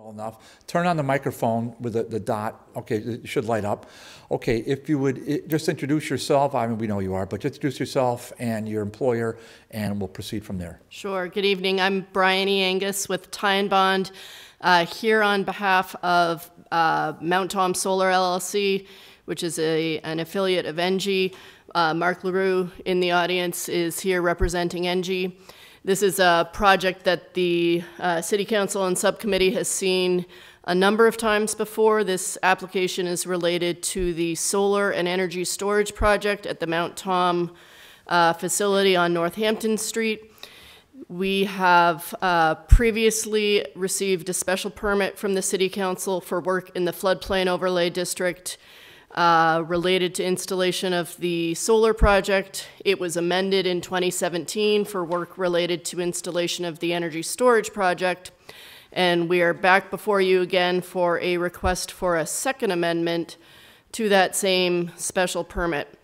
Well enough. Turn on the microphone with the dot. Okay, it should light up. Okay, if you would just introduce yourself. I mean, we know you are, but just introduce yourself and your employer, and we'll proceed from there. Sure. Good evening. I'm Brian E. Angus with Tie & Bond, here on behalf of Mount Tom Solar LLC, which is an affiliate of ENGIE. Mark LaRue in the audience is here representing ENGIE. This is a project that the City Council and Subcommittee has seen a number of times before. This application is related to the solar and energy storage project at the Mount Tom facility on Northampton Street. We have previously received a special permit from the City Council for work in the floodplain overlay district related to installation of the solar project. It was amended in 2017 for work related to installation of the energy storage project. And we are back before you again for a request for a second amendment to that same special permit.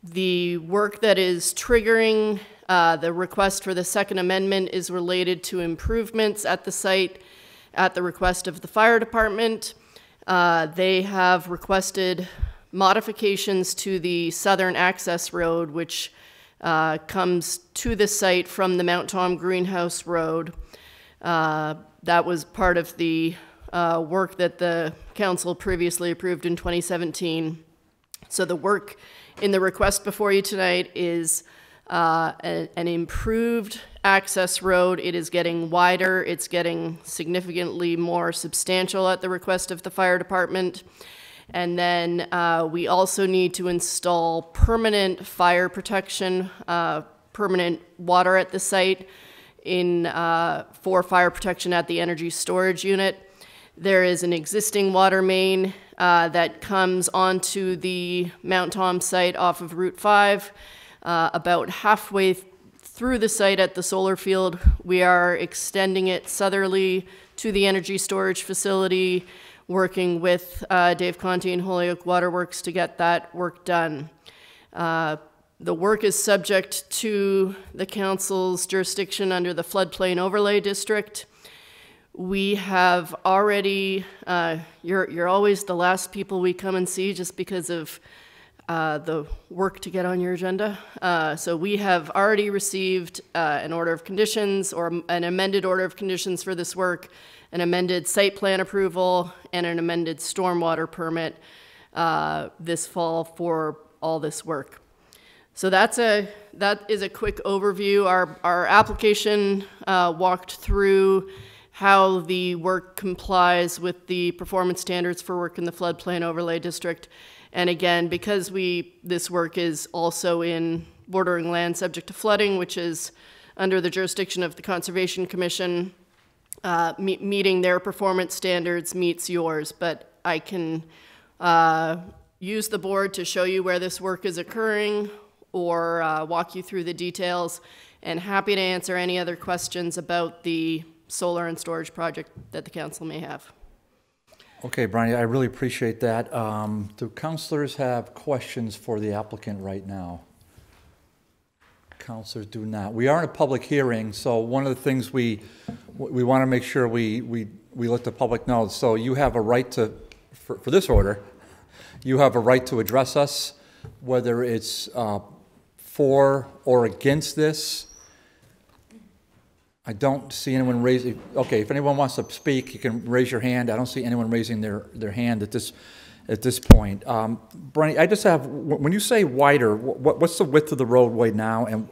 The work that is triggering the request for the second amendment is related to improvements at the site at the request of the fire department. They have requested modifications to the southern access road, which comes to the site from the Mount Tom Greenhouse Road. That was part of the work that the council previously approved in 2017. So the work in the request before you tonight is an improved access road. It is getting wider. It's getting significantly more substantial at the request of the fire department. And then we also need to install permanent fire protection, permanent water at the site for fire protection at the energy storage unit. There is an existing water main that comes onto the Mount Tom site off of Route 5. About halfway through the site at the solar field, we are extending it southerly to the energy storage facility, working with Dave Conti and Holyoke Waterworks to get that work done. The work is subject to the council's jurisdiction under the floodplain overlay district. We have already, you're always the last people we come and see just because of the work to get on your agenda. So we have already received an order of conditions or an amended order of conditions for this work, an amended site plan approval, and an amended stormwater permit this fall for all this work. So that is a quick overview. Our application walked through how the work complies with the performance standards for work in the floodplain overlay district. And again, because this work is also in bordering land subject to flooding, which is under the jurisdiction of the Conservation Commission, meeting their performance standards meets yours, but I can use the board to show you where this work is occurring or walk you through the details, and happy to answer any other questions about the solar and storage project that the council may have. Okay, Brian, I really appreciate that. Do councilors have questions for the applicant right now? Councilors do not. We are in a public hearing, so one of the things we want to make sure we let the public know. So you have a right to, for this order, you have a right to address us, whether it's for or against this. I don't see anyone raising. Okay, if anyone wants to speak, you can raise your hand. I don't see anyone raising their hand at this point. Brian, I just have, when you say wider, what's the width of the roadway now, and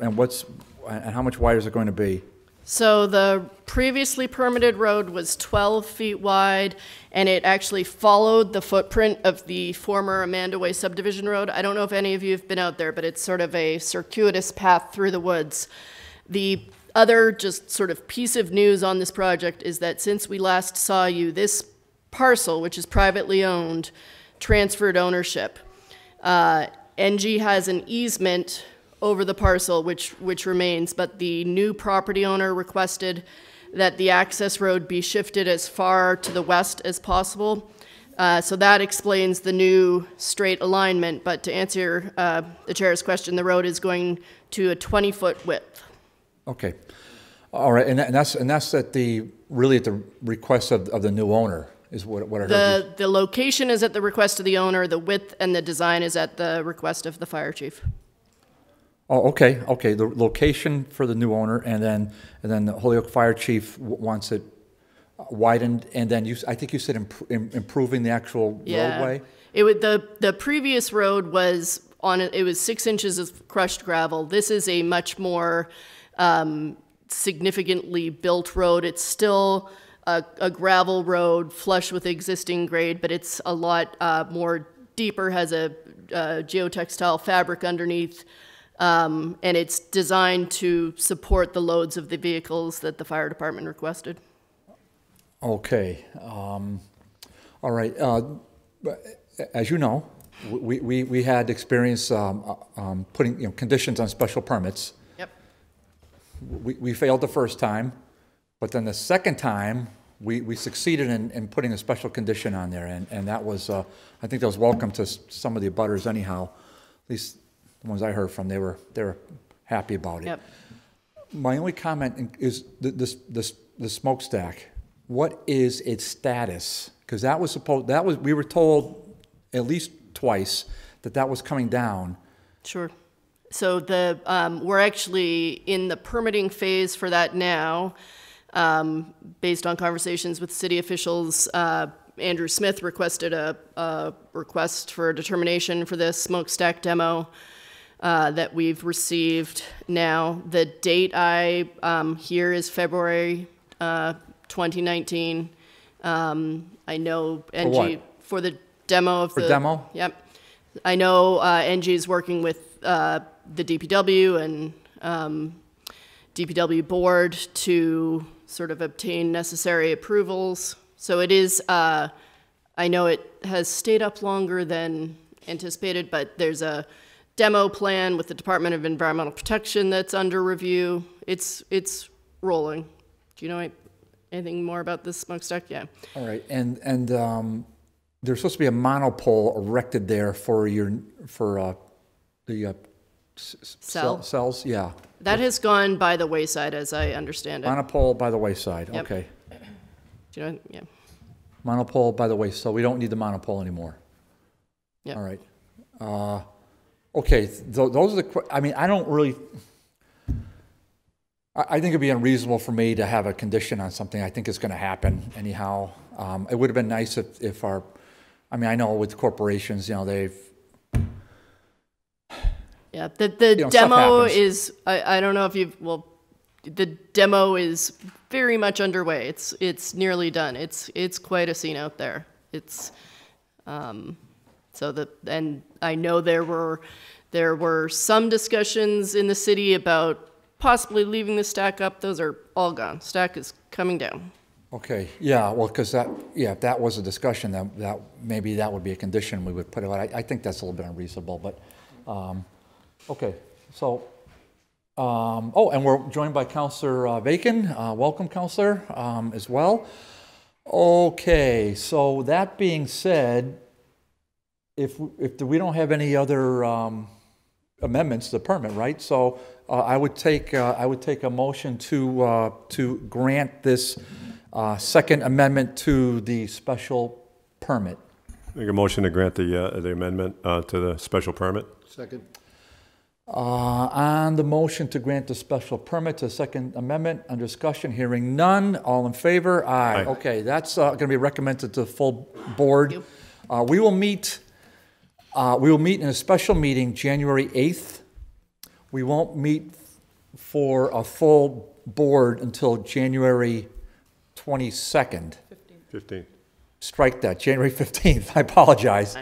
how much wider is it going to be? So the previously permitted road was 12 feet wide, and it actually followed the footprint of the former Amanda Way subdivision road. I don't know if any of you have been out there, but it's sort of a circuitous path through the woods. The other just sort of piece of news on this project is that since we last saw you, this parcel, which is privately owned, transferred ownership. ENGIE has an easement over the parcel, which remains, but the new property owner requested that the access road be shifted as far to the west as possible. So that explains the new straight alignment, but to answer the chair's question, the road is going to a 20-foot width. Okay. All right, and that's at the request of the new owner, is what I heard. The location is at the request of the owner. The width and the design is at the request of the fire chief. Oh, okay. The location for the new owner, and then the Holyoke Fire Chief wants it widened, and then I think you said improving the actual roadway. The previous road was it was 6 inches of crushed gravel. This is a much more significantly built road. It's still a gravel road flush with existing grade, but it's a lot more deeper, has a geotextile fabric underneath, and it's designed to support the loads of the vehicles that the fire department requested. Okay. All right. As you know, we had experience putting conditions on special permits. Yep. We failed the first time, but then the second time we succeeded in putting a special condition on there, and that was I think that was welcome to some of the abutters anyhow. At least the ones I heard from, they were happy about it. Yep. My only comment is the smokestack. What is its status? Because we were told at least twice that was coming down. Sure. So we're actually in the permitting phase for that now. Based on conversations with city officials, Andrew Smith requested a request for a determination for this smokestack demo that we've received now. The date I hear is February 2019. I know NG for the demo of the demo. Yep. I know NG is working with the DPW and DPW board to sort of obtain necessary approvals. So it is. I know it has stayed up longer than anticipated, but there's a demo plan with the Department of Environmental Protection that's under review. It's rolling. Do you know anything more about this smokestack? Yeah. All right, and there's supposed to be a monopole erected there for the cells. Yeah. That has gone by the wayside, as I understand it. Monopole by the wayside. Yep. Okay. Do you know? Yeah. Monopole by the way, so we don't need the monopole anymore. Yep. All right. Okay. Those are the. I mean, I don't really. I think it'd be unreasonable for me to have a condition on something I think is going to happen anyhow. It would have been nice if our. I mean, I know with corporations, they've. Yeah, the demo is. I don't know if you've. Well, the demo is very much underway. It's nearly done. It's quite a scene out there. It's. And I know there were some discussions in the city about possibly leaving the stack up. Those are all gone. Stack is coming down. Okay. Yeah. Well, because if that was a discussion, that maybe that would be a condition we would put it on. I think that's a little bit unreasonable, but. Okay, so, and we're joined by Councillor Bacon. Welcome, Councillor, as well. Okay, so that being said, if we don't have any other amendments to the permit, right? So I would take a motion to grant this second amendment to the special permit. Make a motion to grant the amendment to the special permit. Second. On the motion to grant the special permit to Second Amendment, on discussion, hearing none, all in favor? Aye. Aye. Okay, that's going to be recommended to the full board. We will meet in a special meeting January 8th. We won't meet for a full board until January 22nd. 15th. Strike that, January 15th. I apologize.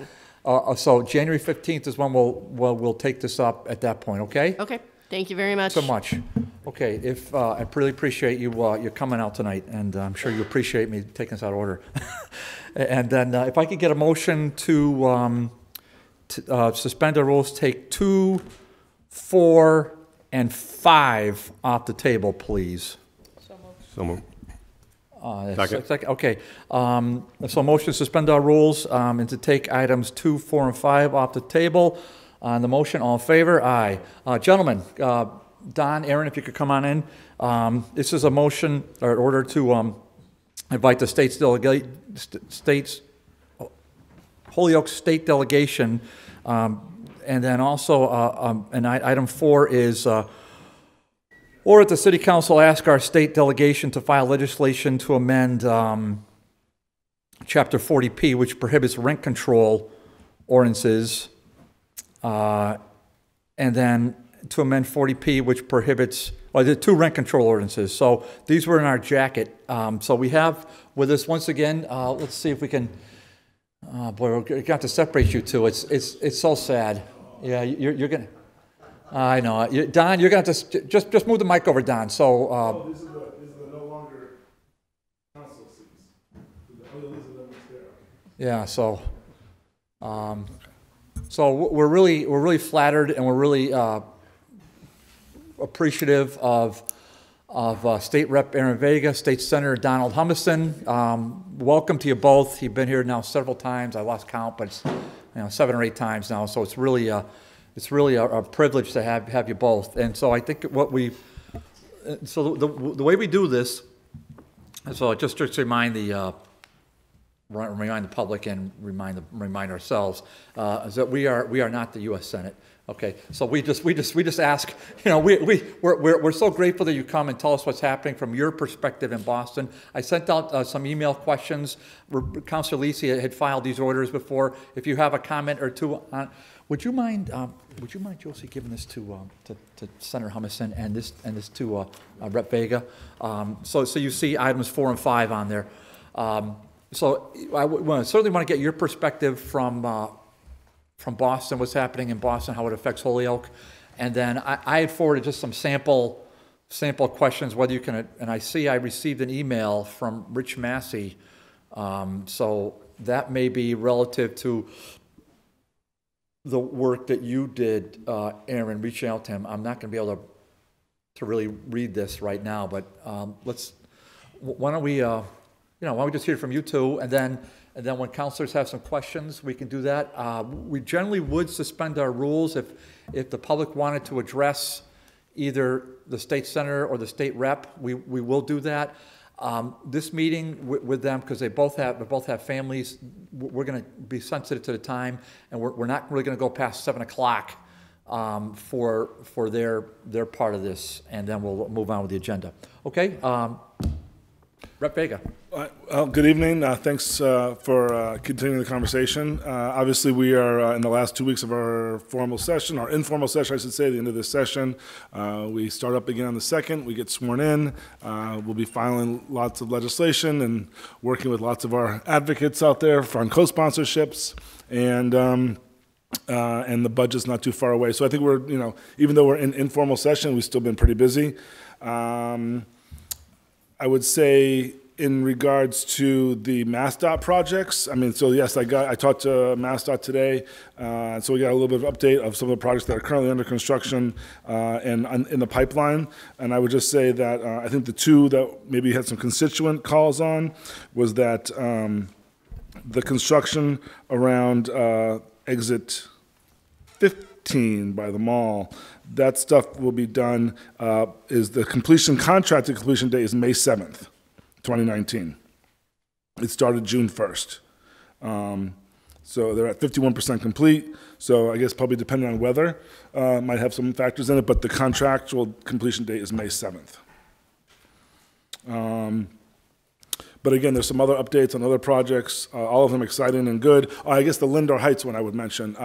So January 15th is when we'll take this up at that point, okay? Okay, thank you very much. So much. Okay, I really appreciate you coming out tonight, and I'm sure you appreciate me taking this out of order. And then if I could get a motion to suspend the rules, take 2, 4, and 5 off the table, please. So moved. Second. Okay. So motion to suspend our rules and to take items 2, 4, and 5 off the table. On the motion, all in favor? Aye. Gentlemen, Don, Aaron, if you could come on in. This is a motion or order to invite the state's Holyoke State delegation, and then also and item 4 is or at the City Council ask our state delegation to file legislation to amend Chapter 40P, which prohibits rent control ordinances, and then to amend 40P, which prohibits, well, there are 2 rent control ordinances. So these were in our jacket. So we have with us once again, let's see if we can, boy, we got to separate you two. It's so sad. Yeah, you're going to, I know. Don, you're going to have to, just move the mic over, Don. So, These are the no longer council seats. These are them there. Yeah, so we're really flattered, and we're really appreciative of State Rep Aaron Vega, State Senator Donald Humison. Welcome to you both. You've been here now several times. I lost count, but it's 7 or 8 times now. So it's really a privilege to have you both. And so I think the way we do this, so just to remind the public and remind ourselves, is that we are not the U.S. Senate. Okay, so we just ask. We're so grateful that you come and tell us what's happening from your perspective in Boston. I sent out some email questions. Councilor Lisi had filed these orders before. If you have a comment or two on, would you mind Josie giving this to Senator Humison and this to Rep Vega? So you see items 4 and 5 on there. So I certainly want to get your perspective from Boston, what's happening in Boston, how it affects Holyoke, and then I had forwarded just some sample questions. Whether you can, and I see I received an email from Rich Massey, so that may be relative to the work that you did, Aaron, reaching out to him. I'm not going to be able to really read this right now, but why don't we just hear from you two, and then when councilors have some questions, we can do that. We generally would suspend our rules if the public wanted to address either the state senator or the state rep. We will do that. This meeting with them, because they both have families, we're going to be sensitive to the time, and we're not really going to go past 7 o'clock for their part of this, and then we'll move on with the agenda. Okay. Rep Vega. Good evening. Thanks for continuing the conversation. Obviously, we are in the last 2 weeks of our formal session, our informal session, I should say, the end of this session. We start up again on the 2nd. We get sworn in. We'll be filing lots of legislation and working with lots of our advocates out there on co-sponsorships, and the budget's not too far away. So I think we're, even though we're in informal session, we've still been pretty busy. I would say in regards to the MassDOT projects, so yes, I talked to MassDOT today, so we got a little bit of update of some of the projects that are currently under construction and in the pipeline. And I would just say that I think the 2 that maybe had some constituent calls on was that the construction around exit 15 by the mall, that stuff will be done, is the contracted completion date is May 7th, 2019. It started June 1st. So they're at 51% complete. So I guess probably depending on weather, might have some factors in it, but the contractual completion date is May 7th. But again, there's some other updates on other projects, all of them exciting and good. I guess the Lindor Heights one I would mention.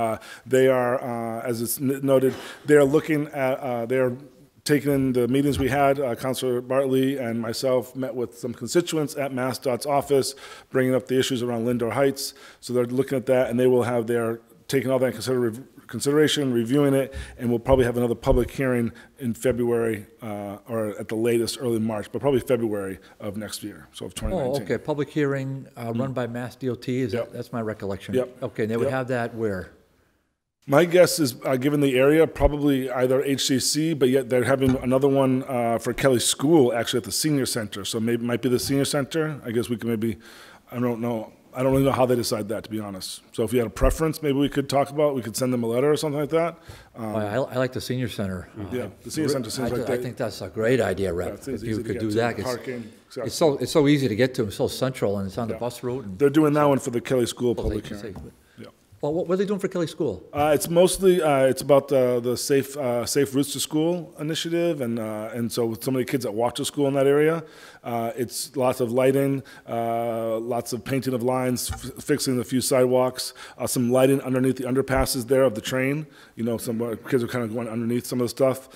They are, as it's noted, they're looking at, they're taking in the meetings we had. Councilor Bartley and myself met with some constituents at MassDOT's office, bringing up the issues around Lindor Heights. So they're looking at that, and they will have their, taking all that into consideration, reviewing it, and we'll probably have another public hearing in February or at the latest early March, but probably February of next year, so of 2019. Oh, okay. Public hearing run by Mass DOT. That's my recollection. Yep. Okay. And they would have that where? My guess is, given the area, probably either HCC, but yet they're having another one for Kelly School actually at the senior center. So maybe it might be the senior center. I guess we can maybe, I don't know I don't really know how they decide that, to be honest. So if you had a preference, maybe we could talk about, we could send them a letter or something like that. I like the senior center. Yeah, the senior center seems like I think that's a great idea, Rep. it's If easy you to could get do to, that. parking, exactly. It's so easy to get to, it's so central, and it's on the bus route. And They're doing that one for the Kelly School well, they public can hearing. say- Yeah. Well, what are they doing for Kelly School? It's mostly it's about the safe routes to school initiative, and so with some of the kids that walk to school in that area, it's lots of lighting, lots of painting of lines, fixing a few sidewalks, some lighting underneath the underpasses there of the train. You know, some kids are kind of going underneath some of the stuff.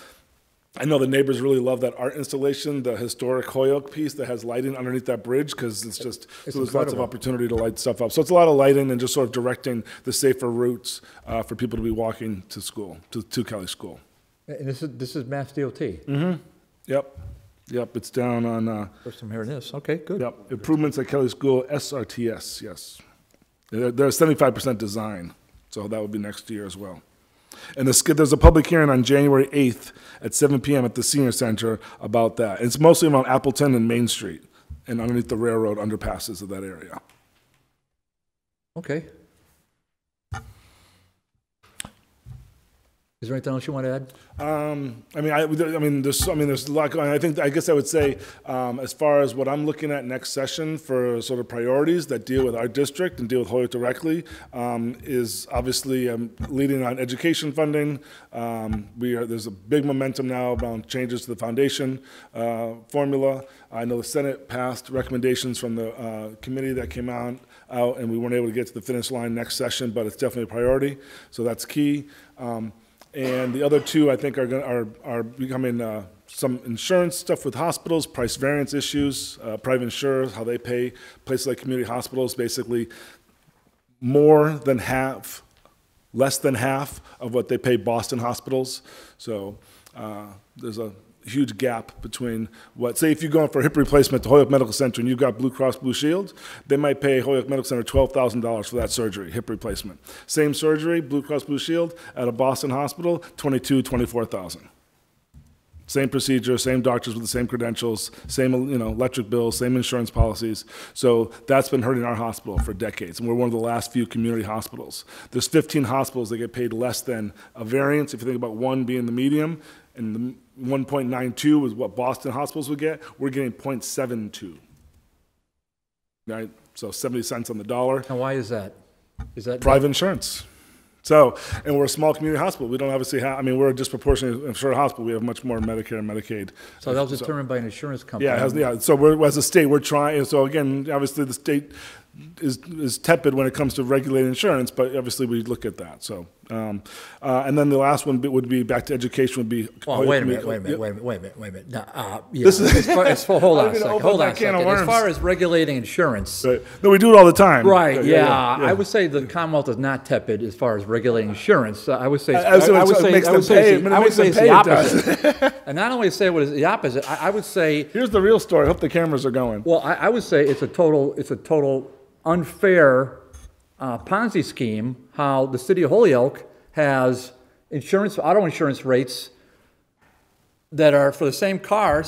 I know the neighbors really love that art installation, the historic Holyoke piece that has lighting underneath that bridge, because it's just, so there's lots of incredible. opportunity to light stuff up. So it's a lot of lighting and just sort of directing the safer routes for people to be walking to school, to Kelly School. And this is Mass DOT. Yep, it's down on, First I'm hearing this. Okay, good. yep, improvements at Kelly School, SRTS, yes. They're 75% design, so that would be next year as well. And there's a public hearing on January 8th at 7 p.m. at the Senior Center about that. It's mostly around Appleton and Main Street and underneath the railroad underpasses of that area. Okay. Is there anything else you want to add? There's a lot going on. I guess I would say, as far as what I'm looking at next session for sort of priorities that deal with our district and deal with Holyoke directly, is obviously leading on education funding. There's a big momentum now about changes to the foundation formula. I know the Senate passed recommendations from the committee that came out, and we weren't able to get to the finish line next session, but it's definitely a priority. So that's key. And the other two, I think, are becoming some insurance stuff with hospitals, price variance issues, private insurers, how they pay places like community hospitals, basically more than half, less than half of what they pay Boston hospitals. So there's a huge gap between what, say if you're going for a hip replacement to Holyoke Medical Center and you've got Blue Cross Blue Shield, they might pay Holyoke Medical Center $12,000 for that surgery, hip replacement. Same surgery, Blue Cross Blue Shield, at a Boston hospital, $24,000. Same procedure, same doctors with the same credentials, same electric bills, same insurance policies. So that's been hurting our hospital for decades, and we're one of the last few community hospitals. There's 15 hospitals that get paid less than a variance. If you think about one being the medium, and the 1.92 is what Boston hospitals would get, we're getting 0.72. Right? So 70 cents on the dollar. And why is that? Is that private insurance? So, and we're a small community hospital. We don't obviously have, we're a disproportionately insured hospital. We have much more Medicare and Medicaid. So that was determined by an insurance company? Yeah, so as a state, we're trying, so again, obviously the state is tepid when it comes to regulating insurance, but obviously we look at that, so. And then the last one would be, back to education, would be. Well, wait a minute. No, hold on a second. As far as regulating insurance. Right. No, we do it all the time. Right, yeah. I would say the Commonwealth is not tepid as far as regulating insurance. I would say it's the opposite. And not only say what is the opposite, I would say. Here's the real story. I hope the cameras are going. Well, I would say it's a total unfair Ponzi scheme, how the city of Holyoke has auto insurance rates that are for the same car,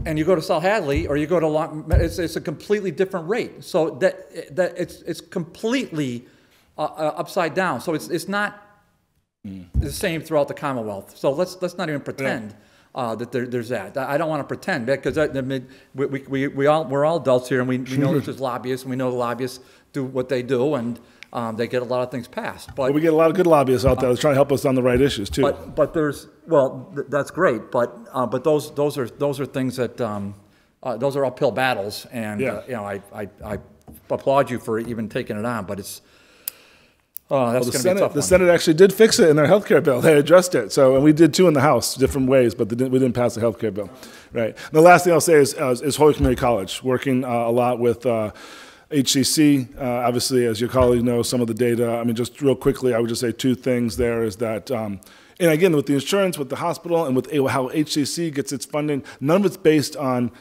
and you go to South Hadley or you go to it's a completely different rate. So that it's completely upside down. So it's not the same throughout the Commonwealth. So let's not even pretend. That there's that. I don't want to pretend, because we're all adults here, and we know there's lobbyists, and we know the lobbyists do what they do, and they get a lot of things passed. But we get a lot of good lobbyists out there that's trying to help us on the right issues too. But there's that's great. But those are things that those are uphill battles, and I applaud you for even taking it on. But it's. That's going to be a tough one. The Senate actually did fix it in their health care bill. They addressed it. So, and we did too in the House, different ways, but we didn't pass the health care bill. Right. And the last thing I'll say is Holyoke Community College, working a lot with HCC. Obviously, as your colleague knows, some of the data. Just real quickly, I would just say two things there is that, and again, with the insurance, with the hospital, and with how HCC gets its funding, none of it's based on,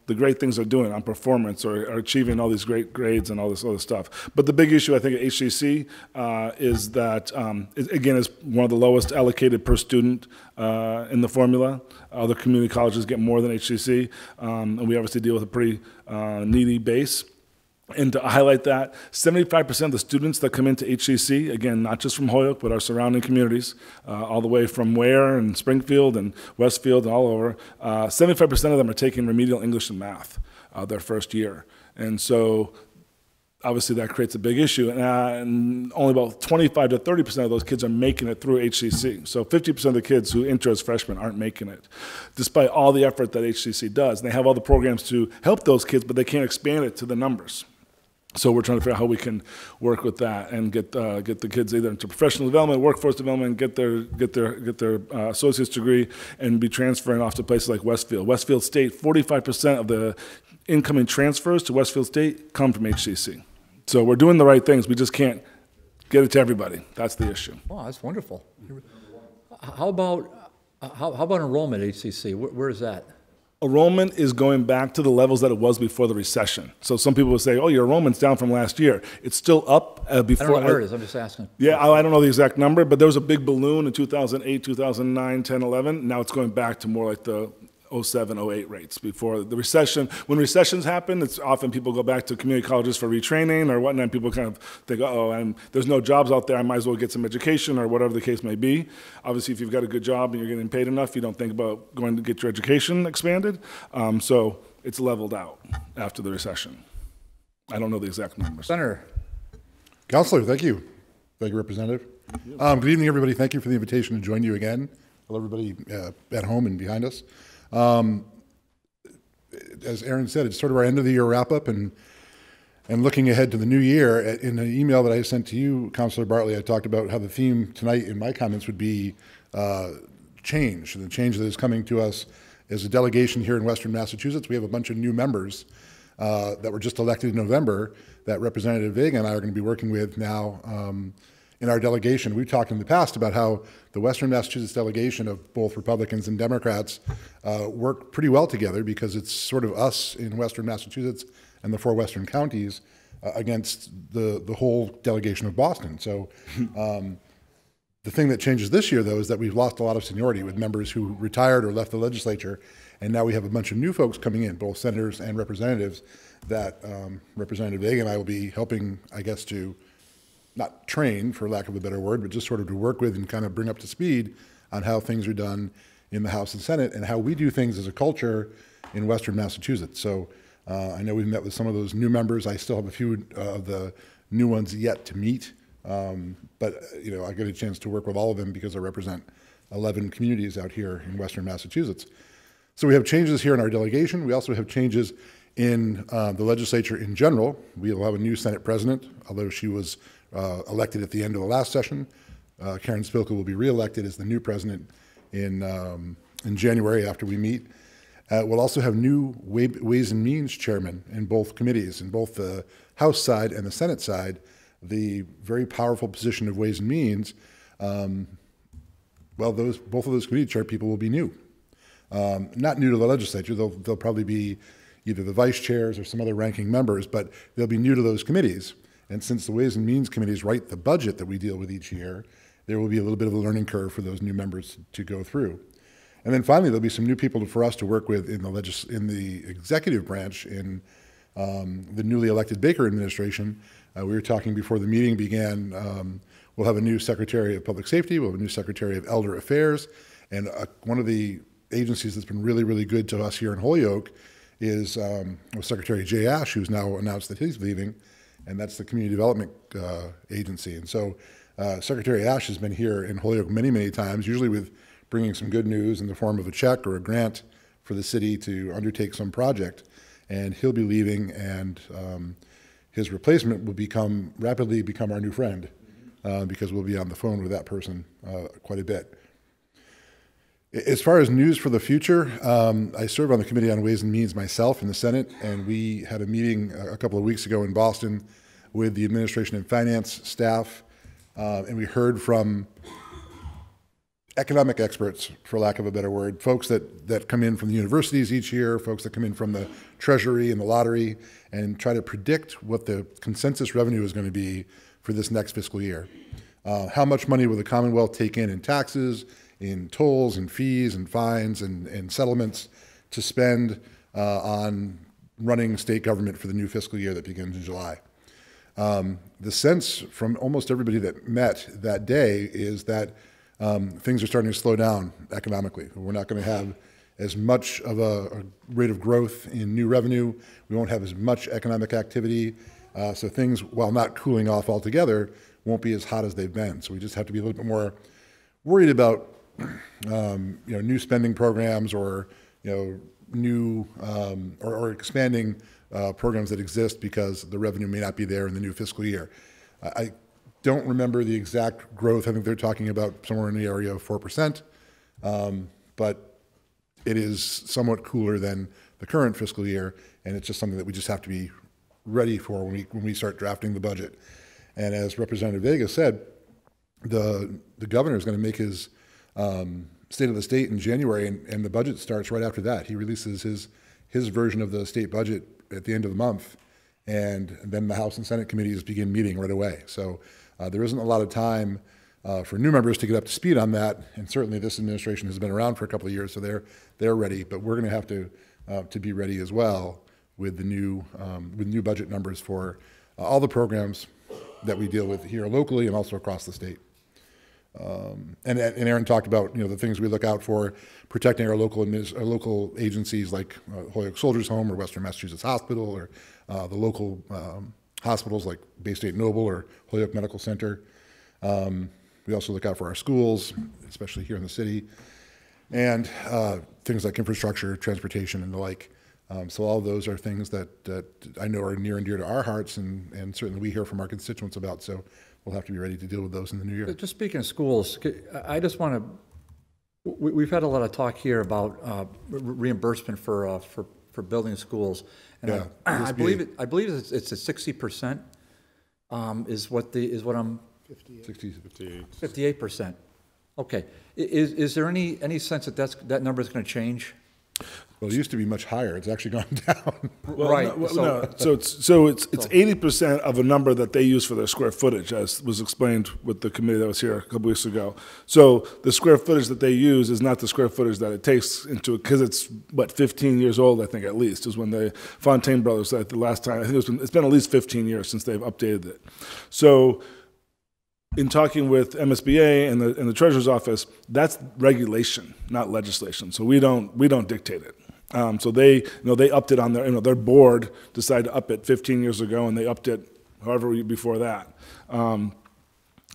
the great things they're doing on performance or achieving all these great grades and all this other stuff. But the big issue, I think, at HCC is that, again, is one of the lowest allocated per student in the formula. Other community colleges get more than HCC, and we obviously deal with a pretty needy base. And to highlight that, 75% of the students that come into HCC, again, not just from Holyoke, but our surrounding communities, all the way from Ware and Springfield and Westfield and all over, 75% of them are taking remedial English and math their first year. And so obviously that creates a big issue. And only about 25 to 30% of those kids are making it through HCC. So 50% of the kids who enter as freshmen aren't making it, despite all the effort that HCC does. And they have all the programs to help those kids, but they can't expand it to the numbers. So we're trying to figure out how we can work with that and get the kids either into professional development, workforce development, get their associate's degree, and be transferring off to places like Westfield. Westfield State, 45% of the incoming transfers to Westfield State come from HCC. So we're doing the right things. We just can't get it to everybody. That's the issue. Oh, that's wonderful. How about enrollment at HCC? Where is that? Enrollment is going back to the levels that it was before the recession. So some people will say, oh, your enrollment's down from last year. It's still up before. I don't know where it is. I'm just asking. Yeah, I don't know the exact number, but there was a big balloon in 2008, 2009, 10, 11. Now it's going back to more like the 07, 08 rates before the recession. When recessions happen, it's often people go back to community colleges for retraining or whatnot. People kind of think, there's no jobs out there. I might as well get some education or whatever the case may be. Obviously, if you've got a good job and you're getting paid enough, you don't think about going to get your education expanded. So it's leveled out after the recession. I don't know the exact numbers. Senator. Councilor, thank you. Thank you, Representative. Good evening, everybody. Thank you for the invitation to join you again. Hello, everybody at home and behind us. As Aaron said, it's sort of our end of the year wrap up and looking ahead to the new year. In an email that I sent to you, Councilor Bartley, I talked about how the theme tonight in my comments would be change, and the change that is coming to us as a delegation here in Western Massachusetts. We have a bunch of new members that were just elected in November that Representative Vega and I are going to be working with now in our delegation. We've talked in the past about how the Western Massachusetts delegation of both Republicans and Democrats work pretty well together because it's sort of us in Western Massachusetts and the 4 Western counties against the whole delegation of Boston. So the thing that changes this year, though, is that we've lost a lot of seniority with members who retired or left the legislature, and now we have a bunch of new folks coming in, both senators and representatives, that Representative Vega and I will be helping, I guess, to not train, for lack of a better word, but just sort of to work with and kind of bring up to speed on how things are done in the House and Senate and how we do things as a culture in Western Massachusetts. So I know we've met with some of those new members. I still have a few of the new ones yet to meet, but I get a chance to work with all of them because I represent 11 communities out here in Western Massachusetts. So we have changes here in our delegation. We also have changes in the legislature in general. We will have a new Senate president, although she was elected at the end of the last session. Karen Spilka will be reelected as the new president in January after we meet. We'll also have new Ways and Means chairmen in both committees, in both the House side and the Senate side. The very powerful position of Ways and Means, both of those committee chair people will be new. Not new to the legislature. They'll probably be either the vice chairs or some other ranking members, but they'll be new to those committees. And since the Ways and Means committees write the budget that we deal with each year, there will be a little bit of a learning curve for those new members to go through. And then finally, there'll be some new people for us to work with in the executive branch in the newly elected Baker administration. We were talking before the meeting began. We'll have a new Secretary of Public Safety. We'll have a new Secretary of Elder Affairs. And one of the agencies that's been really, really good to us here in Holyoke is Secretary Jay Ash, who's now announced that he's leaving, and that's the Community Development Agency. And so Secretary Ash has been here in Holyoke many, many times, usually with bringing some good news in the form of a check or a grant for the city to undertake some project. And he'll be leaving, and his replacement will rapidly become our new friend because we'll be on the phone with that person quite a bit. As far as news for the future, I serve on the Committee on Ways and Means myself in the Senate, and we had a meeting a couple of weeks ago in Boston with the Administration and Finance staff, and we heard from economic experts, for lack of a better word, folks that come in from the universities each year, folks that come in from the Treasury and the lottery, and try to predict what the consensus revenue is going to be for this next fiscal year. How much money will the Commonwealth take in taxes, in tolls and fees and fines and settlements to spend on running state government for the new fiscal year that begins in July. The sense from almost everybody that met that day is that things are starting to slow down economically. We're not going to have as much of a rate of growth in new revenue. We won't have as much economic activity. So things, while not cooling off altogether, won't be as hot as they've been. So we just have to be a little bit more worried about new spending programs or new or expanding programs that exist because the revenue may not be there in the new fiscal year. I don't remember the exact growth. I think they're talking about somewhere in the area of 4%, but it is somewhat cooler than the current fiscal year, and it's just something that we just have to be ready for when we start drafting the budget. And as Representative Vega said, the governor is going to make his State of the State in January, and the budget starts right after that. He releases his version of the state budget at the end of the month, and then the House and Senate committees begin meeting right away. So there isn't a lot of time for new members to get up to speed on that, and certainly this administration has been around for a couple of years, so they're ready. But we're going to have to be ready as well with the new budget numbers for all the programs that we deal with here locally and also across the state. And Aaron talked about the things we look out for, protecting our local agencies like Holyoke Soldiers Home or Western Massachusetts Hospital, or the local hospitals like Bay State Noble or Holyoke Medical Center. We also look out for our schools, especially here in the city, and things like infrastructure, transportation, and the like. So all of those are things that I know are near and dear to our hearts, and certainly we hear from our constituents about. So we'll have to be ready to deal with those in the new year. Just speaking of schools, I just want to, we've had a lot of talk here about reimbursement for building schools. And Yeah, I believe it's at 60%, is what I'm, 58%. Okay. Is there any sense that that number is going to change? Well, it used to be much higher. It's actually gone down. Well, right. No. So it's 80% of a number that they use for their square footage, as was explained with the committee that was here a couple weeks ago. So the square footage that they use is not the square footage that it takes into, because it's 15 years old, I think at least, is when the Fontaine brothers said the last time. I think it's been at least 15 years since they've updated it. So in talking with MSBA and the Treasurer's Office, that's regulation, not legislation. So we don't dictate it. So they upped it on their board decided to up it 15 years ago, and they upped it however before that.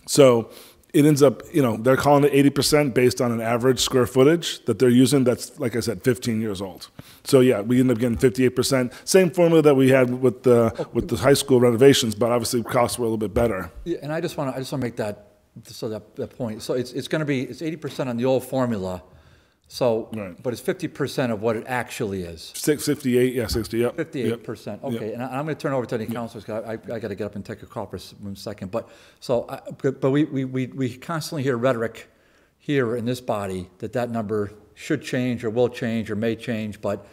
So it ends up, they're calling it 80% based on an average square footage that they're using. That's, like I said, 15 years old. So yeah, we end up getting 58%. Same formula that we had with the high school renovations, but obviously costs were a little bit better. Yeah, and I just want to make that point. So it's 80% on the old formula. So, Right. But it's 50% of what it actually is. 58, yeah, 60, yep. 58%. Yep. Okay, Yep. and I'm going to turn over to any councilors, because I got to get up and take a call for a second. But we constantly hear rhetoric here in this body that number should change or will change or may change, but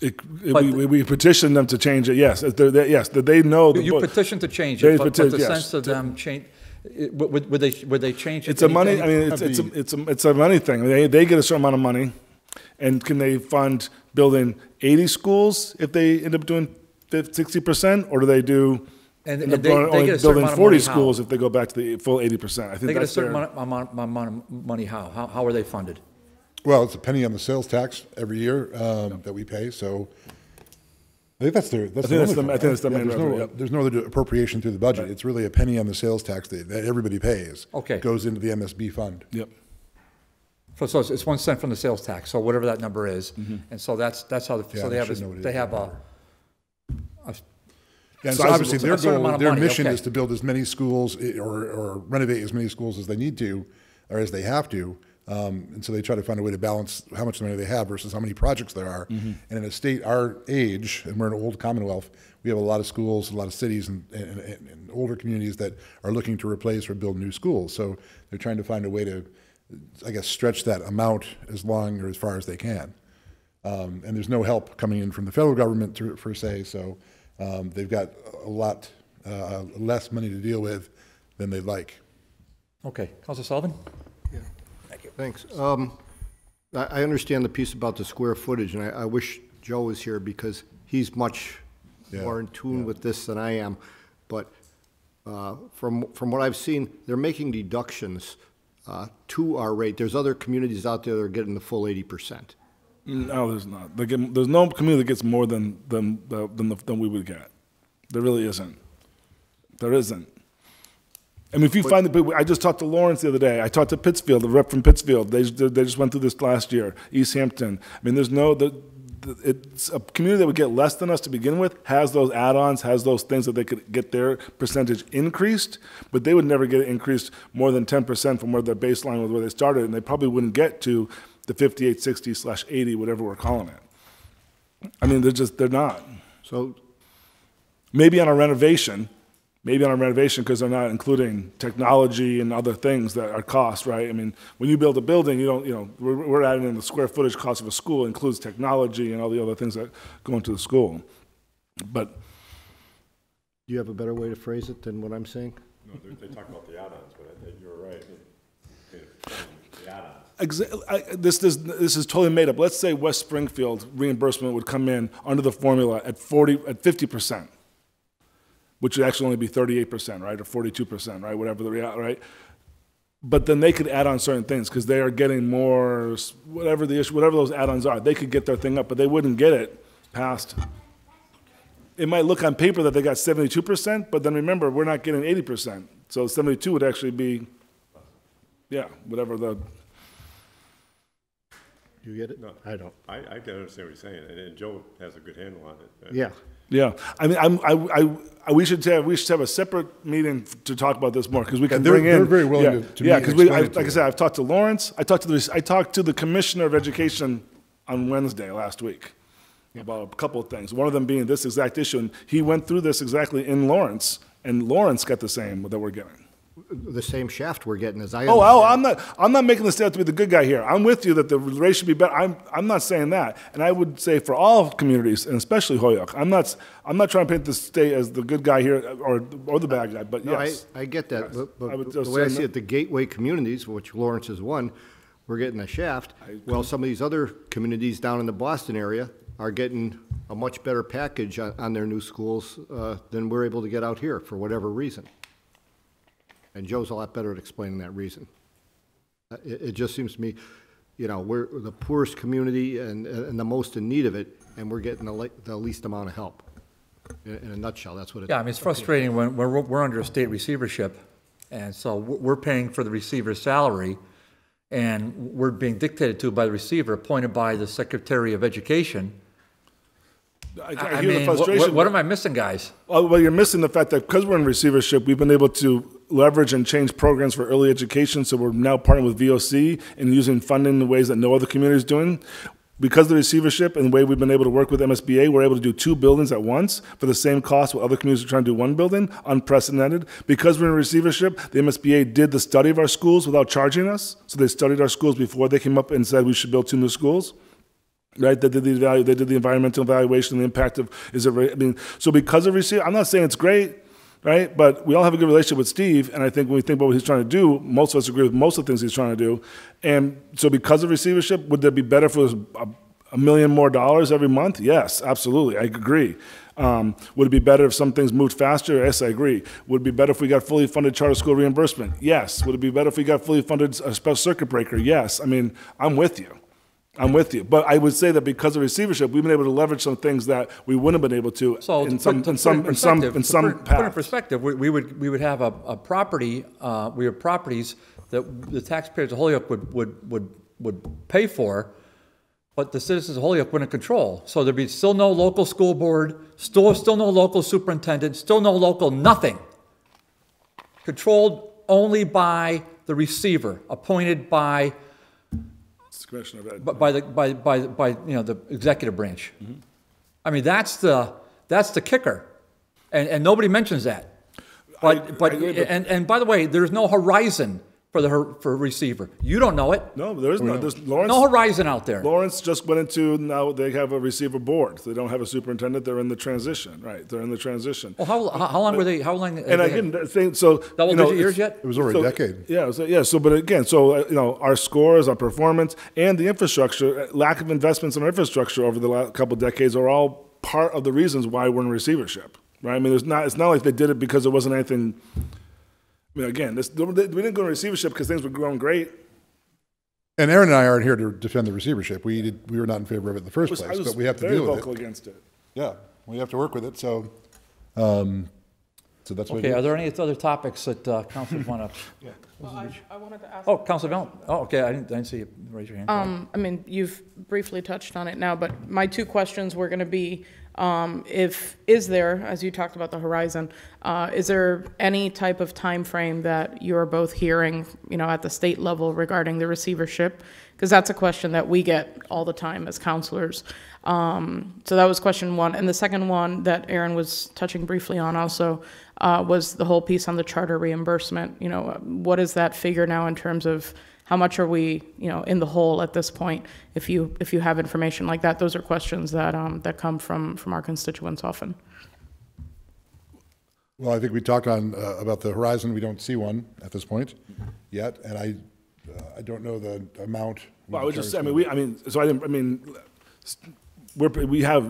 we petitioned them to change it. Yes, yes, that they know. You petitioned to change it, but the yes, sense of them change. Would they change it? It's a money. I mean, it's a money thing. They get a certain amount of money, and can they fund building 80 schools if they end up doing 60%, or do they do and they get building 40 schools if they go back to the full 80%? I think they get a that's certain amount of money. How are they funded? Well, it's a penny on the sales tax every year that we pay. So I think that's the main revenue. Yep. There's no other appropriation through the budget. Right. It's really a penny on the sales tax that everybody pays. Okay. It goes into the MSB fund. Yep. So it's 1 cent from the sales tax. So whatever that number is, and so that's how they have a Yeah, so obviously their mission okay. is to build as many schools or renovate as many schools as they need to, or as they have to. And so they try to find a way to balance how much money they have versus how many projects there are. Mm-hmm. And in a state our age, and we're an old Commonwealth, we have a lot of schools, a lot of cities, and older communities that are looking to replace or build new schools. So they're trying to find a way to, I guess, stretch that amount as long or as far as they can. And there's no help coming in from the federal government per se, so they've got a lot less money to deal with than they'd like. Okay, Councilor Sullivan? Thanks. I understand the piece about the square footage, and I wish Joe is here because he's much more in tune with this than I am. But from what I've seen, they're making deductions to our rate. There's other communities out there that are getting the full 80%. No, there's not. There's no community that gets more than we would get. There really isn't. There isn't. I mean, if you find the, I just talked to Lawrence the other day. I talked to Pittsfield, the rep from Pittsfield. They just went through this last year. East Hampton. I mean, there's no, it's a community that would get less than us to begin with, has those add-ons, has those things that they could get their percentage increased, but they would never get it increased more than 10% from where their baseline was, where they started, and they probably wouldn't get to the 58, 60/80, whatever we're calling it. I mean, they're not. So maybe on a renovation, because they're not including technology and other things that are cost, right? I mean, when you build a building, we're adding in the square footage cost of a school, includes technology and all the other things that go into the school. But do you have a better way to phrase it than what I'm saying? No, they talk about the add-ons, but I think you're right. The add-ons. This is totally made up. Let's say West Springfield reimbursement would come in under the formula at 50%. Which would actually only be 38%, right, or 42%, right, whatever the reality, right? But then they could add on certain things because they are getting more, whatever the issue, whatever those add-ons are, they could get their thing up, but they wouldn't get it past. It might look on paper that they got 72%, but then remember, we're not getting 80%. So 72 would actually be, whatever the. You get it? No, I don't. I can understand what you're saying, and Joe has a good handle on it. Yeah. Yeah, I mean, we should have a separate meeting to talk about this more because we can bring in. They're very willing to meet and explain it to like I said, I've talked to Lawrence. I talked to the Commissioner of Education on Wednesday last week about a couple of things. One of them being this exact issue, and he went through this exactly in Lawrence, and Lawrence got the same that we're getting. The same shaft we're getting as I understand. I'm not making the state to be the good guy here. I'm with you that the rate should be better. I'm not saying that, and I would say for all communities, and especially Holyoke, I'm not trying to paint the state as the good guy here or the bad guy. But yes, I get that. Yes. But the way I see it, the gateway communities, which Lawrence is one, we're getting a shaft. Well, some of these other communities down in the Boston area are getting a much better package on their new schools than we're able to get out here for whatever reason. And Joe's a lot better at explaining that reason. It just seems to me, we're the poorest community and the most in need of it, and we're getting the least amount of help. In a nutshell, that's what it is. Yeah, I mean, it's frustrating when we're under a state receivership, and so we're paying for the receiver's salary, and we're being dictated to by the receiver, appointed by the Secretary of Education. I hear mean, the frustration. what am I missing, guys? Well, you're missing the fact that because we're in receivership, we've been able to leverage and change programs for early education. So we're now partnering with VOC and using funding in ways that no other community is doing. Because of the receivership and the way we've been able to work with MSBA, we're able to do 2 buildings at once for the same cost while other communities are trying to do 1 building, unprecedented. Because we're in receivership, the MSBA did the study of our schools without charging us. So they studied our schools before they came up and said we should build 2 new schools. Right, they did the environmental evaluation, the impact of, so because of receiver, I'm not saying it's great, right, but we all have a good relationship with Steve, and I think when we think about what he's trying to do, most of us agree with most of the things he's trying to do, and so because of receivership, would there be better for $1 million more every month? Yes, absolutely, I agree. Would it be better if some things moved faster? Yes, I agree. Would it be better if we got fully funded charter school reimbursement? Yes. Would it be better if we got fully funded special circuit breaker? Yes. I mean, I'm with you. But I would say that because of receivership, we've been able to leverage some things that we wouldn't have been able to in some put in perspective, we would have a property. We have properties that the taxpayers of Holyoke would pay for, but the citizens of Holyoke wouldn't control. So there'd be still no local school board, still no local superintendent, still no local nothing. Controlled only by the receiver, appointed by. By the executive branch. Mm-hmm. I mean, that's the kicker, and nobody mentions that. But by the way, there's no horizon for receiver. You don't know it. No, there is no, there's Lawrence. No horizon out there. Lawrence just went into, now they have a receiver board. They don't have a superintendent, they're in the transition, right? They're in the transition. Well, how long were they, how long? And again, the thing, so. Double you know, digit years it's- yet? It was over a decade. Yeah, but again, you know, our scores, our performance, and the infrastructure, lack of investments in our infrastructure over the last couple of decades are all part of the reasons why we're in receivership, right? I mean, it's not like they did it because there wasn't anything. I mean, again, we didn't go to receivership because things were going great. And Aaron and I aren't here to defend the receivership. We were not in favor of it in the first I place, was but we have to very deal with vocal it. against it. Yeah, we have to work with it, so that's what it Okay, are is. there any other topics that councilors want to? Well, I wanted to ask. Oh, Councilor Valen. Oh, okay, I didn't see you raise your hand. I mean, you've briefly touched on it now, but my two questions were going to be, is there, as you talked about the horizon, is there any type of time frame that you're both hearing, you know, at the state level regarding the receivership? Because that's a question that we get all the time as counselors. So that was question one. And the second one that Aaron was touching briefly on also was the whole piece on the charter reimbursement. You know, what is that figure now in terms of how much are we, you know, in the hole at this point? If you have information like that, those are questions that that come from our constituents often. Well, I think we talked on about the horizon. We don't see one at this point yet, and I don't know the amount. Well, I would just, we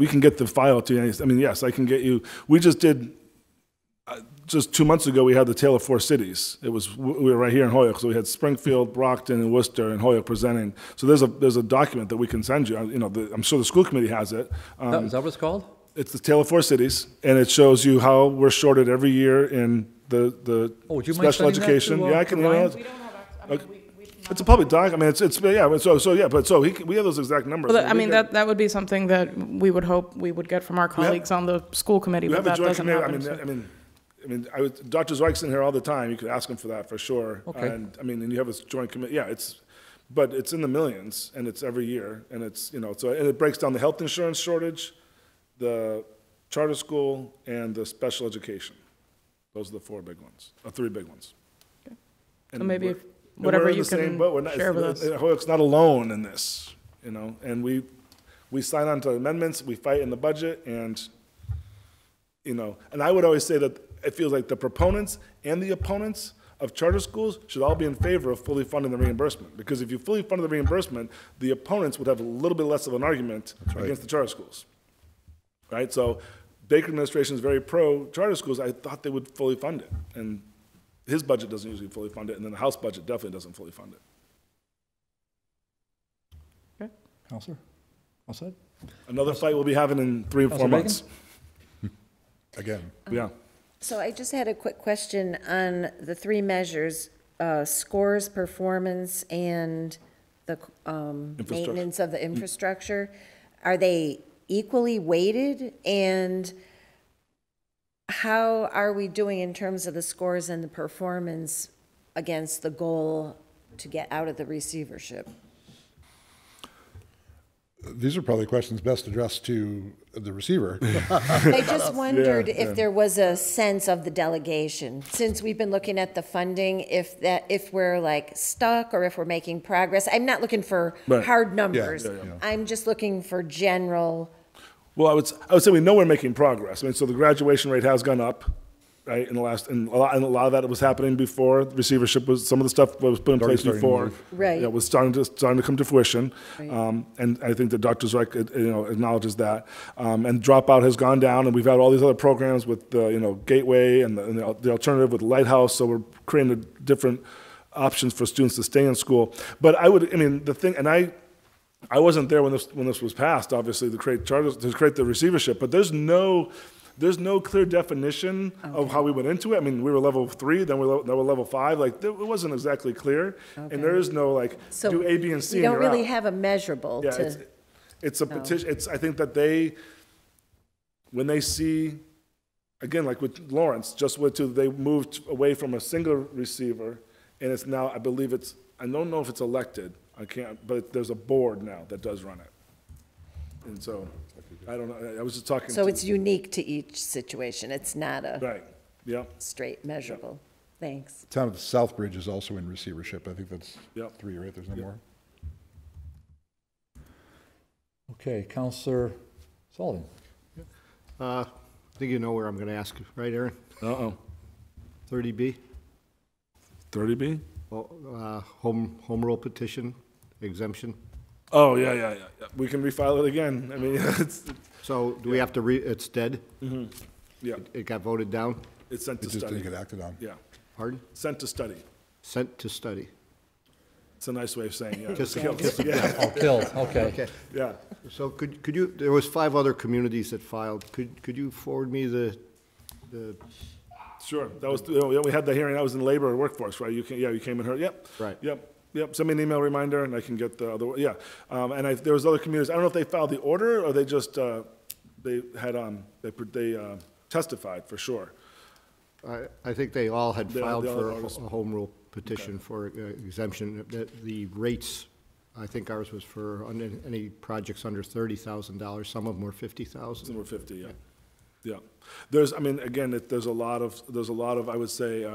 can get the file to you. I mean, yes, I can get you. We just did. Just 2 months ago, we had the Tale of Four Cities. We were right here in Holyoke, so we had Springfield, Brockton, and Worcester, and Holyoke presenting. So there's a document that we can send you. You know, I'm sure the school committee has it. Is that what it's called? It's the Tale of Four Cities, and it shows you how we're shorted every year in the Would you mind special sending that education. to, Yeah, I can. to Ryan? We don't have, I mean, It's a public doc. I mean, it's yeah. We have those exact numbers. I mean, that would be something that we would hope we would get from our colleagues on the school committee, We but have a that joint doesn't committee. happen. Dr. Zweig's in here all the time. You could ask him for that for sure. Okay. And you have a joint committee. Yeah, but it's in the millions, and it's every year, and it's, you know, and it breaks down the health insurance shortage, the charter school, and the special education. Those are the three big ones. So And maybe we're- whatever we're in you the same can boat. We're not- share with us. Holyoke's not alone in this, you know, and we sign on to amendments, we fight in the budget, and, you know, and I would always say that it feels like the proponents and the opponents of charter schools should all be in favor of fully funding the reimbursement, because if you fully funded the reimbursement, the opponents would have a little bit less of an argument against the charter schools, right? So Baker administration is very pro charter schools. I thought they would fully fund it, and his budget doesn't usually fully fund it, and then the House budget definitely doesn't fully fund it. Counselor? All set? Another fight we'll be having in 3 or 4 Councilor months. Again. Yeah. So I just had a quick question on the three measures, scores, performance, and the maintenance of the infrastructure. Are they equally weighted? And how are we doing in terms of the scores and the performance against the goal to get out of the receivership? These are probably questions best addressed to the receiver. I just wondered Yeah. if there was a sense of the delegation, since we've been looking at the funding, if we're like stuck or if we're making progress. I'm not looking for Right. hard numbers. Yeah, yeah. I'm just looking for general. Well, I would say we know we're making progress. I mean, so the graduation rate has gone up, right, and a lot of that was happening before the receivership some of the stuff was put in Already place starting to before. move. Right. Yeah, was starting to come to fruition. Right. And I think that Dr. Zweig, acknowledges that. And dropout has gone down, and we've had all these other programs with, Gateway and the alternative with Lighthouse, so we're creating different options for students to stay in school. But I wasn't there when this was passed, obviously, to create the receivership, but there's no clear definition of how we went into it. I mean, we were level 3, then we were level 5. Like, it wasn't exactly clear, and there is no So do A, B, and C. we don't and you're really out. have a measurable Yeah, to. it's a petition. I think that when they see, again, like with Lawrence, they moved away from a single receiver, and it's now, I don't know if it's elected. I can't, but there's a board now that does run it. And so, I don't know, I was just talking. So it's unique to each situation. It's not a Right, yeah. straight measurable. Thanks. Town of Southbridge is also in receivership. I think that's Yep. 3, right? There's no more. Okay, Counselor Sullivan. I think you know where I'm going to ask, right, Aaron? 30B, 30B? home rule petition exemption. Oh, yeah. We can refile it again. I mean, So do we have to it's dead? yeah, It got voted down? it's sent to It just study. didn't get acted on. Yeah, Pardon? sent to study. Sent to study. It's a nice way of saying, yeah. Just- Yeah, Oh, killed, okay. Okay. yeah. So could you, there was 5 other communities that filed. Could you forward me the Sure, that was, we had the hearing, that was in labor and workforce, right? You came and heard, yep. Right. Yep, send me an email reminder and I can get the other, yeah. And there was other communities, I don't know if they filed the order or they just, they had, they testified for sure. I think they all had They all- filed they all for had a notice. home rule petition for exemption. The rates, I think ours was for any projects under $30,000. Some of them were $50,000. Some were 50, yeah. Yeah. There's, I mean, again, there's a lot of, I would say,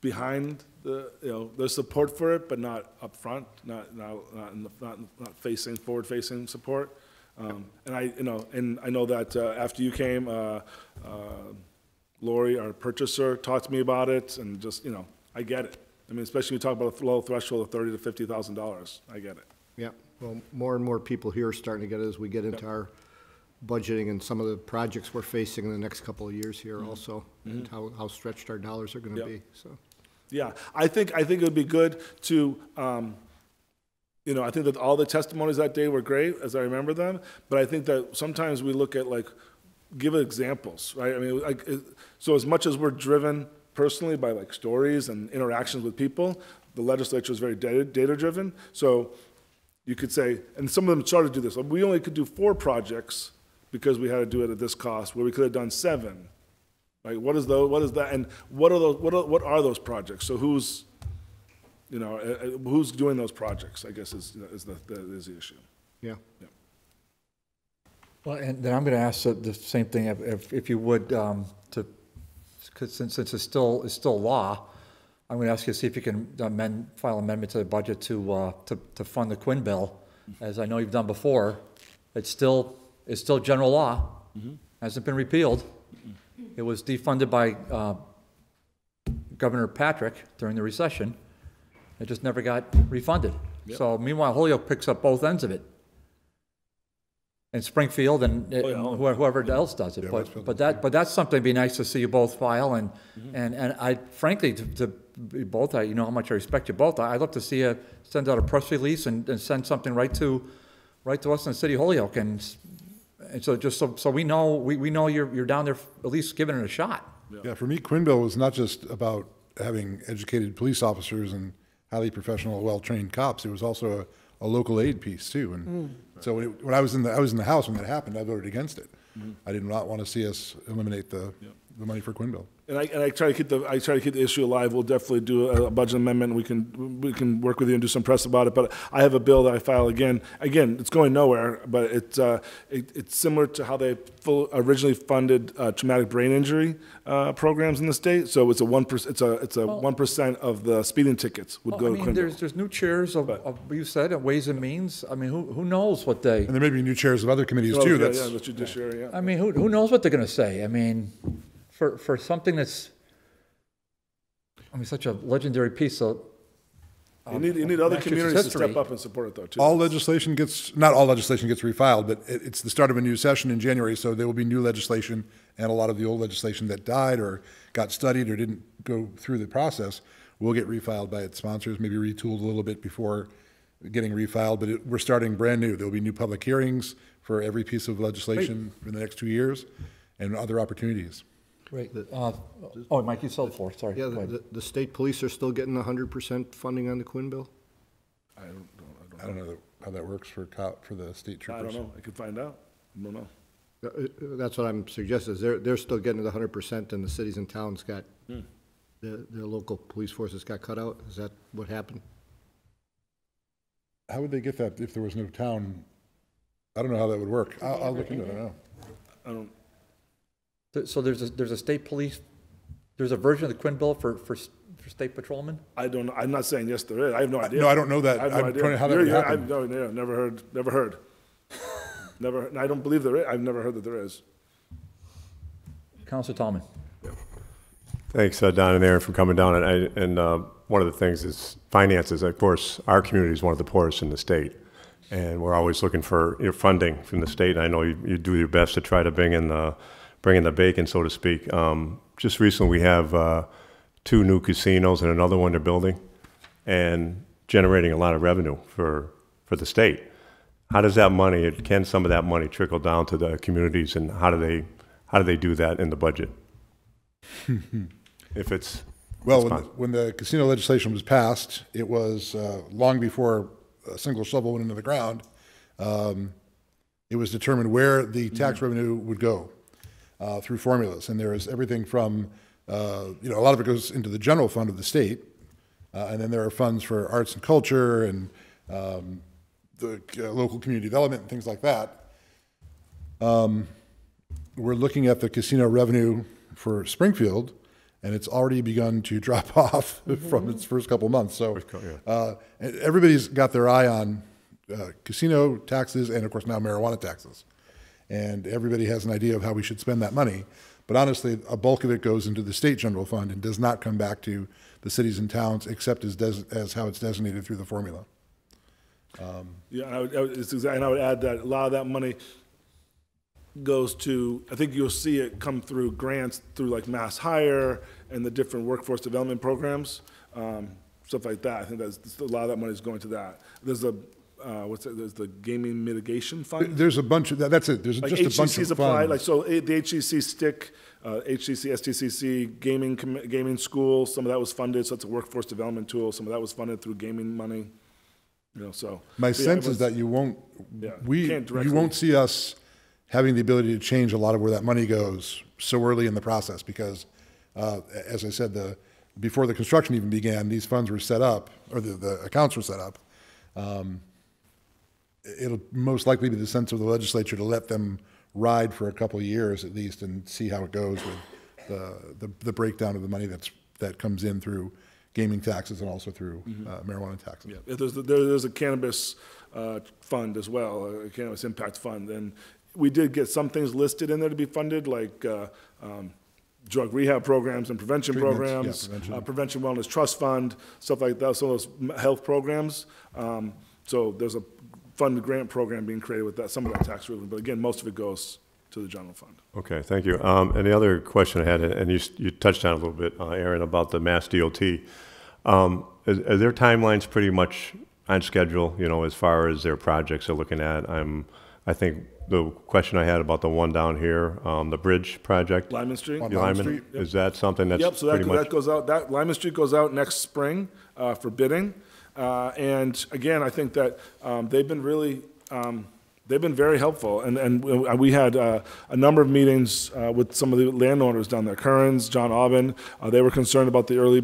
behind the, there's support for it, but not upfront, not facing, forward-facing support. And I know that after you came, Lori, our purchaser, talked to me about it, and just, I get it. I mean, especially when you talk about a low threshold of $30,000 to $50,000, I get it. Yeah, well, more and more people here are starting to get it as we get into our budgeting and some of the projects we're facing in the next couple of years here also, and how stretched our dollars are gonna Yep. be, so. Yeah, I think it would be good to, I think that all the testimonies that day were great, as I remember them, but I think that sometimes we look at give examples, right? I mean, so as much as we're driven personally by stories and interactions with people, the legislature is very data-driven. So you could say, and some of them started to do this. We only could do 4 projects because we had to do it at this cost, where we could have done 7. Like, what is that, and what are those projects? So who's doing those projects? I guess is the issue. Yeah. Well, and then I'm going to ask the same thing, if you would, because since it's still law, I'm going to ask you to see if you can file amendment to the budget to fund the Quinn bill, as I know you've done before. It's still general law, hasn't been repealed. It was defunded by Governor Patrick during the recession. It just never got refunded. Yep. So meanwhile, Holyoke picks up both ends of it. And Springfield and whoever else does it. Yeah, But that's something it'd be nice to see you both file, and I frankly, to be both, you know how much I respect you both. I'd love to see you send out a press release and send something right to us in the city of Holyoke, and so just so we know you're down there at least giving it a shot. Yeah, for me, Quinn bill was not just about having educated police officers and highly professional, well-trained cops. It was also a local aid piece too. And so when I was in the House when that happened, I voted against it. I did not want to see us eliminate the money for Quinn bill. And I try to keep the issue alive. We'll definitely do a budget amendment. We can work with you and do some press about it. But I have a bill that I file again. Again, it's going nowhere. But it's similar to how they originally funded traumatic brain injury programs in the state. So it's a 1%. It's a 1% of the speeding tickets would go to Quinn bill. There's new chairs of you said of Ways and Means. I mean, who knows what they? And there may be new chairs of other committees Oh, too. yeah, That's the judiciary. Yeah. I mean, who knows what they're going to say? I mean, for something that's, such a legendary piece of. You need other Massachusetts communities to history. step up and support it though too. not all legislation gets refiled, but it's the start of a new session in January, so there will be new legislation, and a lot of the old legislation that died or got studied or didn't go through the process will get refiled by its sponsors, maybe retooled a little bit before getting refiled, but we're starting brand new. There'll be new public hearings for every piece of legislation for the next 2 years, and other opportunities. Great. Mike, you sold for. Sorry. Yeah, Go ahead. the state police are still getting 100% funding on the Quinn bill? I don't know how that works for the state I troopers. don't know. I could find out. I don't know. That's what I'm suggesting, is they're still getting the 100%, and the cities and towns got, their local police forces got cut out? Is that what happened? How would they get that if there was no town? I don't know how that would work. I'll look into it. I don't know. I don't. So there's a state police There's a version of the Quinn bill for state patrolmen? I don't know. I'm not saying yes, there is. I have no idea. No, I don't know that. I have no I'm idea. trying to how that would happen. I've no idea. Never heard. Never. I don't believe there is. I've never heard that there is. Councilor Tallman. Thanks, Don and Aaron, for coming down. And one of the things is finances. Of course, our community is one of the poorest in the state, and we're always looking for funding from the state. I know you do your best to try to bring in the bacon, so to speak. Just recently, we have 2 new casinos and another one they're building, and generating a lot of revenue for the state. How does that money? Can some of that money trickle down to the communities, and how do they do that in the budget? If it's well, when the casino legislation was passed, it was long before a single shovel went into the ground. It was determined where the tax revenue would go through formulas, and there is everything from a lot of it goes into the general fund of the state, and then there are funds for arts and culture and the local community development and things like that. We're looking at the casino revenue for Springfield, and it's already begun to drop off from its first couple months. So everybody's got their eye on casino taxes and, of course, now marijuana taxes. And everybody has an idea of how we should spend that money. But honestly, a bulk of it goes into the state general fund and does not come back to the cities and towns except as how it's designated through the formula. Yeah, and I would add that a lot of that money goes to, I think you'll see it come through grants through like Mass Hire and the different workforce development programs, stuff like that. I think that's a lot of that money is going to that. There's a There's the gaming mitigation fund. There's a bunch of that's it. There's like just a bunch HCC's of applied, funds. like so the HCC stick, HCC, STCC, gaming school. Some of that was funded, so it's a workforce development tool. Some of that was funded through gaming money. So my sense is that you won't. Yeah, you won't see us having the ability to change a lot of where that money goes so early in the process because, as I said, before the construction even began, these funds were set up, or the accounts were set up. It'll most likely be the sense of the legislature to let them ride for a couple of years at least and see how it goes with the breakdown of the money that comes in through gaming taxes and also through marijuana taxes. Yeah, there's a cannabis fund as well, a cannabis impact fund, and we did get some things listed in there to be funded, like drug rehab programs and prevention programs, prevention wellness trust fund, stuff like that, some of those health programs. So there's a fund grant program being created with that, some of that tax revenue, but again, most of it goes to the general fund. Okay, thank you. And the other question I had, and you touched on it a little bit, Aaron, about the Mass DOT. Are their timelines pretty much on schedule, as far as their projects they're looking at? I think the question I had about the one down here, the bridge project. Lyman Street? Lyman Street, yep. Is that something that's so pretty much? That goes out, Lyman Street goes out next spring for bidding. And again, I think that they've been really, they've been very helpful. And we had a number of meetings with some of the landowners down there, Currens, John Aubin. They were concerned about the early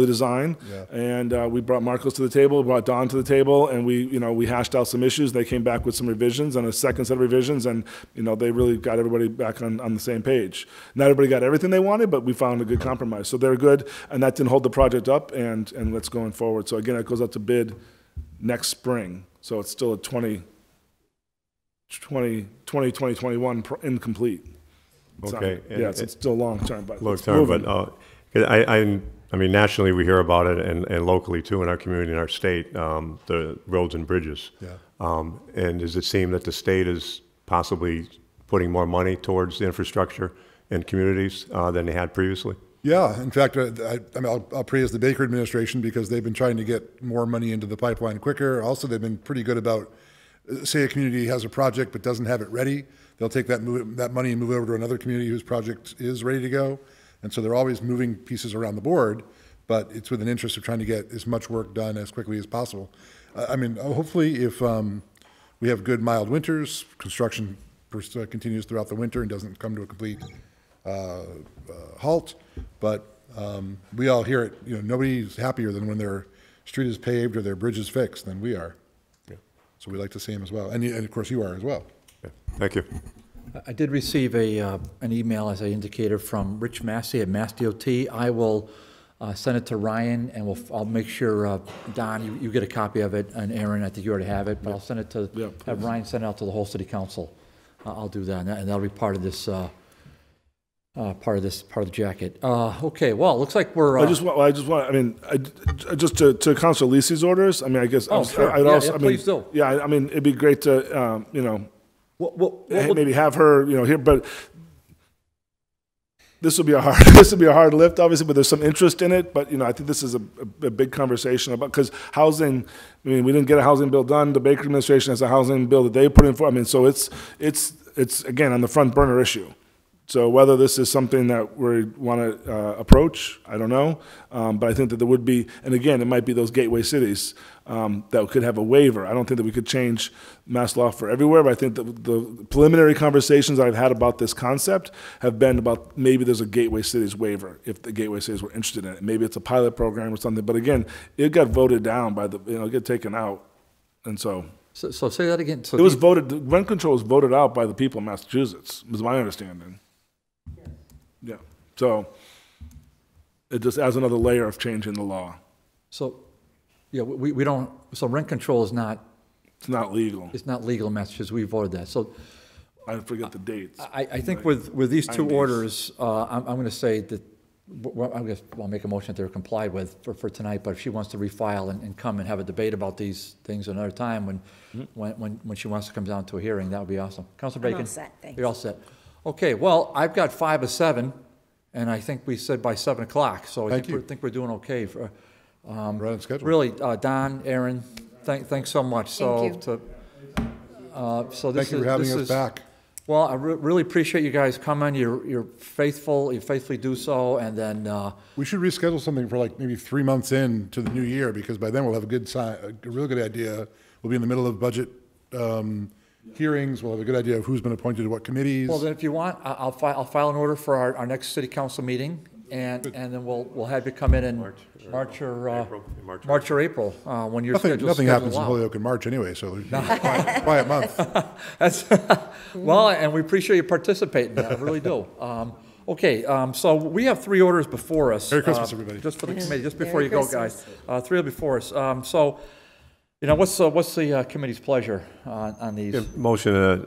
design. Yeah. And we brought Marcos to the table, brought Don to the table, and we hashed out some issues. They came back with some revisions and a second set of revisions, and they really got everybody back on the same page. Not everybody got everything they wanted, but we found a good compromise. So they're good, and that didn't hold the project up, and that's going forward. So again, it goes out to bid next spring. So it's still a 2021 incomplete. Okay. It's still long term, but long term. But I mean, nationally we hear about it, and locally too in our community, in our state, the roads and bridges. Yeah. And does it seem that the state is possibly putting more money towards the infrastructure in communities than they had previously? Yeah, in fact, I'll praise the Baker administration because they've been trying to get more money into the pipeline quicker. Also, they've been pretty good about, say a community has a project but doesn't have it ready, they'll take that money and move it over to another community whose project is ready to go. And so they're always moving pieces around the board, but it's with an interest of trying to get as much work done as quickly as possible. Hopefully if we have good mild winters, construction continues throughout the winter and doesn't come to a complete halt, but we all hear it, nobody's happier than when their street is paved or their bridge is fixed than we are. So we like to see them as well. And of course you are as well. Yeah. Thank you. I did receive an email, as I indicated, from Rich Massey at Mass DOT. I will send it to Ryan, and I'll make sure, Don, you get a copy of it, and Aaron, I think you already have it, but I'll send it to, have Ryan send it out to the whole city council. I'll do that, and that'll be part of this, part of the jacket. Okay, well, it looks like we're. I just want, I mean, just to Councilor Lisi's orders, I mean, I guess. Oh, sure. I'd also, Yeah, I mean, please do. Yeah, I mean, it'd be great to, you know, Well, maybe have her, you know, here, but this will be a hard lift, obviously, but there's some interest in it. But, you know, I think this is a big conversation about, because housing, I mean, we didn't get a housing bill done. The Baker administration has a housing bill that they put in for, I mean, so it's again, on the front burner issue. So whether this is something that we want to approach, I don't know. But I think that there would be, and again, it might be those gateway cities that could have a waiver. I don't think that we could change mass law for everywhere, but I think that the preliminary conversations I've had about this concept have been about maybe there's a gateway cities waiver if the gateway cities were interested in it. Maybe it's a pilot program or something. But again, it got voted down by the, you know, it got taken out. And so say that again. So it was voted, the rent control was voted out by the people of Massachusetts, was my understanding. Yeah, so it just adds another layer of change in the law. So, yeah, we don't, so rent control is not. It's not legal. It's not legal in Massachusetts, we voted that, so. I forget the dates. I think with these two orders, I'm gonna say that, well, I guess I'll make a motion that they're complied with for tonight, but if she wants to refile and come and have a debate about these things another time when she wants to come down to a hearing, that would be awesome. Councilor Bacon? I'm all set, thanks. You're all set. Okay, well, I've got 5 of 7, and I think we said by 7 o'clock, so I think we're doing okay. For, Right on schedule. really, Don, Aaron, thanks so much. Thank you. So this Thank you for having this us is, back. Well, I really appreciate you guys coming. You're faithful. You faithfully do so, and then We should reschedule something for like maybe 3 months in to the new year, because by then we'll have a real good idea. We'll be in the middle of budget hearings. We'll have a good idea of who's been appointed to what committees. well, then if you want, I'll file an order for our next city council meeting, and then we'll have you come in March or April when your Nothing schedule's happens in out. Holyoke in March anyway, so there's quiet month. That's well, and we appreciate you participating. I really do. Okay, so we have 3 orders before us. Merry Christmas, everybody. Just for the committee, just before Merry you go, Christmas. guys. 3 are before us. So, you know, what's the committee's pleasure on these? Yeah, motion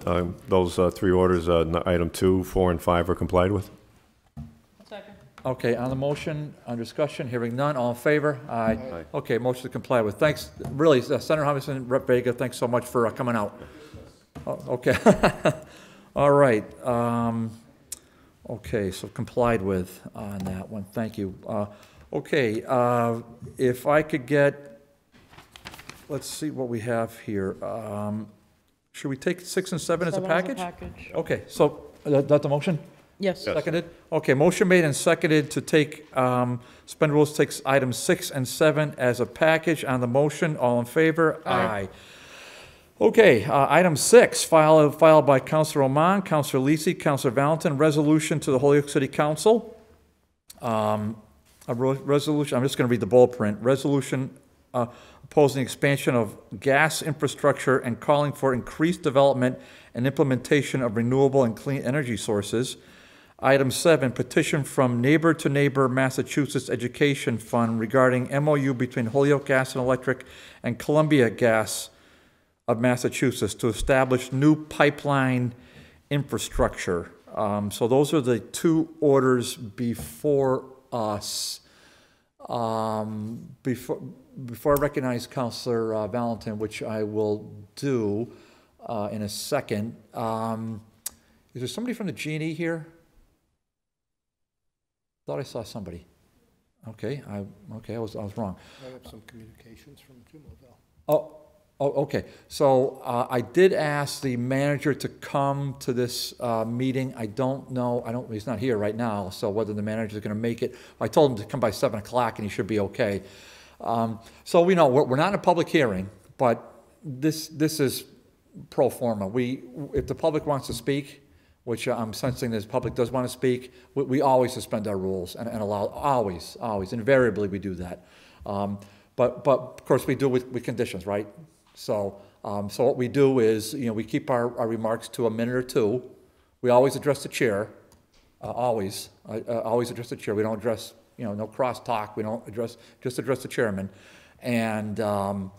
those 3 orders, item 2, 4, and 5 are complied with. Second. Okay, on the motion, on discussion, hearing none, all in favor? Aye. Okay, motion to comply with. Thanks, really, Senator Hutchinson, Rep. Vega, thanks so much for coming out. Oh, okay. All right. Okay, so complied with on that one. Thank you. Okay, if I could get, let's see what we have here. Should we take 6 and 7 as a 7 package? package. Okay, so that the motion? Yes. Seconded? Okay, motion made and seconded to take, suspend rules, takes items 6 and 7 as a package. On the motion, all in favor? Aye. Okay, item 6, filed by Councilor Oman, Councilor Lisi, Councilor Valentin, resolution to the Holyoke City Council. A resolution, I'm just going to read the bold print. Resolution opposing expansion of gas infrastructure and calling for increased development and implementation of renewable and clean energy sources. Item 7, petition from Neighbor to Neighbor Massachusetts Education Fund regarding MOU between Holyoke Gas and Electric and Columbia Gas of Massachusetts to establish new pipeline infrastructure. So those are the 2 orders before us. Before I recognize Councilor Valentin, which I will do in a second, is there somebody from the G&E here? Thought I saw somebody. Okay, I was wrong. I have some communications from Jim Lavelle. Oh, okay. So I did ask the manager to come to this meeting. I don't know. He's not here right now. So whether the manager is going to make it, I told him to come by 7 o'clock, and he should be okay. So we know we're not in a public hearing, but this is pro forma. If the public wants to speak, which I'm sensing the public does want to speak, we always suspend our rules and allow, always, invariably we do that. But of course we do with conditions, right? So what we do is, we keep our remarks to a minute or 2. we always address the chair, always address the chair. We don't address, no cross-talk. We don't just address the chairman. And then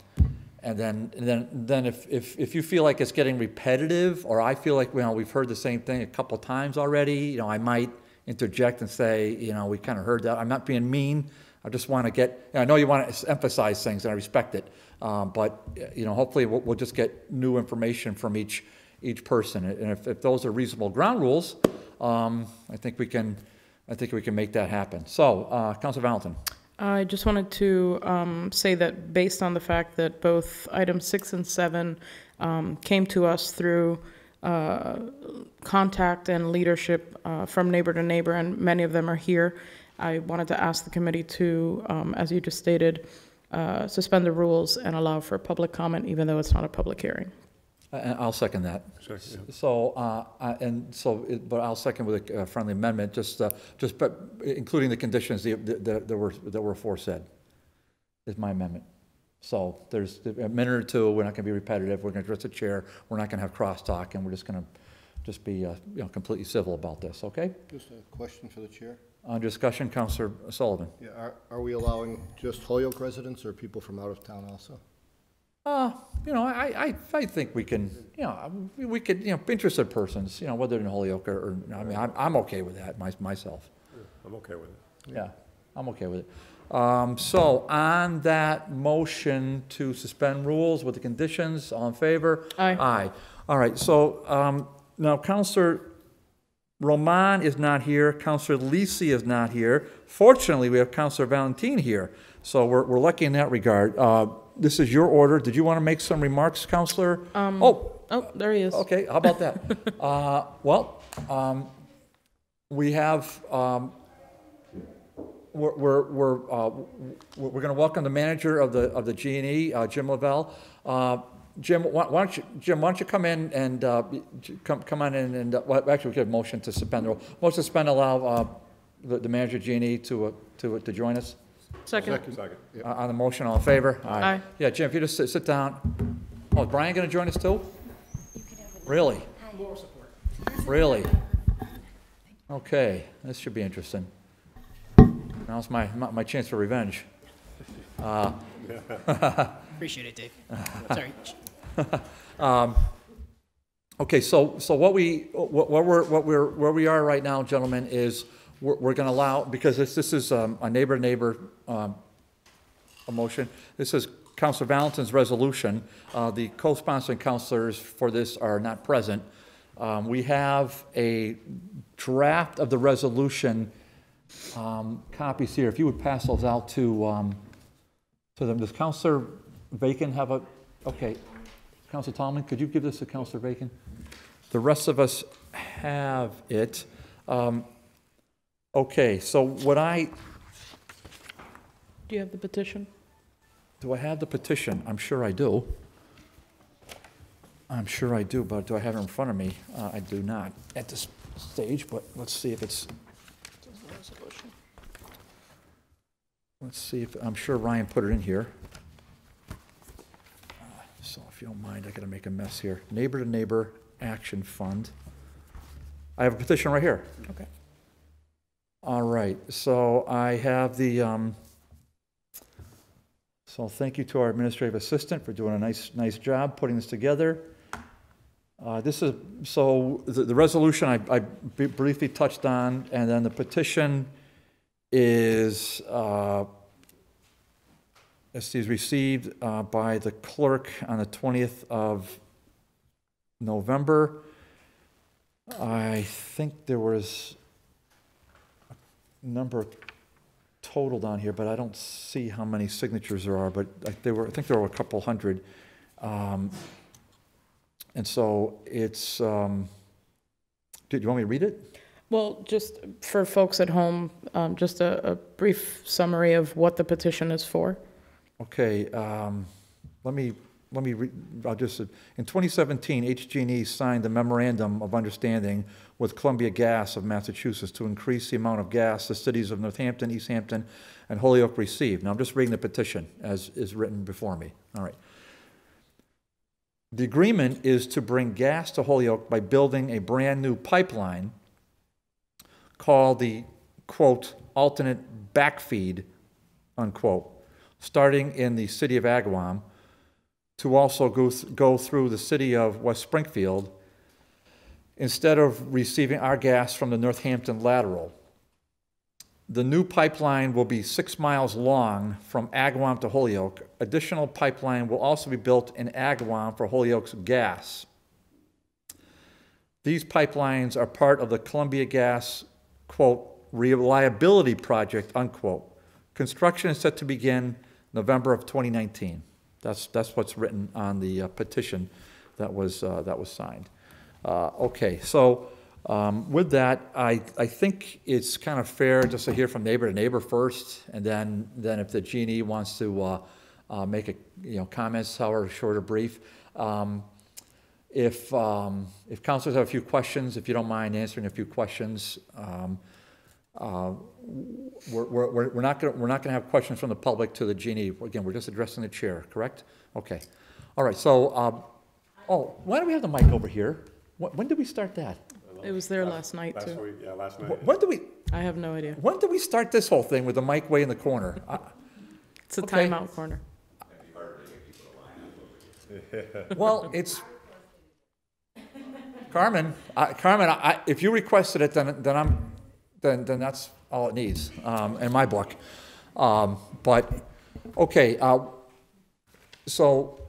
if you feel like it's getting repetitive, or I feel like, we've heard the same thing a couple times already, I might interject and say, we kind of heard that. I'm not being mean. I just want to get, I know you want to emphasize things, and I respect it. But, hopefully we'll just get new information from each person. And if those are reasonable ground rules, I think we can make that happen. So, Councilor Valentin. I just wanted to say that based on the fact that both items 6 and 7 came to us through contact and leadership from neighbor to neighbor, and many of them are here, I wanted to ask the committee to, as you just stated, suspend the rules and allow for public comment, even though it's not a public hearing. I'll second that. But I'll second with a friendly amendment, but including the conditions that were aforesaid, is my amendment. So there's a minute or two. We're not going to be repetitive. We're going to address the chair. We're not going to have crosstalk, and we're just going to be completely civil about this. Okay. Just a question for the chair. On discussion, Councilor Sullivan. Yeah, are we allowing just Holyoke residents or people from out of town also? I think we can, interested persons, whether in Holyoke or I'm okay with that myself. I'm okay with it. Yeah, I'm okay with it. So on that motion to suspend rules with the conditions, all in favor? Aye. Aye. All right, so now Councilor Roman is not here. Councilor Lisi is not here. Fortunately, we have Councilor Valentin here, so we're lucky in that regard. This is your order. Did you want to make some remarks, Councilor? Oh, there he is. Okay, how about that? We have, we're going to welcome the manager of the G&E, Jim Lavelle. Jim, why don't you come in and come on in and actually we get a motion to suspend the rule. Motion to suspend, allow the manager of G&E to join us. Second. Yep. On the motion, all in favor? Aye. Yeah, Jim, if you just sit down. Oh, is Brian going to join us too? Really? More support. Really? Okay, this should be interesting. Now's my chance for revenge. Appreciate it, Dave. Sorry. Okay, so where we are right now, gentlemen, is we're going to allow, because this is a neighbor a motion. This is Councilor Valentin's resolution. The co-sponsoring councilors for this are not present. We have a draft of the resolution, copies here. If you would pass those out to them. Does Councilor Bacon have a, okay. Councilor Tallman, could you give this to Councilor Bacon? The rest of us have it. Okay, so do you have the petition? Do I have the petition? I'm sure I do. But do I have it in front of me? I do not at this stage, but let's see if it's... Let's see if... I'm sure Ryan put it in here. So if you don't mind, I got to make a mess here. Neighbor to Neighbor Action Fund. I have a petition right here. Okay. All right, so I have the, so thank you to our administrative assistant for doing a nice job putting this together. This is, so the resolution I briefly touched on, and then the petition is, is received by the clerk on the 20th of November. I think there was number totaled on here, but I don't see how many signatures there are, but I think there were a couple hundred. And so it's, did you want me to read it? Well, just for folks at home, just a brief summary of what the petition is for. Okay, let me read, I'll just, in 2017, HG&E signed the Memorandum of Understanding with Columbia Gas of Massachusetts to increase the amount of gas the cities of Northampton, East Hampton, and Holyoke receive. Now, I'm just reading the petition as is written before me. All right. The agreement is to bring gas to Holyoke by building a brand-new pipeline called the, quote, alternate backfeed, unquote, starting in the city of Agawam to also go through the city of West Springfield instead of receiving our gas from the Northampton lateral. The new pipeline will be 6 miles long from Agawam to Holyoke. Additional pipeline will also be built in Agawam for Holyoke's gas. These pipelines are part of the Columbia Gas, quote, reliability project, unquote. Construction is set to begin November of 2019. That's what's written on the petition that was signed. Okay, so with that, I think it's kind of fair just to hear from neighbor to neighbor first, and then if the G&E wants to make comments, however short or brief. If councilors have a few questions, if you don't mind answering a few questions, we're not going to have questions from the public to the G&E. Again, we're just addressing the chair, correct? Okay. All right. So, why don't we have the mic over here? When did we start that? It was there last night, too. Last week, yeah, last night. When did we? I have no idea. When did we start this whole thing with the mic way in the corner? It's a okay. timeout corner. Well, it's Carmen. Carmen, if you requested it, then that's all it needs in my book. But okay, so.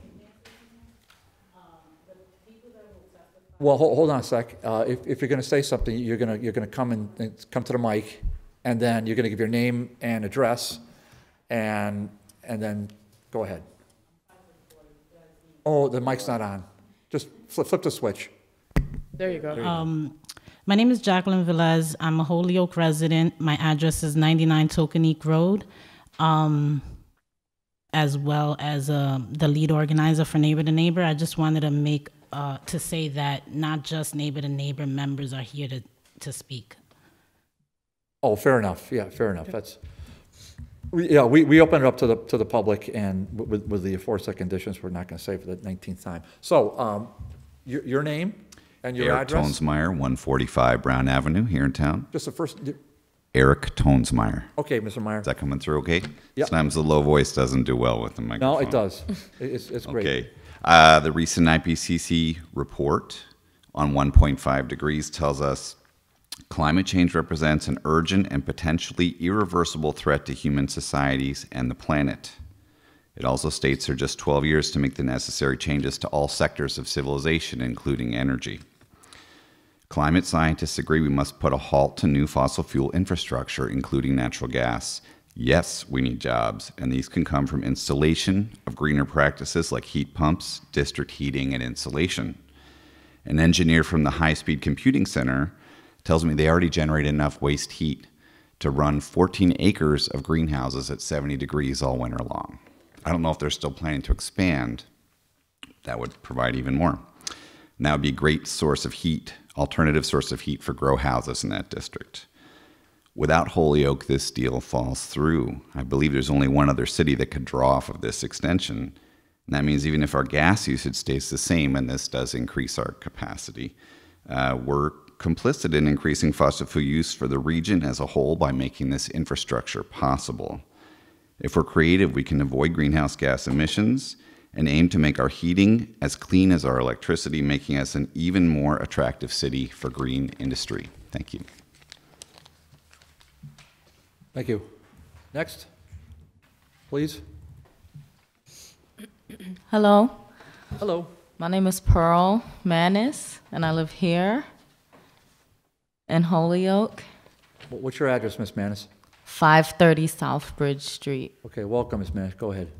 Well, hold on a sec. If you're going to say something, you're going to come to the mic, and then you're going to give your name and address, and then go ahead. Oh, the mic's not on. Just flip the switch. There you go. My name is Jacqueline Velez. I'm a Holyoke resident. My address is 99 Tokenique Road, as well as the lead organizer for Neighbor to Neighbor. I just wanted to say that not just Neighbor to Neighbor members are here to speak. Oh, fair enough. Yeah, fair enough. That's we open it up to the public, and with the aforesaid conditions, we're not going to say for the 19th time. So, your name and your Eric address. Tonesmeyer, 145 Brown Avenue here in town. Just the first. Eric Tonesmeyer. Okay, Mr. Meyer. Is that coming through okay? Yep. Sometimes the low voice doesn't do well with the microphone. No, it does. It's great. Okay. The recent IPCC report on 1.5 degrees tells us climate change represents an urgent and potentially irreversible threat to human societies and the planet. It also states there are just 12 years to make the necessary changes to all sectors of civilization, including energy. Climate scientists agree we must put a halt to new fossil fuel infrastructure, including natural gas. Yes, we need jobs, and these can come from installation of greener practices like heat pumps, district heating, and insulation. An engineer from the High Speed Computing Center tells me they already generate enough waste heat to run 14 acres of greenhouses at 70 degrees all winter long. I don't know if they're still planning to expand. That would provide even more. And that would be a great source of heat, alternative source of heat for grow houses in that district. Without Holyoke, this deal falls through. I believe there's only one other city that could draw off of this extension. And that means even if our gas usage stays the same, and this does increase our capacity, we're complicit in increasing fossil fuel use for the region as a whole by making this infrastructure possible. If we're creative, we can avoid greenhouse gas emissions and aim to make our heating as clean as our electricity, making us an even more attractive city for green industry. Thank you. Thank you. Next, please. Hello. Hello. My name is Pearl Manis, and I live here in Holyoke. What's your address, Ms. Manis? 530 Southbridge Street. Okay, welcome, Ms. Manis. Go ahead.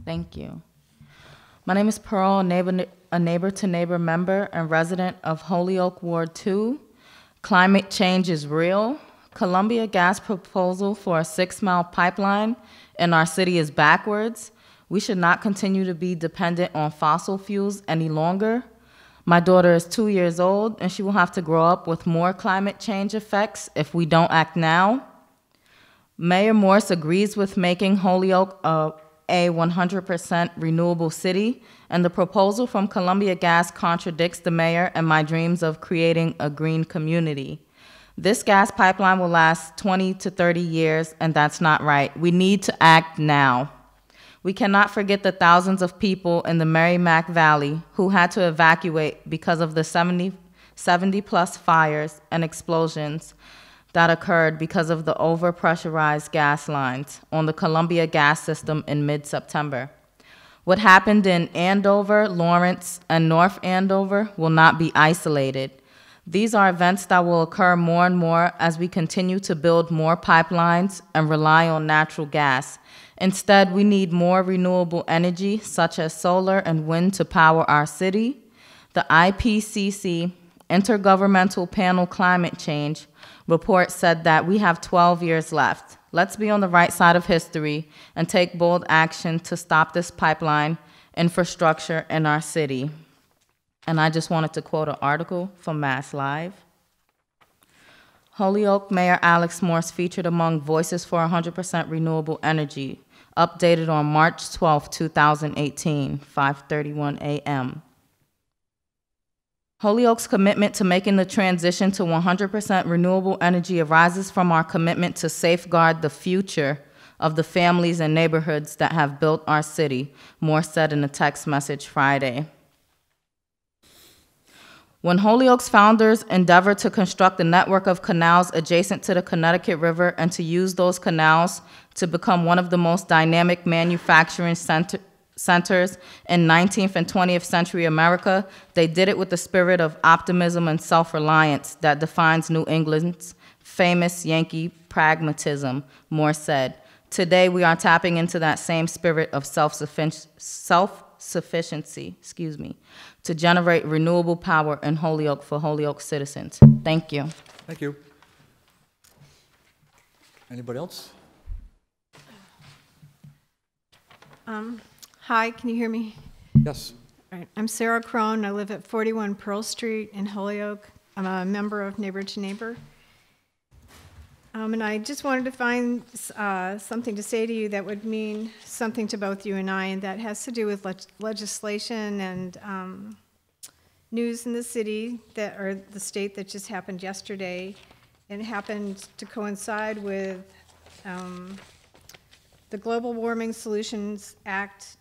Thank you. My name is Pearl, a neighbor-to-neighbor member and resident of Holyoke Ward 2. Climate change is real. Columbia Gas proposal for a 6-mile pipeline in our city is backwards. We should not continue to be dependent on fossil fuels any longer. My daughter is 2 years old, and she will have to grow up with more climate change effects if we don't act now. Mayor Morse agrees with making Holyoke a 100% renewable city, and the proposal from Columbia Gas contradicts the mayor and my dreams of creating a green community. This gas pipeline will last 20 to 30 years, and that's not right. We need to act now. We cannot forget the thousands of people in the Merrimack Valley who had to evacuate because of the 70-plus fires and explosions that occurred because of the overpressurized gas lines on the Columbia gas system in mid-September. What happened in Andover, Lawrence, and North Andover will not be isolated. These are events that will occur more and more as we continue to build more pipelines and rely on natural gas. Instead, we need more renewable energy, such as solar and wind, to power our city. The IPCC, Intergovernmental Panel Climate Change, report said that we have 12 years left. Let's be on the right side of history and take bold action to stop this pipeline infrastructure in our city. And I just wanted to quote an article from Mass Live. Holyoke Mayor Alex Morse featured among Voices for 100% Renewable Energy, updated on March 12, 2018, 5:31 a.m. Holyoke's commitment to making the transition to 100% renewable energy arises from our commitment to safeguard the future of the families and neighborhoods that have built our city, Morse said in a text message Friday. When Holyoke's founders endeavored to construct a network of canals adjacent to the Connecticut River and to use those canals to become one of the most dynamic manufacturing centers in 19th and 20th century America, they did it with the spirit of optimism and self-reliance that defines New England's famous Yankee pragmatism, Morse said. Today, we are tapping into that same spirit of self-sufficiency, to generate renewable power in Holyoke for Holyoke citizens. Thank you. Thank you. Anybody else? Hi, can you hear me? Yes. All right. I'm Sarah Crone. I live at 41 Pearl Street in Holyoke. I'm a member of Neighbor to Neighbor. And I just wanted to find something to say to you that would mean something to both you and I, and that has to do with legislation and news in the city or the state that just happened yesterday. And it happened to coincide with the Global Warming Solutions Act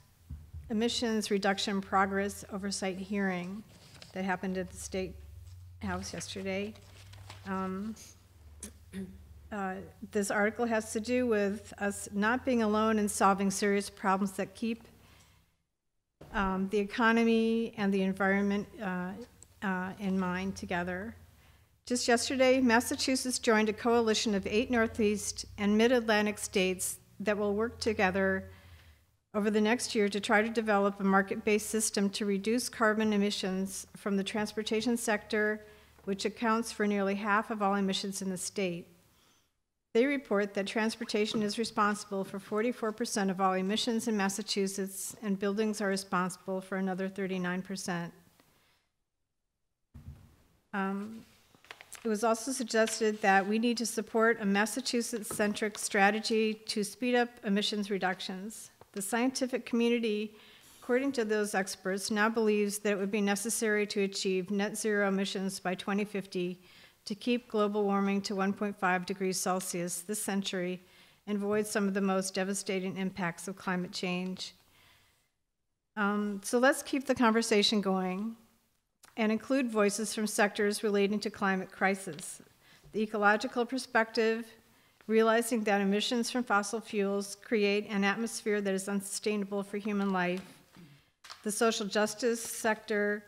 Emissions Reduction Progress Oversight Hearing that happened at the State House yesterday. This article has to do with us not being alone in solving serious problems that keep the economy and the environment in mind together. Just yesterday, Massachusetts joined a coalition of 8 Northeast and Mid-Atlantic states that will work together over the next year to try to develop a market-based system to reduce carbon emissions from the transportation sector, which accounts for nearly half of all emissions in the state. They report that transportation is responsible for 44% of all emissions in Massachusetts, and buildings are responsible for another 39%. It was also suggested that we need to support a Massachusetts-centric strategy to speed up emissions reductions. The scientific community, according to those experts, now believes that it would be necessary to achieve net zero emissions by 2050 to keep global warming to 1.5 degrees Celsius this century and avoid some of the most devastating impacts of climate change. So let's keep the conversation going and include voices from sectors relating to climate crisis. The ecological perspective, realizing that emissions from fossil fuels create an atmosphere that is unsustainable for human life. The social justice sector,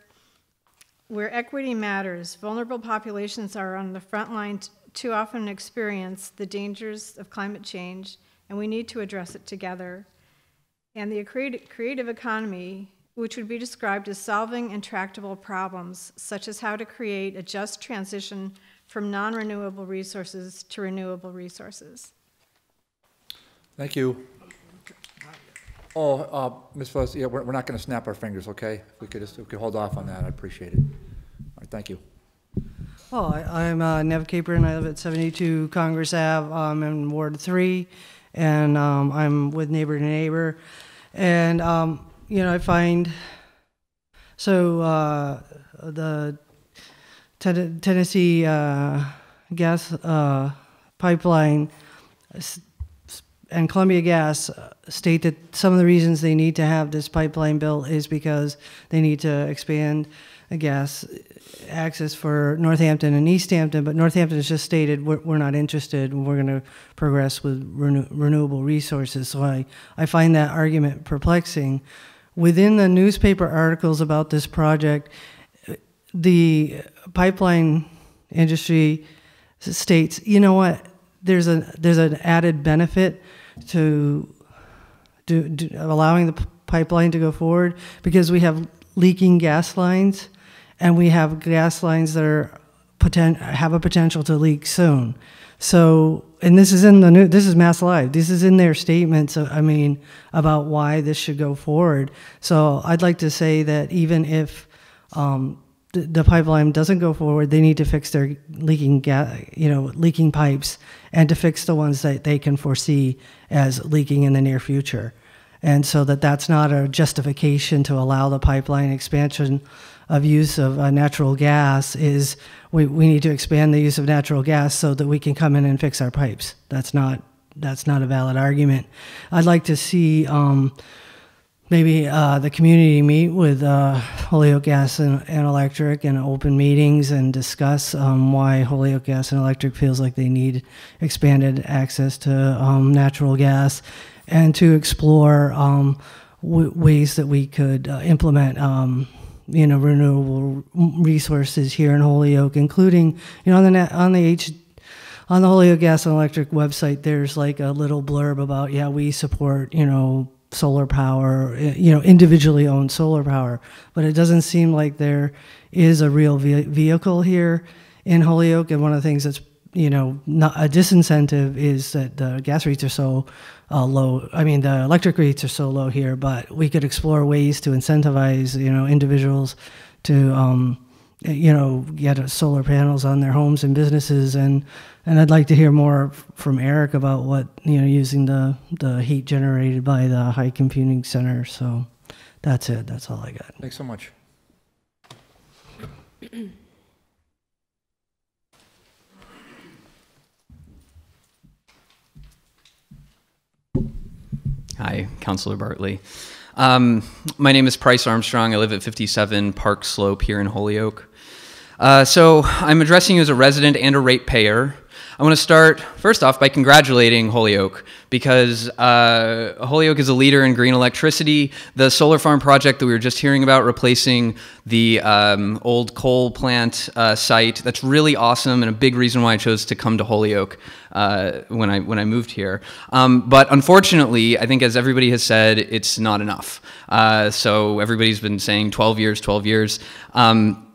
where equity matters. Vulnerable populations are on the front line too often experience the dangers of climate change, and we need to address it together. And the creative economy, which would be described as solving intractable problems, such as how to create a just transition from non-renewable resources to renewable resources. Thank you. Oh, Ms. Phyllis, yeah, we're not going to snap our fingers, okay? If we could hold off on that, I'd appreciate it. All right, thank you. Well, I'm Nev Caper, and I live at 72 Congress Ave. I'm in Ward 3, and I'm with Neighbor to Neighbor. And, I find, the Tennessee gas pipeline and Columbia Gas state that some of the reasons they need to have this pipeline built is because they need to expand the gas access for Northampton and East Hampton, but Northampton has just stated we're not interested, and we're going to progress with renewable resources. So I find that argument perplexing. Within the newspaper articles about this project, the pipeline industry states, you know what, there's an added benefit to allowing the pipeline to go forward because we have leaking gas lines, and we have gas lines that have a potential to leak soon. So, and this is in the new, this is Mass Live. This is in their statements, about why this should go forward. So I'd like to say that even if the pipeline doesn't go forward, they need to fix their leaking pipes, and to fix the ones that they can foresee as leaking in the near future. And so that's not a justification to allow the pipeline expansion of use of natural gas. Is we need to expand the use of natural gas so that we can come in and fix our pipes. That's not a valid argument. I'd like to see maybe the community meet with Holyoke Gas and Electric in open meetings and discuss why Holyoke Gas and Electric feels like they need expanded access to natural gas, and to explore ways that we could implement renewable resources here in Holyoke, including on the Holyoke Gas and Electric website, there's like a little blurb about, we support solar power, individually owned solar power, but it doesn't seem like there is a real vehicle here in Holyoke. And one of the things that's not a disincentive is that the gas rates are so low. I mean, the electric rates are so low here, but we could explore ways to incentivize individuals to get solar panels on their homes and businesses. And I'd like to hear more from Eric about what using the heat generated by the high computing center. So that's it. That's all I got. Thanks so much. Hi, Councilor Bartley. My name is Price Armstrong. I live at 57 Park Slope here in Holyoke. So I'm addressing you as a resident and a ratepayer. I want to start, first off, by congratulating Holyoke, because Holyoke is a leader in green electricity. The solar farm project that we were just hearing about, replacing the old coal plant site, that's really awesome, and a big reason why I chose to come to Holyoke when I moved here. But unfortunately, I think as everybody has said, it's not enough. So everybody's been saying 12 years, 12 years.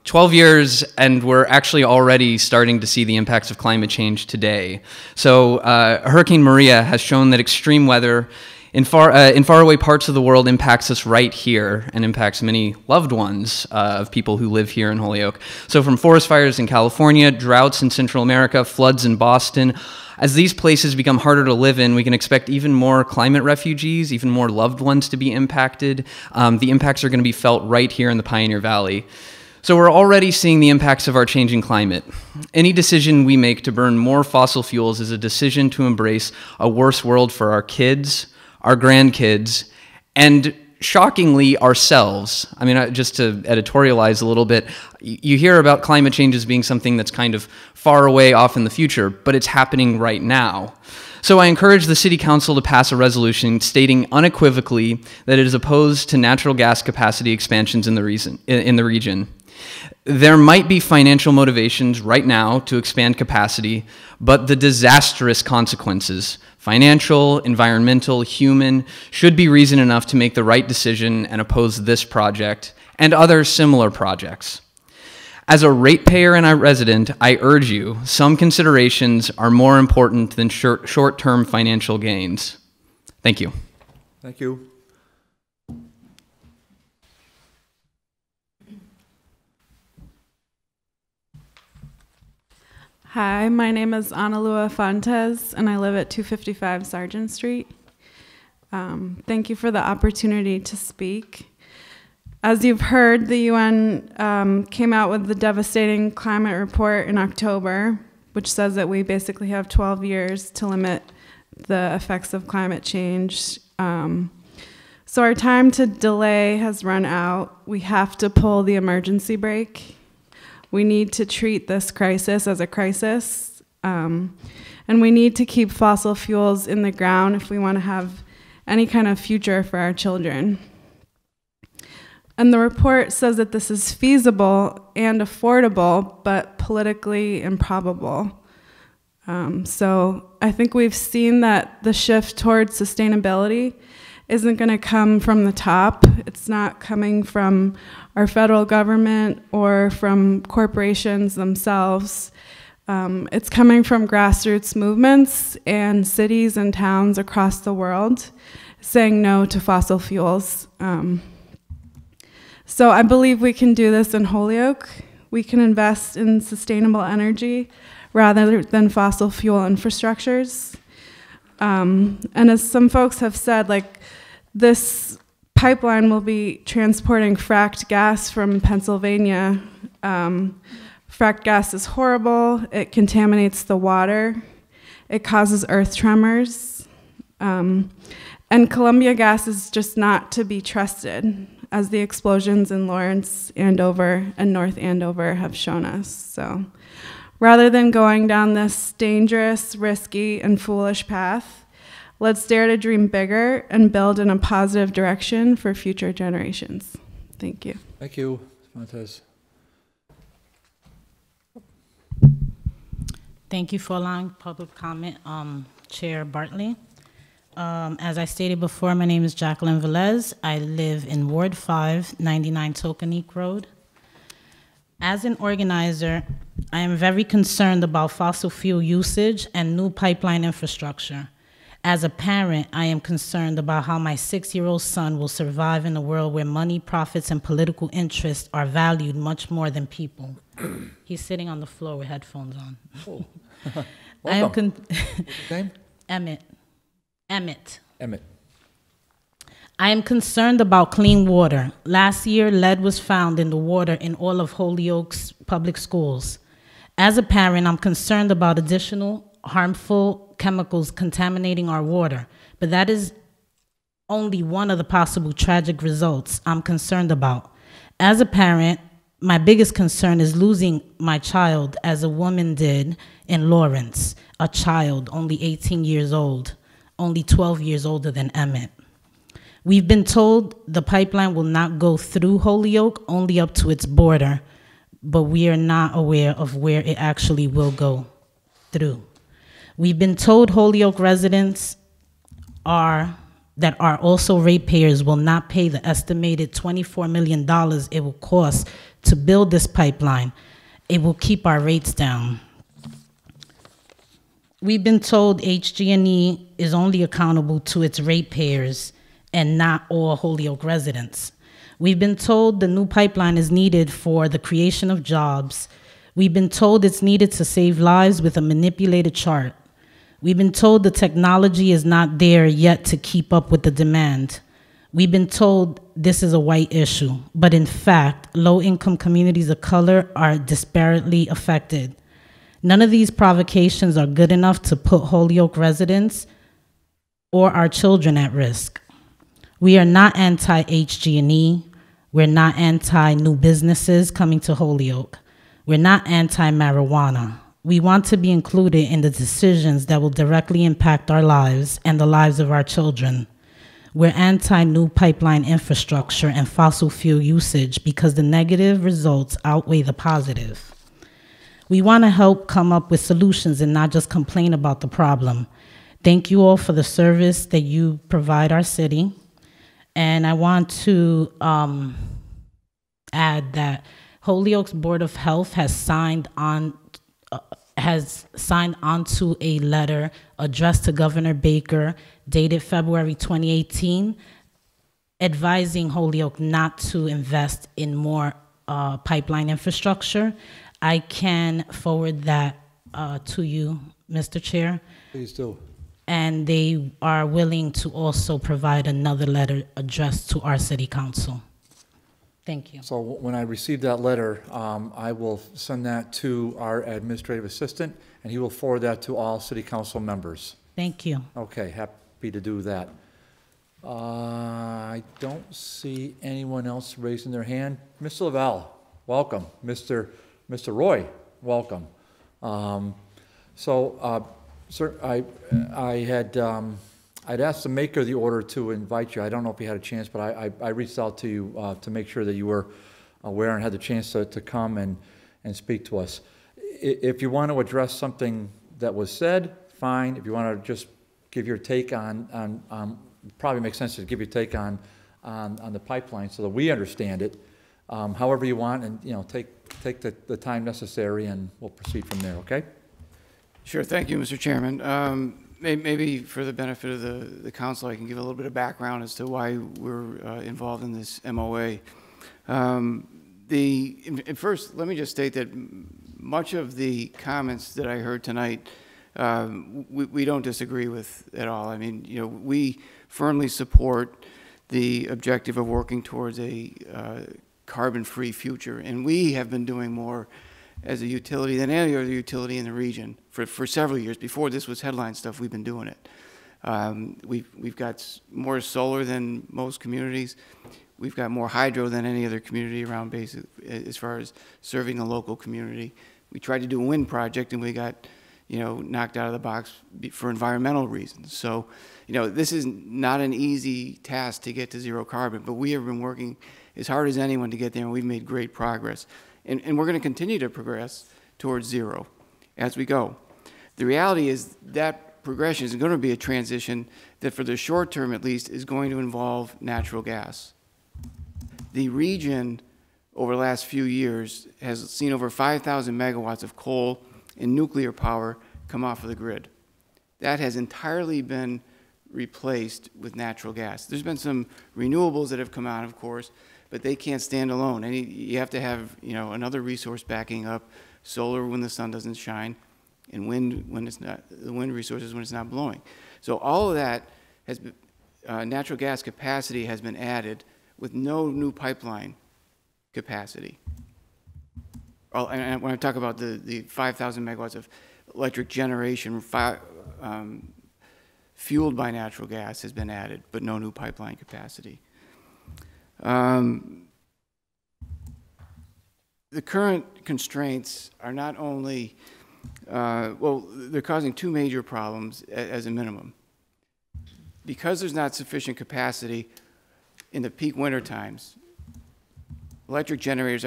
12 years, and we're actually already starting to see the impacts of climate change today. So Hurricane Maria has shown that extreme weather in faraway parts of the world impacts us right here and impacts many loved ones of people who live here in Holyoke. So from forest fires in California, droughts in Central America, floods in Boston, as these places become harder to live in, we can expect even more climate refugees, even more loved ones to be impacted. The impacts are going to be felt right here in the Pioneer Valley. So we're already seeing the impacts of our changing climate. Any decision we make to burn more fossil fuels is a decision to embrace a worse world for our kids, our grandkids, and shockingly, ourselves. I mean, just to editorialize a little bit, you hear about climate change as being something that's kind of far away off in the future, but it's happening right now. So I encourage the City Council to pass a resolution stating unequivocally that it is opposed to natural gas capacity expansions in the region. There might be financial motivations right now to expand capacity, but the disastrous consequences, financial, environmental, human, should be reason enough to make the right decision and oppose this project and other similar projects. As a ratepayer and a resident, I urge you, some considerations are more important than short-term financial gains. Thank you. Thank you. Hi, my name is Analua Fontes, and I live at 255 Sargent Street. Thank you for the opportunity to speak. As you've heard, the UN came out with the devastating climate report in October, which says that we basically have 12 years to limit the effects of climate change. So our time to delay has run out. We have to pull the emergency brake. We need to treat this crisis as a crisis. And we need to keep fossil fuels in the ground if we want to have any kind of future for our children. And the report says that this is feasible and affordable, but politically improbable. So I think we've seen that the shift towards sustainability isn't going to come from the top. It's not coming from our federal government or from corporations themselves. It's coming from grassroots movements and cities and towns across the world saying no to fossil fuels. So I believe we can do this in Holyoke. We can invest in sustainable energy rather than fossil fuel infrastructures. And as some folks have said, like, this pipeline will be transporting fracked gas from Pennsylvania. Fracked gas is horrible. It contaminates the water. It causes earth tremors. And Columbia gas is just not to be trusted, as the explosions in Lawrence, Andover, and North Andover have shown us. So rather than going down this dangerous, risky, and foolish path, let's dare to dream bigger and build in a positive direction for future generations. Thank you. Thank you, Montez. Thank you for allowing public comment, Chair Bartley. As I stated before, my name is Jacqueline Velez. I live in Ward 5, 99 Tokenique Road. As an organizer, I am very concerned about fossil fuel usage and new pipeline infrastructure. As a parent, I am concerned about how my 6-year-old son will survive in a world where money, profits, and political interests are valued much more than people. He's sitting on the floor with headphones on. Oh. I am What's his name? Emmett. I am concerned about clean water. Last year, lead was found in the water in all of Holyoke's public schools. As a parent, I'm concerned about additional harmful chemicals contaminating our water, but that is only one of the possible tragic results I'm concerned about. As a parent, my biggest concern is losing my child as a woman did in Lawrence, a child only 18 years old, only 12 years older than Emmett. We've been told the pipeline will not go through Holyoke, only up to its border, but we are not aware of where it actually will go through. We've been told Holyoke residents that are also ratepayers will not pay the estimated $24 million it will cost to build this pipeline. It will keep our rates down. We've been told HG&E is only accountable to its ratepayers and not all Holyoke residents. We've been told the new pipeline is needed for the creation of jobs. We've been told it's needed to save lives with a manipulated chart. We've been told the technology is not there yet to keep up with the demand. We've been told this is a white issue, but in fact, low-income communities of color are disparately affected. None of these provocations are good enough to put Holyoke residents or our children at risk. We are not anti-HG&E. We're not anti-new businesses coming to Holyoke. We're not anti-marijuana. We want to be included in the decisions that will directly impact our lives and the lives of our children. We're anti-new pipeline infrastructure and fossil fuel usage because the negative results outweigh the positive. We want to help come up with solutions and not just complain about the problem. Thank you all for the service that you provide our city. And I want to add that Holyoke's Board of Health has signed on to a letter addressed to Governor Baker dated February 2018, advising Holyoke not to invest in more pipeline infrastructure. I can forward that to you, Mr. Chair. Please do. and they are willing to also provide another letter addressed to our city council. Thank you. So when I receive that letter, I will send that to our administrative assistant, and he will forward that to all city council members. Thank you. Okay, happy to do that. I don't see anyone else raising their hand. Mr. Lavelle, welcome. Mr. Roy, welcome. Sir, I'd asked the maker of the order to invite you. I don't know if he had a chance, but I reached out to you to make sure that you were aware and had the chance to come and speak to us. If you want to address something that was said, fine. If you want to just give your take on probably makes sense to give your take on the pipeline so that we understand it. However you want, and take the time necessary, and we'll proceed from there. Okay. Sure. Thank you, Mr. Chairman. Maybe for the benefit of the council, I can give a little bit of background as to why we're involved in this MOA. First, let me just state that much of the comments that I heard tonight, we don't disagree with at all. I mean, we firmly support the objective of working towards a carbon-free future, and we have been doing more as a utility than any other utility in the region for several years. Before this was headline stuff, we've been doing it. We've got more solar than most communities. We've got more hydro than any other community around as far as serving the local community. We tried to do a wind project and we got knocked out of the box for environmental reasons. So this is not an easy task to get to zero carbon, but we have been working as hard as anyone to get there, and we've made great progress. And we're going to continue to progress towards zero as we go. The reality is that progression is going to be a transition that, for the short term at least, is going to involve natural gas. The region, over the last few years, has seen over 5,000 megawatts of coal and nuclear power come off of the grid. That has entirely been replaced with natural gas. There's been some renewables that have come out, of course, but they can't stand alone. And you have to have another resource backing up: solar when the sun doesn't shine, and wind when it's not, the wind resources when it's not blowing. So all of that has been, natural gas capacity has been added with no new pipeline capacity. And when I talk about the 5,000 megawatts of electric generation fueled by natural gas has been added, but no new pipeline capacity. The current constraints are not only, they're causing two major problems as a minimum. Because there's not sufficient capacity in the peak winter times, electric generators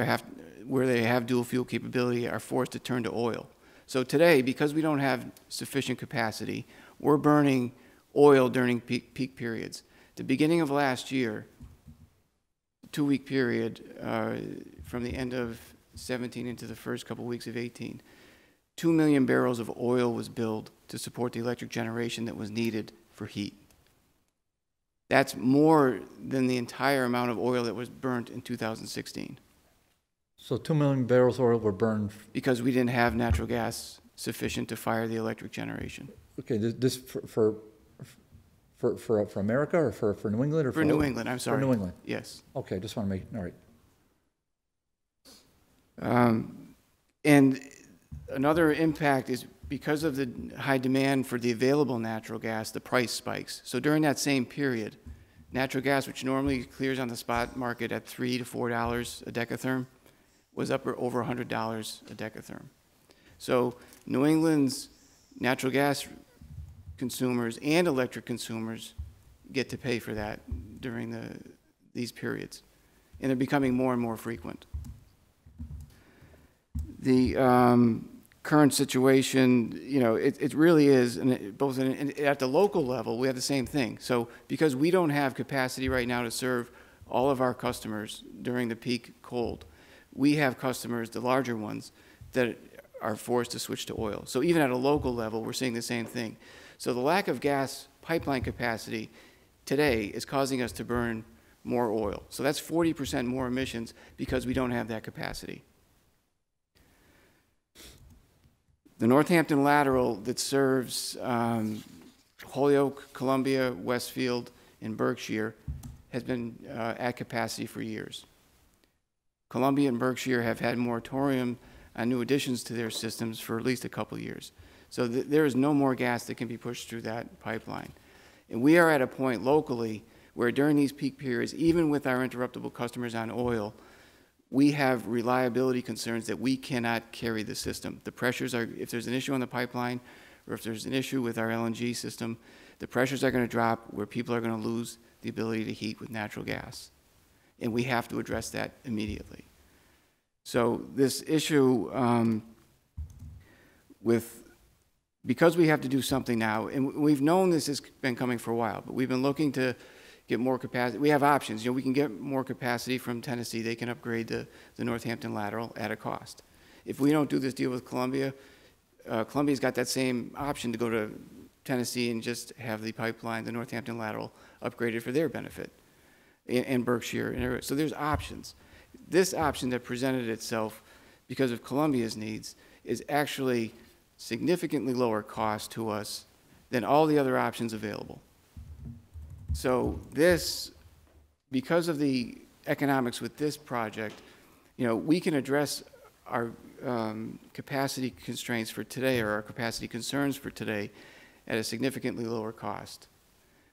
where they have dual fuel capability are forced to turn to oil. So today, because we don't have sufficient capacity, we're burning oil during peak periods. The beginning of last year, 2-week period from the end of 17 into the first couple weeks of 18, 2 million barrels of oil was billed to support the electric generation that was needed for heat. That's more than the entire amount of oil that was burnt in 2016. So 2 million barrels of oil were burned? Because we didn't have natural gas sufficient to fire the electric generation. Okay, this for America, or for New England, or for New England? I'm sorry. For New England. Yes. Okay, just want to make all right. And another impact is because of the high demand for the available natural gas, the price spikes. So during that same period, natural gas, which normally clears on the spot market at $3 to $4 a decatherm, was up over $100 a decatherm. So New England's natural gas consumers and electric consumers get to pay for that during these periods, and they're becoming more and more frequent. The current situation, it really is, and both at the local level, we have the same thing. So because we don't have capacity right now to serve all of our customers during the peak cold, we have customers, the larger ones, that are forced to switch to oil. So even at a local level, we're seeing the same thing. So the lack of gas pipeline capacity today is causing us to burn more oil. So that's 40% more emissions because we don't have that capacity. The Northampton lateral that serves Holyoke, Columbia, Westfield, and Berkshire has been at capacity for years. Columbia and Berkshire have had moratorium on new additions to their systems for at least a couple of years. So there is no more gas that can be pushed through that pipeline. And we are at a point locally where during these peak periods, even with our interruptible customers on oil, we have reliability concerns that we cannot carry the system. The pressures are, if there's an issue on the pipeline, or if there's an issue with our LNG system, the pressures are going to drop where people are going to lose the ability to heat with natural gas. And we have to address that immediately. So this issue because we have to do something now, and we've known this has been coming for a while, but we've been looking to get more capacity. We have options. You know, we can get more capacity from Tennessee. They can upgrade the Northampton lateral at a cost. If we don't do this deal with Columbia, Columbia's got that same option to go to Tennessee and just have the pipeline, the Northampton lateral, upgraded for their benefit, and Berkshire. So there's options. This option that presented itself because of Columbia's needs is actually significantly lower cost to us than all the other options available. So this, because of the economics with this project, you know, we can address our capacity constraints for today, or our capacity concerns for today, at a significantly lower cost.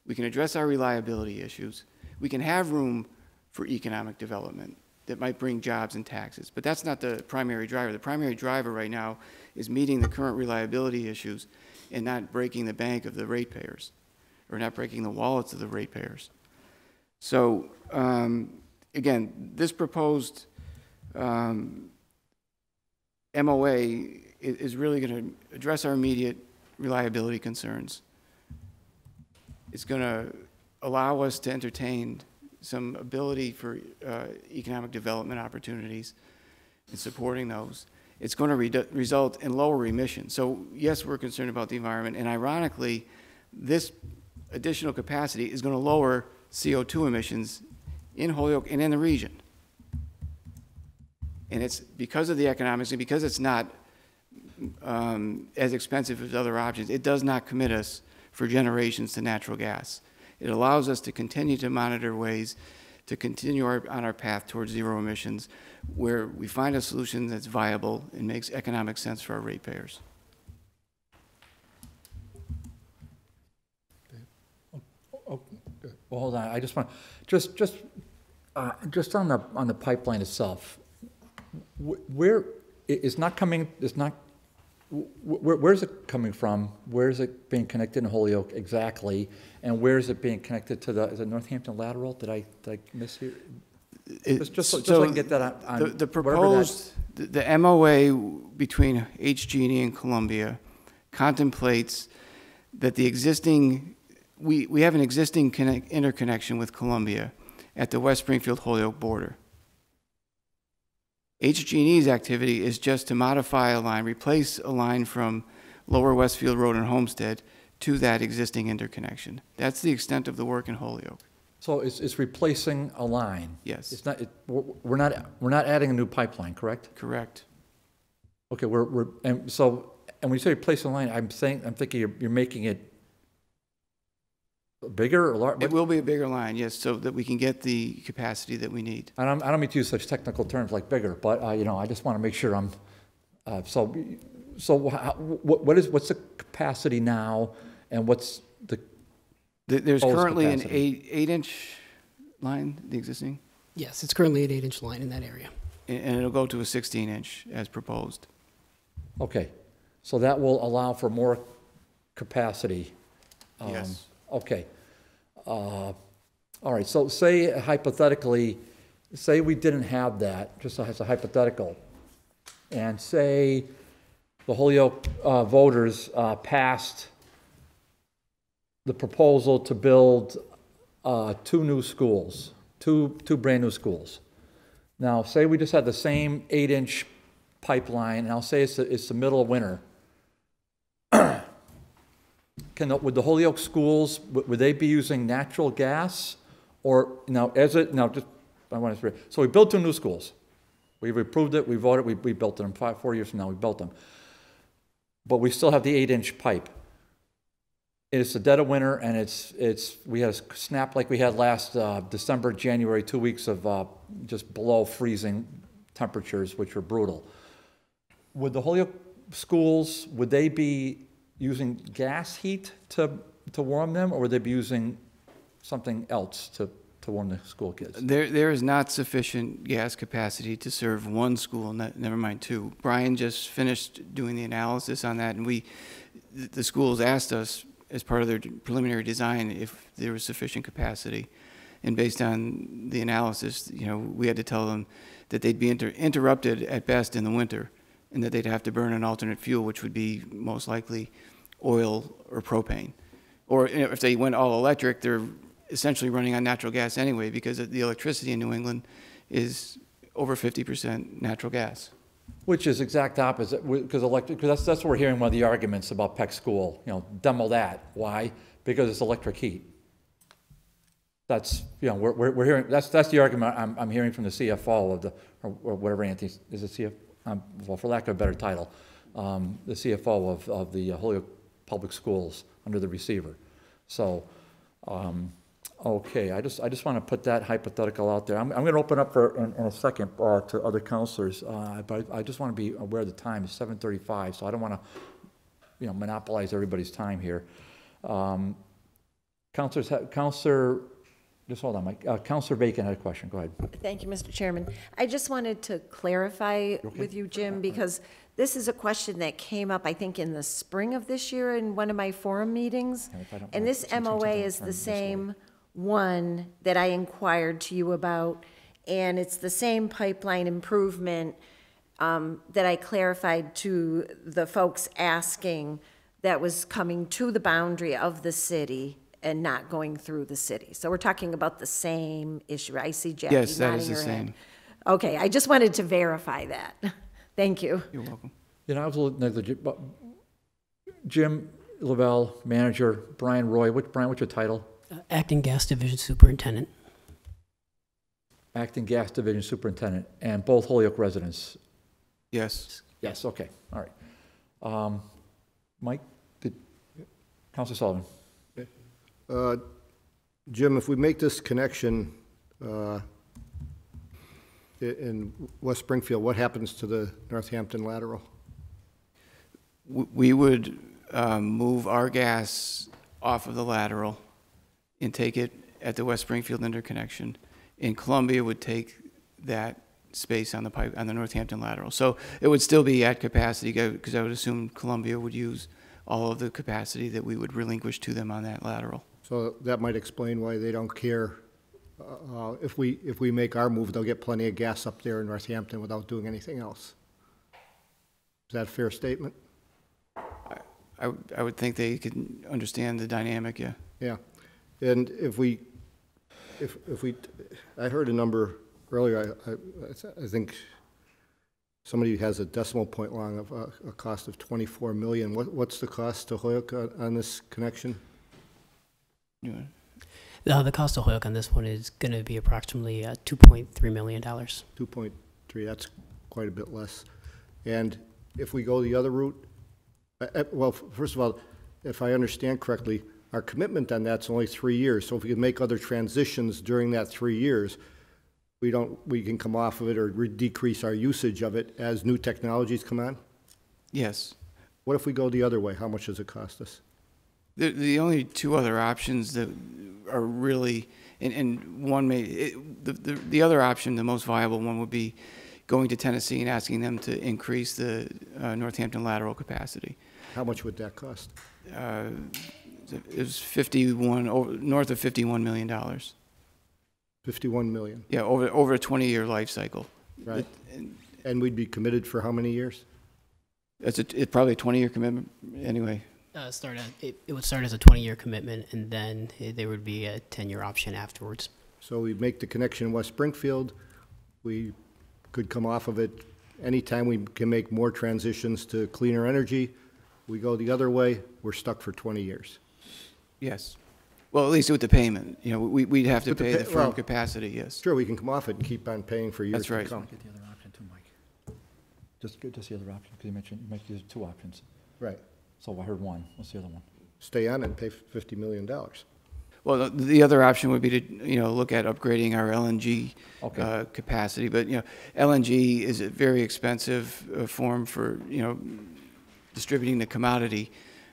We can address our reliability issues. We can have room for economic development that might bring jobs and taxes, but that's not the primary driver. The primary driver right now is meeting the current reliability issues and not breaking the bank of the ratepayers, or not breaking the wallets of the ratepayers. So again, this proposed MOA is really going to address our immediate reliability concerns. It's going to allow us to entertain some ability for economic development opportunities and supporting those. It's going to result in lower emissions. So yes, we're concerned about the environment, and ironically, this additional capacity is going to lower CO2 emissions in Holyoke and in the region. And it's because of the economics, and because it's not as expensive as other options, it does not commit us for generations to natural gas. It allows us to continue to monitor ways to continue on our path towards zero emissions, where we find a solution that's viable and makes economic sense for our ratepayers. Oh, well, hold on. I just want just on the pipeline itself. Where it's not coming? It's not. Where's it coming from? Where is it being connected in Holyoke exactly? And where is it being connected to the Northampton lateral? Did I miss here? Just so I can get that on the proposed, the MOA between HG&E and Columbia contemplates that the existing, we have an existing interconnection with Columbia at the West Springfield-Holyoke border. HG&E's activity is just to modify a line, replace a line from Lower Westfield Road and Homestead to that existing interconnection. That's the extent of the work in Holyoke. So it's replacing a line. Yes. It's not. We're not adding a new pipeline, correct? Correct. Okay. And when you say replace a line, I'm thinking you're making it bigger or larger? It will be a bigger line, yes, so that we can get the capacity that we need. I don't mean to use such technical terms like bigger, but you know, I just want to make sure I'm. What's the capacity now, and what's the? There's currently capacity? An 8-inch line, the existing. Yes, it's currently an 8-inch line in that area, and it'll go to a 16-inch as proposed. Okay, so that will allow for more capacity. Yes. Okay. All right. So say hypothetically, say we didn't have that, just as a hypothetical, and say the Holyoke voters passed the proposal to build 2 new schools, two brand new schools. Now, say we just had the same 8-inch pipeline, and I'll say it's the middle of winter. Would the Holyoke schools, would they be using natural gas, or now I want to. So we built 2 new schools. We've approved it. We voted. We built them 4 years from now. We built them, but we still have the 8-inch pipe. It's the dead of winter, and we had a snap like we had last December, January, 2 weeks of just below freezing temperatures, which were brutal. Would the Holyoke schools, would they be using gas heat to warm them, or would they be using something else to warm the school kids? There is not sufficient gas capacity to serve one school, never mind two. Brian just finished doing the analysis on that, and the schools asked us as part of their preliminary design if there was sufficient capacity. And based on the analysis, we had to tell them that they'd be interrupted at best in the winter, and that they'd have to burn an alternate fuel, which would be most likely oil or propane. Or if they went all electric, they're essentially running on natural gas anyway, because the electricity in New England is over 50% natural gas. Which is exact opposite, because that's what we're hearing, one of the arguments about Peck School, demo that. Why? Because it's electric heat. That's, we're hearing, that's the argument I'm hearing from the CFO of or whatever Anthony, is it CFO? Well, for lack of a better title, the CFO of the Holyoke Public Schools under the receiver. So, okay, I just want to put that hypothetical out there. I'm going to open up in a second to other counselors, but I just want to be aware of the time. It's 7:35, so I don't want to, monopolize everybody's time here. Counselor, just hold on, Mike. Counselor Bacon had a question. Go ahead. Thank you, Mr. Chairman. I just wanted to clarify with you, Jim, because this is a question that came up, I think, in the spring of this year in one of my forum meetings. And this MOA is the same one that I inquired to you about, and it's the same pipeline improvement that I clarified to the folks asking that was coming to the boundary of the city and not going through the city. So we're talking about the same issue. I see Jackie Yes, that nodding is the her same. head. Okay, I just wanted to verify that. Thank you. You're welcome. I was a little negligent, but Jim Lavelle, manager, Brian Roy, Brian, what's your title? Acting Gas Division Superintendent. Acting Gas Division Superintendent, and both Holyoke residents? Yes. Yes, okay, all right. Mike, Councilor Sullivan. Jim, if we make this connection in West Springfield, what happens to the Northampton lateral? We would move our gas off of the lateral and take it at the West Springfield interconnection. And Columbia would take that space on the pipe on the Northampton lateral. So it would still be at capacity, because I would assume Columbia would use all of the capacity that we would relinquish to them on that lateral. So that might explain why they don't care. If we make our move, they'll get plenty of gas up there in Northampton without doing anything else. Is that a fair statement? I would think they could understand the dynamic, yeah. Yeah, and if we, I heard a number earlier. I think somebody has a decimal point wrong of a cost of $24 million. What's the cost to Holyoke on this connection? The cost to Holyoke on this one is going to be approximately $2.3 million. 2.3, that's quite a bit less. And if we go the other route, well, first of all, if I understand correctly, our commitment on that's only 3 years. So if we can make other transitions during that 3 years, we can come off of it or decrease our usage of it as new technologies come on? Yes. What if we go the other way? How much does it cost us? The only two other options that are really, and one may, the other option, the most viable one, would be going to Tennessee and asking them to increase the Northampton lateral capacity. How much would that cost? It was north of $51 million. 51 million? Yeah, over a 20-year life cycle. Right. And we'd be committed for how many years? It's probably a 20-year commitment anyway. It would start as a 20-year commitment, and then there would be a 10-year option afterwards. So we make the connection in West Springfield. We could come off of it anytime we can make more transitions to cleaner energy. We go the other way, we're stuck for 20 years. Yes. Well, at least with the payment. We'd have to pay the firm capacity, yes. Sure, we can come off it and keep on paying for years to come. That's right. Get the other option too, Mike. Just the other option, because you mentioned there's two options. Right. So I heard one. What's the other one? stay on it and pay $50 million. Well, the other option would be to, look at upgrading our LNG capacity. But, LNG is a very expensive form for, distributing the commodity.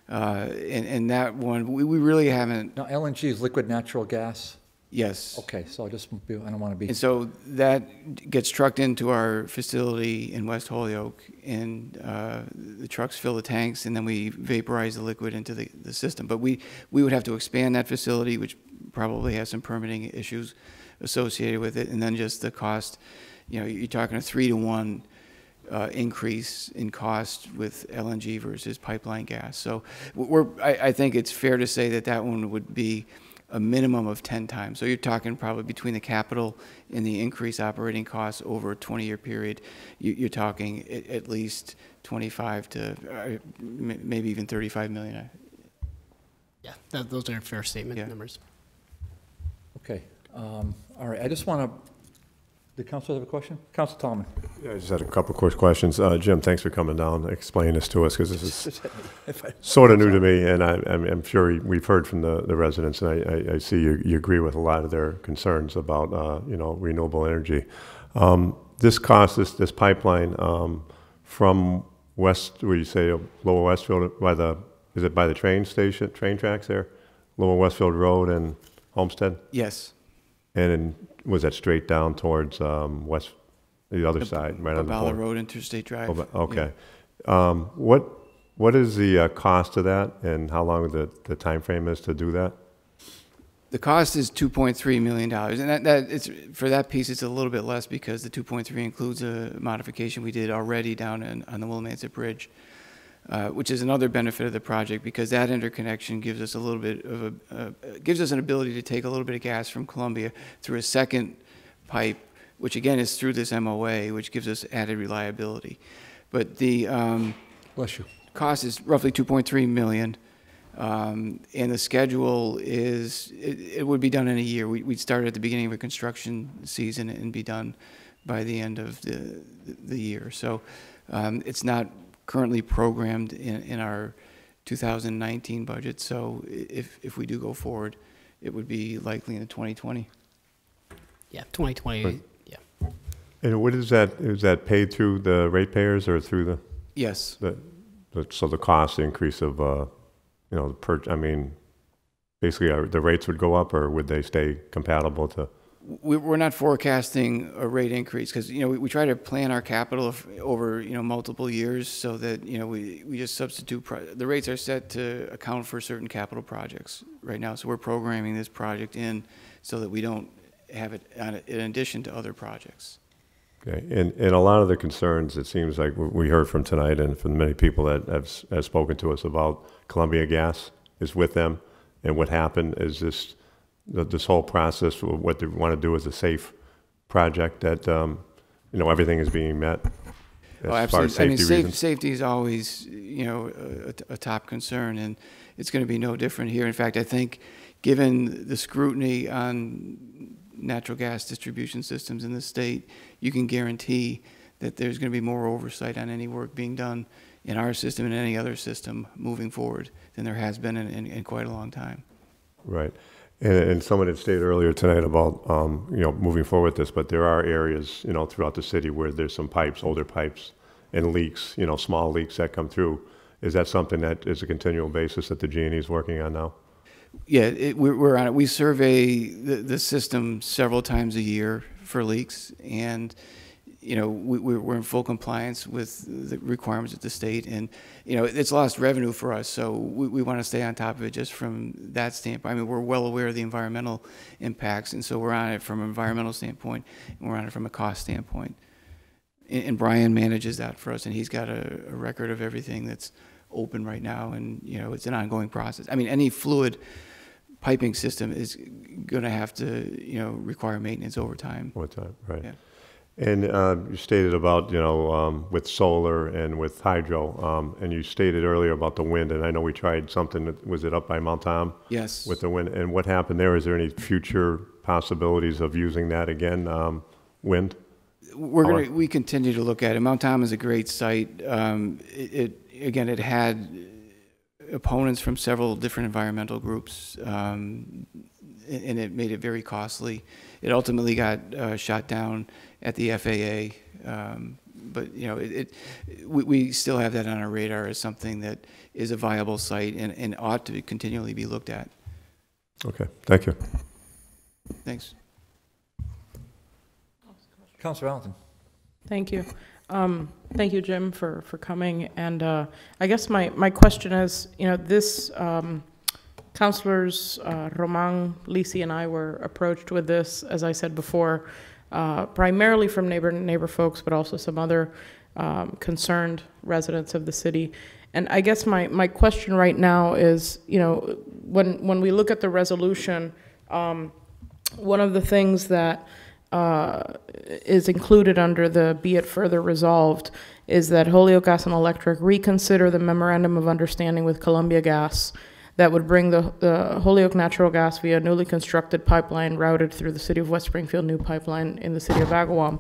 And that one, we really haven't. Now, LNG is liquid natural gas? Yes. Okay, so I don't want to be. And so that gets trucked into our facility in West Holyoke, and the trucks fill the tanks, and then we vaporize the liquid into the system. But we would have to expand that facility, which probably has some permitting issues associated with it, and then just the cost. You're talking a 3-to-1 increase in cost with LNG versus pipeline gas. So I think it's fair to say that one would be a minimum of 10 times. So you're talking probably between the capital and the increased operating costs over a 20-year period, you're talking at least 25 to maybe even 35 million. Yeah, those are fair statement numbers. Okay. All right. I just want to. Did Councilor have a question? Councilor Tallman. Yeah, I just had a couple of quick questions. Jim, thanks for coming down, explaining this to us, because this is sort of new to me, and I'm sure we've heard from the residents, and I see you agree with a lot of their concerns about renewable energy. This cost, this pipeline from west, where you say Lower Westfield, is it by the train tracks there? Lower Westfield Road and Homestead? Yes. And was that straight down towards the other side, right on the Bartley corner? Road, Interstate Drive. Okay. Yeah. What is the cost of that, and how long the time frame is to do that? The cost is $2.3 million, and that it's for that piece. It's a little bit less because the 2.3 includes a modification we did already down on the Willimantic Bridge, which is another benefit of the project, because that interconnection gives us a little bit of gives us an ability to take a little bit of gas from Columbia through a second pipe, which again is through this MOA, which gives us added reliability. But the bless you. Cost is roughly $2.3 million, and the schedule is it would be done in a year. We'd start at the beginning of a construction season and be done by the end of the year. So it's not currently programmed in our 2019 budget. So if we do go forward, it would be likely in 2020. Yeah, 2020. Right. Yeah. And what is that? Is that paid through the ratepayers or through the? Yes. So the cost increase of, basically the rates would go up, or would they stay compatible to? We're not forecasting a rate increase, because we try to plan our capital over multiple years, so that we just substitute. The rates are set to account for certain capital projects right now, so we're programming this project in so that we don't have it in addition to other projects. Okay, and a lot of the concerns, it seems like we heard from tonight, and from many people that have spoken to us about Columbia Gas, is with them, and what happened is this whole process, what they want to do is a safe project that, everything is being met as far as safety reasons. Safety is always, a top concern, and it's going to be no different here. In fact, I think given the scrutiny on natural gas distribution systems in the state, you can guarantee that there's going to be more oversight on any work being done in our system and any other system moving forward than there has been in quite a long time. Right. And someone had stated earlier tonight about, moving forward with this, but there are areas, throughout the city where there's some pipes, older pipes, and leaks, small leaks that come through. Is that something that is a continual basis that the G&E is working on now? Yeah, we're on it. We survey the system several times a year for leaks, and we're in full compliance with the requirements of the state, and it's lost revenue for us, so we want to stay on top of it just from that standpoint. I mean, we're well aware of the environmental impacts, and so we're on it from an environmental standpoint, and we're on it from a cost standpoint. And Brian manages that for us, and he's got a record of everything that's open right now, and it's an ongoing process. I mean, any fluid piping system is going to have to require maintenance over time. Over time, right. Yeah. And you stated about, with solar and with hydro, and you stated earlier about the wind, and I know we tried something, was it up by Mount Tom? Yes. With the wind, and what happened there? Is there any future possibilities of using that again, wind? We continue to look at it. Mount Tom is a great site. It had opponents from several different environmental groups, and it made it very costly. It ultimately got shot down at the FAA, but you know, we still have that on our radar as something that is a viable site and ought to continually be looked at. Okay, thank you. Thanks. Councilor Allen. Thank you. Thank you, Jim, for coming. And I guess my question is, you know, this, Councilors Roman, Lisi, and I were approached with this, as I said before, primarily from neighbor folks, but also some other concerned residents of the city. And I guess my question right now is, you know, when we look at the resolution, one of the things that is included under the be it further resolved is that Holyoke Gas and Electric reconsider the memorandum of understanding with Columbia Gas that would bring the Holyoke natural gas via newly constructed pipeline routed through the city of West Springfield, new pipeline in the city of Agawam.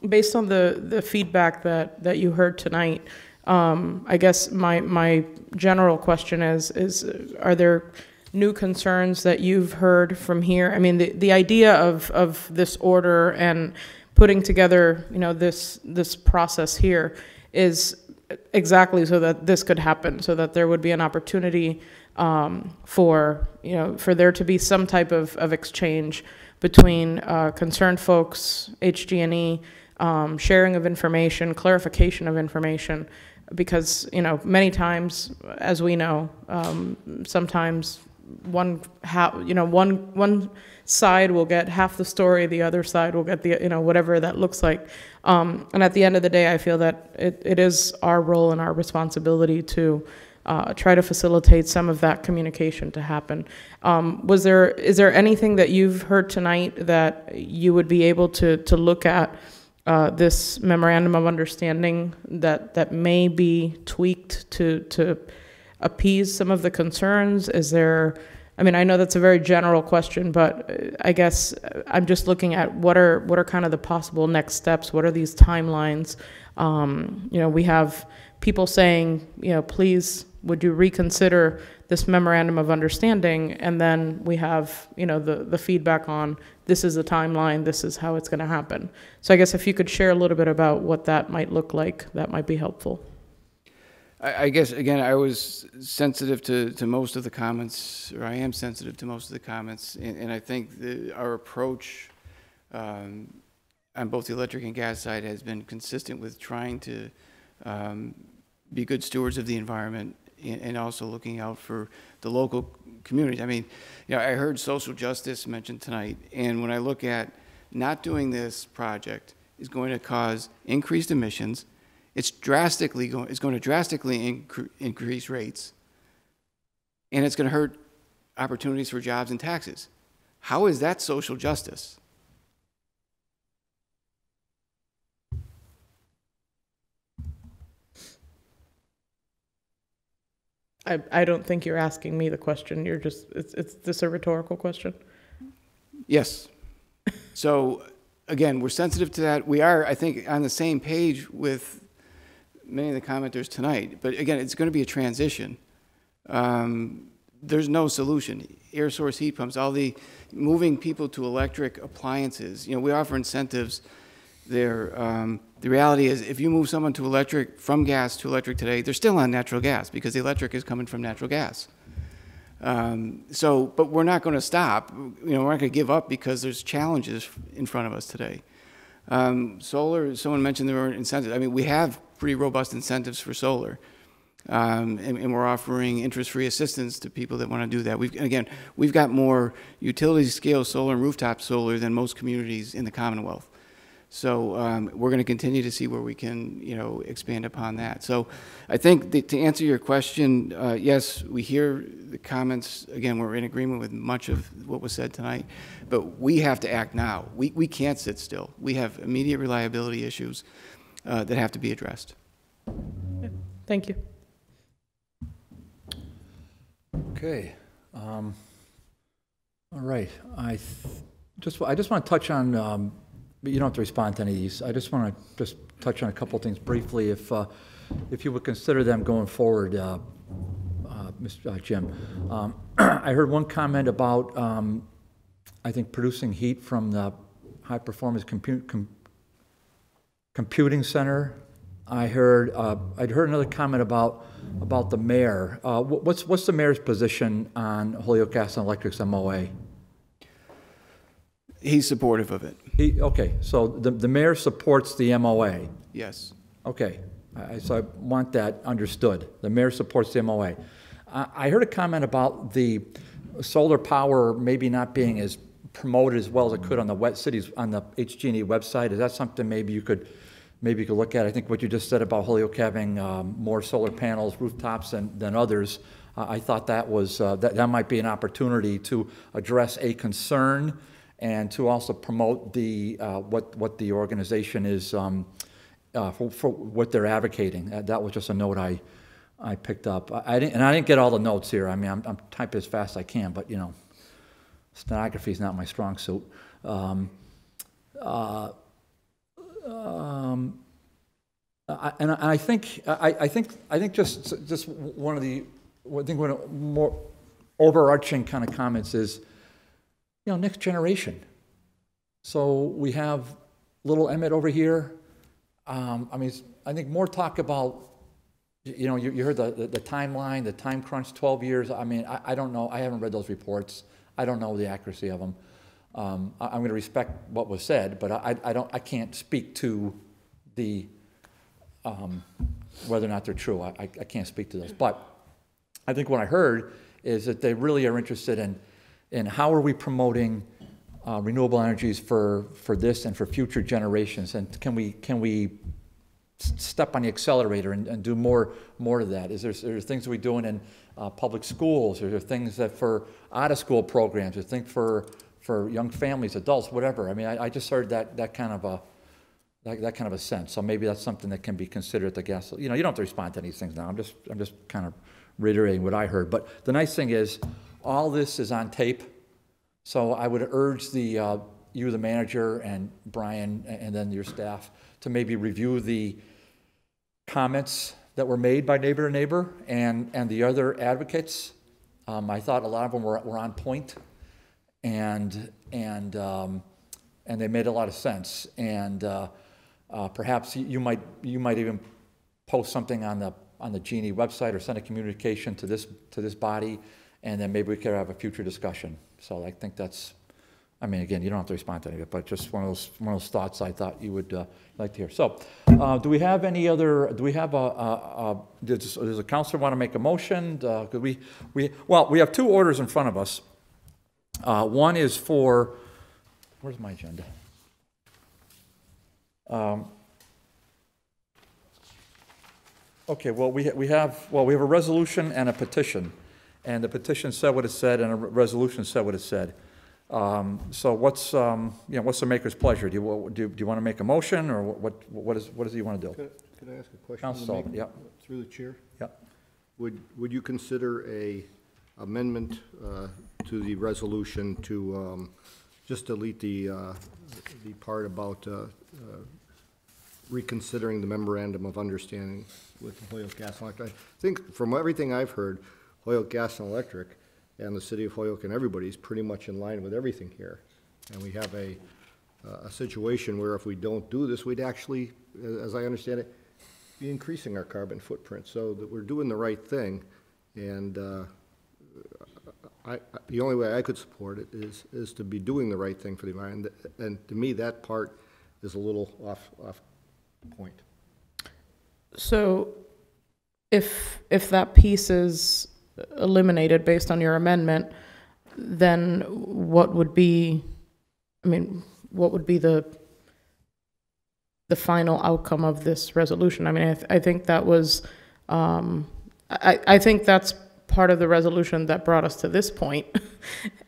Based on the feedback that you heard tonight, I guess my general question is are there new concerns that you've heard from here? I mean, the idea of this order and putting together, you know, this process here is exactly so that this could happen, so that there would be an opportunity for there to be some type of exchange between concerned folks, HG&E, sharing of information, clarification of information, because, you know, many times, as we know, sometimes one side will get half the story, the other side will get the, you know, whatever that looks like. And at the end of the day, I feel that it is our role and our responsibility to try to facilitate some of that communication to happen. Is there anything that you've heard tonight that you would be able to look at this memorandum of understanding that may be tweaked to appease some of the concerns? Is there, I mean, I know that's a very general question, but I guess I'm just looking at what are kind of the possible next steps? What are these timelines? You know, we have people saying, you know, please, would you reconsider this memorandum of understanding? And then we have, you know, the feedback on this is the timeline, this is how it's going to happen. So I guess if you could share a little bit about what that might look like, that might be helpful. I guess, again, I was sensitive to most of the comments, or I am sensitive to most of the comments, and I think our approach on both the electric and gas side has been consistent with trying to be good stewards of the environment and also looking out for the local communities. I mean, you know, I heard social justice mentioned tonight, and when I look at not doing this project is going to cause increased emissions. It's going to drastically increase rates, and it's going to hurt opportunities for jobs and taxes. How is that social justice? I don't think you're asking me the question. You're just, it's this a rhetorical question? Yes. So again, we're sensitive to that. We are, I think, on the same page with many of the commenters tonight, but again, it's going to be a transition. There's no solution. Air source heat pumps, all the moving people to electric appliances. You know, we offer incentives there. The reality is, if you move someone to electric, from gas to electric today, they're still on natural gas because the electric is coming from natural gas. But we're not going to stop. You know, we're not going to give up because there's challenges in front of us today. Solar, someone mentioned there were incentives. I mean, we have pretty robust incentives for solar. And we're offering interest-free assistance to people that want to do that. We've got more utility-scale solar and rooftop solar than most communities in the Commonwealth. So we're going to continue to see where we can, you know, expand upon that. So I think to answer your question, yes, we hear the comments. Again, we're in agreement with much of what was said tonight, but we have to act now. We can't sit still. We have immediate reliability issues that have to be addressed. Thank you. Okay. All right. I just want to touch on. But you don't have to respond to any of these. I just want to touch on a couple of things briefly. If you would consider them going forward, Jim. I heard one comment about, I think, producing heat from the high-performance computing center. I'd heard another comment about the mayor. What's the mayor's position on Holyoke Gas and Electric's MOA? He's supportive of it. Okay, so the mayor supports the MOA. Yes. Okay, so I want that understood. The mayor supports the MOA. I heard a comment about the solar power maybe not being as promoted as well as it could on the HG&E website. Is that something maybe you could look at? I think what you just said about Holyoke having more solar panels, rooftops than others. I thought that was that might be an opportunity to address a concern and to also promote the what the organization is for what they're advocating. That was just a note I picked up. I didn't get all the notes here. I mean, I'm typing as fast as I can, but you know, stenography is not my strong suit. I think just one of the more overarching kind of comments is, you know, next generation. So we have little Emmett over here. I mean, I think more talk about, you know, you heard the timeline, the time crunch, 12 years. I mean, I don't know. I haven't read those reports. I don't know the accuracy of them. I'm going to respect what was said, but I can't speak to the whether or not they're true. I can't speak to those. But I think what I heard is that they really are interested in how are we promoting renewable energies for this and for future generations, and can we step on the accelerator and do more of that? Is there things we're doing in public schools? Are there things that for out of school programs? Or things for young families, adults, whatever? I mean, I just heard that kind of a sense. So maybe that's something that can be considered at the gas. You know, you don't have to respond to any of these things now. I'm just kind of reiterating what I heard. But the nice thing is, all this is on tape. So I would urge you, the manager, and Brian, and then your staff, to maybe review the comments that were made by neighbor to neighbor and the other advocates. I thought a lot of them were on point, and they made a lot of sense. And perhaps you might even post something on the G&E website or send a communication to this body, and then maybe we could have a future discussion. So I think that's, I mean, again, you don't have to respond to any of it, but just one of those thoughts I thought you would like to hear. So, do we have any other? Do we have does a counselor want to make a motion? Could we have two orders in front of us. One is for, where's my agenda? Okay. Well, we have a resolution and a petition, and the petition said what it said, and a resolution said what it said. So what's the maker's pleasure? Do you want to make a motion, or what does he want to do? Could I ask a question? Council Sullivan, yeah. Through the chair? Yeah. Would you consider a amendment to the resolution to just delete the part about reconsidering the memorandum of understanding with Holyoke Gas and Electric? I think from everything I've heard, Holyoke Gas and Electric and the city of Holyoke and everybody's pretty much in line with everything here. And we have a situation where if we don't do this, we'd actually, as I understand it, be increasing our carbon footprint. So that we're doing the right thing. And the only way I could support it is to be doing the right thing for the environment. And to me, that part is a little off point. So if that piece is eliminated based on your amendment, then what would be the final outcome of this resolution? I mean, I think that was, I think that's part of the resolution that brought us to this point.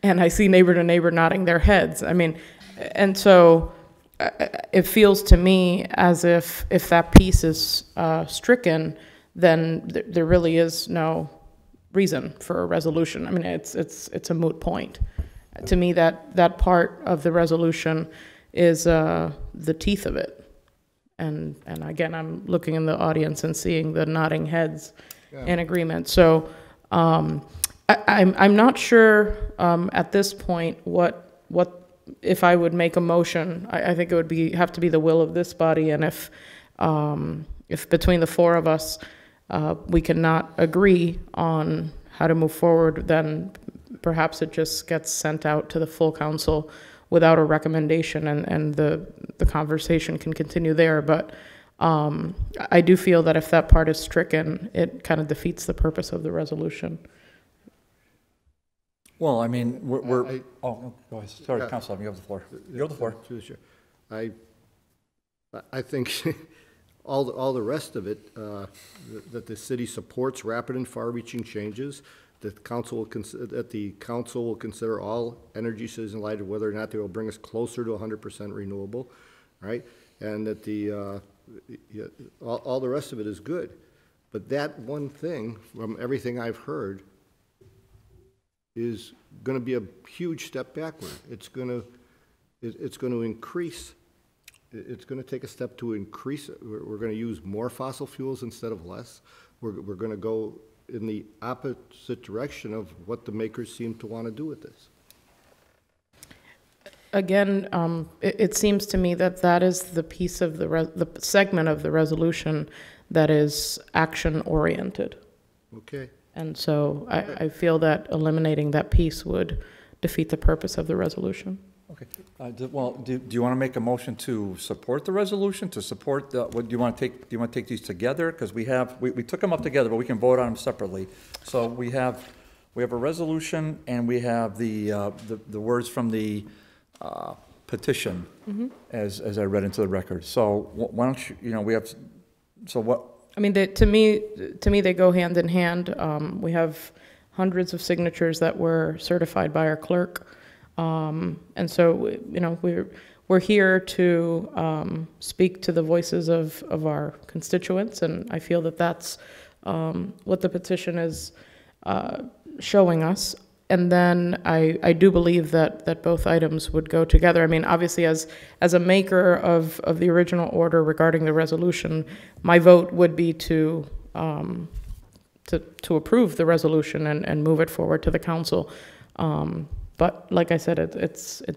And I see neighbor to neighbor nodding their heads. I mean, and so it feels to me as if that piece is stricken, then there really is no reason for a resolution. I mean, it's a moot point. To me, that part of the resolution is the teeth of it. And again, I'm looking in the audience and seeing the nodding heads in agreement. So I'm not sure at this point what if I would make a motion. I think it would have to be the will of this body, and if between the four of us we cannot agree on how to move forward, then perhaps it just gets sent out to the full council without a recommendation, and the conversation can continue there. But I do feel that if that part is stricken, it kind of defeats the purpose of the resolution. Well, I mean, oh, go ahead. Sorry, yeah. Councilor, you have the floor. You have the floor. I think all the rest of it, that the city supports rapid and far-reaching changes, that the council will consider all energy sources in light of whether or not they will bring us closer to 100% renewable, right? And that all the rest of it is good. But that one thing, from everything I've heard, is going to be a huge step backward. It's going to increase. It's going to take a step to increase. We're going to use more fossil fuels instead of less. We're going to go in the opposite direction of what the makers seem to want to do with this. Again, it seems to me that is the piece of the segment of the resolution that is action oriented. Okay. And so I feel that eliminating that piece would defeat the purpose of the resolution. Okay. Well, do you want to make a motion to support the resolution? To support the? What do you want to take? Do you want to take these together? Because we took them up together, but we can vote on them separately. So we have a resolution, and we have the words from the petition, as I read into the record. So why don't you? We have. So what? I mean, to me, they go hand in hand. We have hundreds of signatures that were certified by our clerk, and so we're here to speak to the voices of our constituents, and I feel that that's what the petition is showing us. And then I do believe that both items would go together. I mean, obviously, as a maker of the original order regarding the resolution, my vote would be to approve the resolution and move it forward to the council. But like I said, it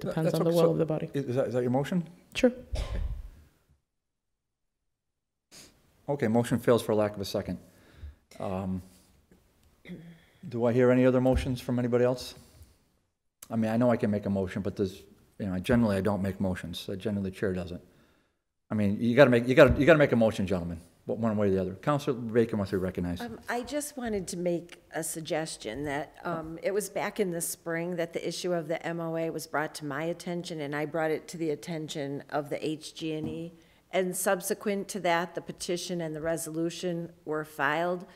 depends on the will of the body. Is that your motion? Sure. Okay, motion fails for lack of a second. Do I hear any other motions from anybody else? I mean, I know I can make a motion, but generally I don't make motions. Generally, the chair doesn't. I mean, you got to make a motion, gentlemen, one way or the other. Councilor Bacon must be recognized. I just wanted to make a suggestion that it was back in the spring that the issue of the MOA was brought to my attention, and I brought it to the attention of the HG&E. And subsequent to that, the petition and the resolution were filed.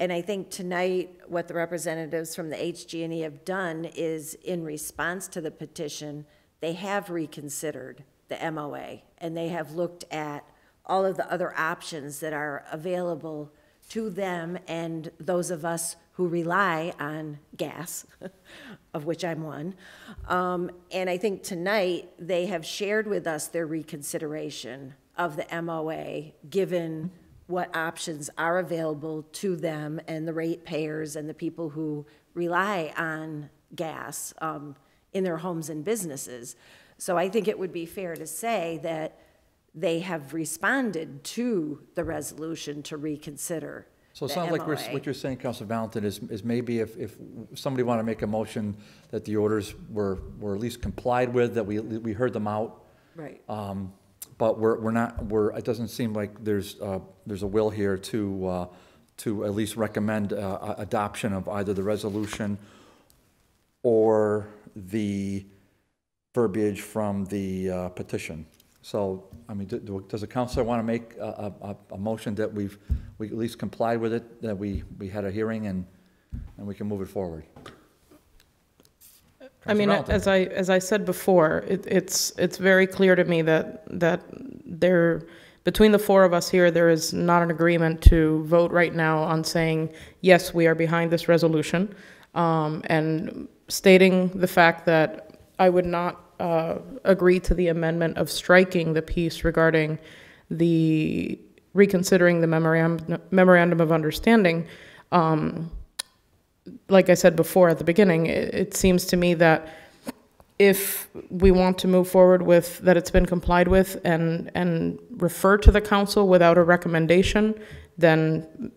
And I think tonight what the representatives from the HG&E have done is, in response to the petition, they have reconsidered the MOA, and they have looked at all of the other options that are available to them and those of us who rely on gas, of which I'm one. And I think tonight they have shared with us their reconsideration of the MOA, given what options are available to them and the ratepayers and the people who rely on gas in their homes and businesses. So I think it would be fair to say that they have responded to the resolution to reconsider. So it sounds like what you're saying, Councilor Valentin, is maybe if somebody wanted to make a motion that the orders were at least complied with, that we heard them out. Right. But it doesn't seem like there's a will here to at least recommend adoption of either the resolution or the verbiage from the petition. So, I mean, does the councilor want to make a motion that we at least complied with it, that we had a hearing and we can move it forward? I mean, as I said before, it's very clear to me that there, between the four of us here, there is not an agreement to vote right now on saying, yes, we are behind this resolution, and stating the fact that I would not agree to the amendment of striking the piece regarding the reconsidering the memorandum of understanding. like I said before at the beginning, it seems to me that if we want to move forward with that it's been complied with and refer to the council without a recommendation, then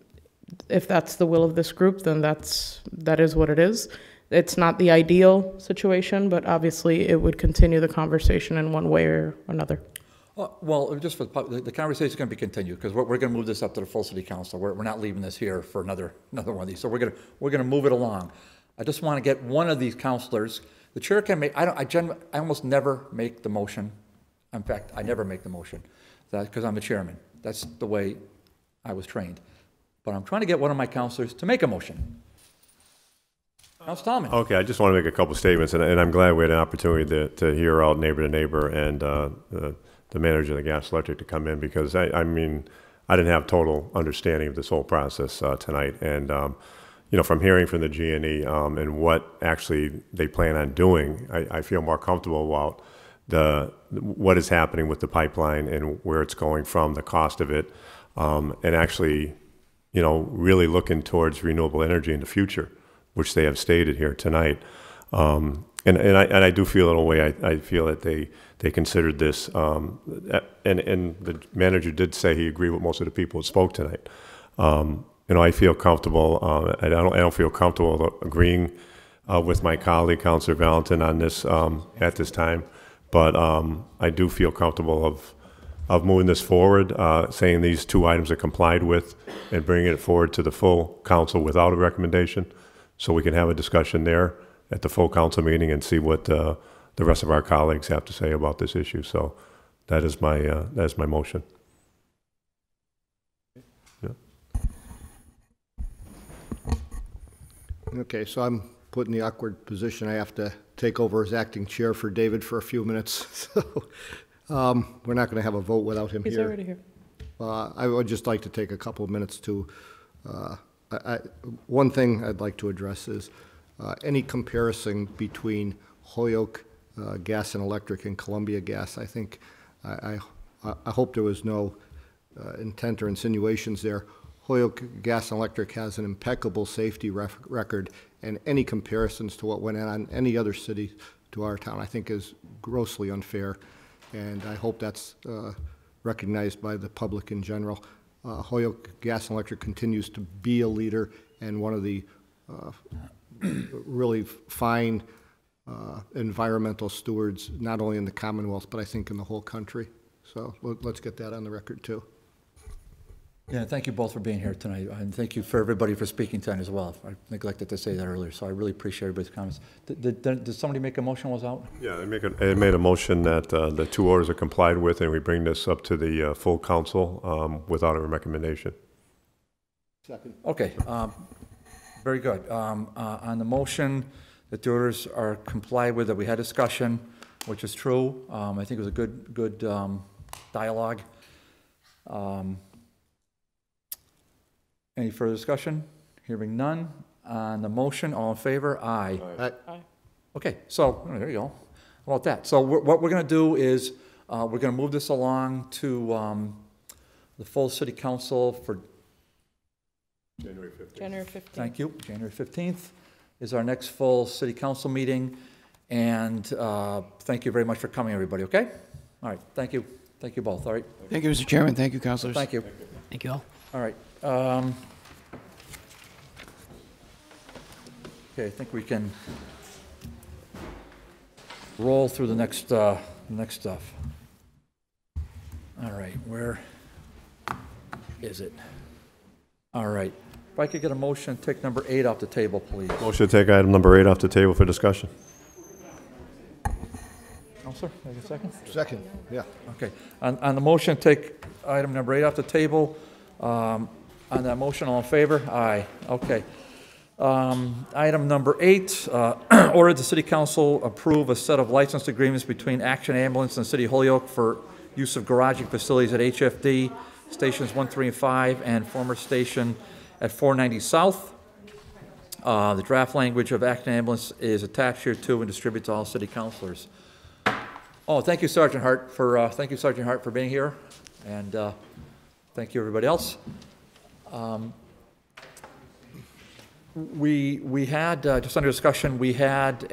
if that's the will of this group, then that is what it is. It's not the ideal situation, but obviously it would continue the conversation in one way or another. Well, just for the conversation is going to be continued because we're going to move this up to the full city council. We're not leaving this here for another one of these. So we're going to move it along. I just want to get one of these councilors. The chair can make. I almost never make the motion. In fact, I never make the motion, because I'm the chairman. That's the way I was trained. But I'm trying to get one of my councilors to make a motion. Council Tallman. Okay, I just want to make a couple statements, and I'm glad we had an opportunity to hear out neighbor to neighbor and the manager of the gas electric to come in, because I mean, I didn't have total understanding of this whole process tonight. And, you know, from hearing from the G&E and what actually they plan on doing, I feel more comfortable about what is happening with the pipeline and where it's going from, the cost of it, and actually, you know, really looking towards renewable energy in the future, which they have stated here tonight. And I do feel in a way, I feel that they considered this, and the manager did say he agreed with most of the people who spoke tonight. You know, I feel comfortable, I don't feel comfortable agreeing with my colleague, Councilor Valentin, on this at this time, but I do feel comfortable of moving this forward, saying these two items are complied with, and bringing it forward to the full council without a recommendation, so we can have a discussion there at the full council meeting and see what the rest of our colleagues have to say about this issue. So that is my motion. Yeah. Okay, so I'm put in the awkward position. I have to take over as acting chair for David for a few minutes. So we're not going to have a vote without him here. He's already here. I would just like to take a couple of minutes to, one thing I'd like to address is any comparison between Holyoke Gas and Electric and Columbia Gas. I think, I hope there was no intent or insinuations there. Holyoke Gas and Electric has an impeccable safety record, and any comparisons to what went on any other city to our town, I think, is grossly unfair, and I hope that's recognized by the public in general. Holyoke Gas and Electric continues to be a leader and one of the really fine environmental stewards, not only in the Commonwealth, but I think in the whole country. So let's get that on the record too. Yeah, thank you both for being here tonight, and thank you for everybody for speaking tonight as well. I neglected to say that earlier, so I really appreciate everybody's comments. Did somebody make a motion was out? Yeah, I made a motion that the two orders are complied with, and we bring this up to the full council without a recommendation. Second. Okay, very good. On the motion that the orders are complied with, that we had discussion, which is true. I think it was a good dialogue. Any further discussion? Hearing none. On the motion, all in favor? Aye. Aye. Okay, so there you go. How about that? So what we're going to do is we're going to move this along to the full city council for January 15th. January 15th. Thank you. January 15th is our next full city council meeting. And thank you very much for coming, everybody, okay? All right, thank you. Thank you both, all right? Thank you, Mr. Chairman. Thank you, councilors. Thank you. Thank you all. All right. Okay, I think we can roll through the next stuff. All right, where is it? All right. If I could get a motion, take number 8 off the table, please. Motion to take item number 8 off the table for discussion. Counselor, take a second. Second, yeah. Okay. On the motion, take item number 8 off the table. On that motion, all in favor? Aye. Okay. Item number 8, order the City Council approve a set of license agreements between Action Ambulance and City Holyoke for use of garaging facilities at HFD, stations 1, 3, and 5, and former station at 490 South. The draft language of Action Ambulance is attached here too and distributed to all city councilors. Oh, thank you, Sergeant Hart, for being here, and thank you, everybody else. We had, just under discussion, we had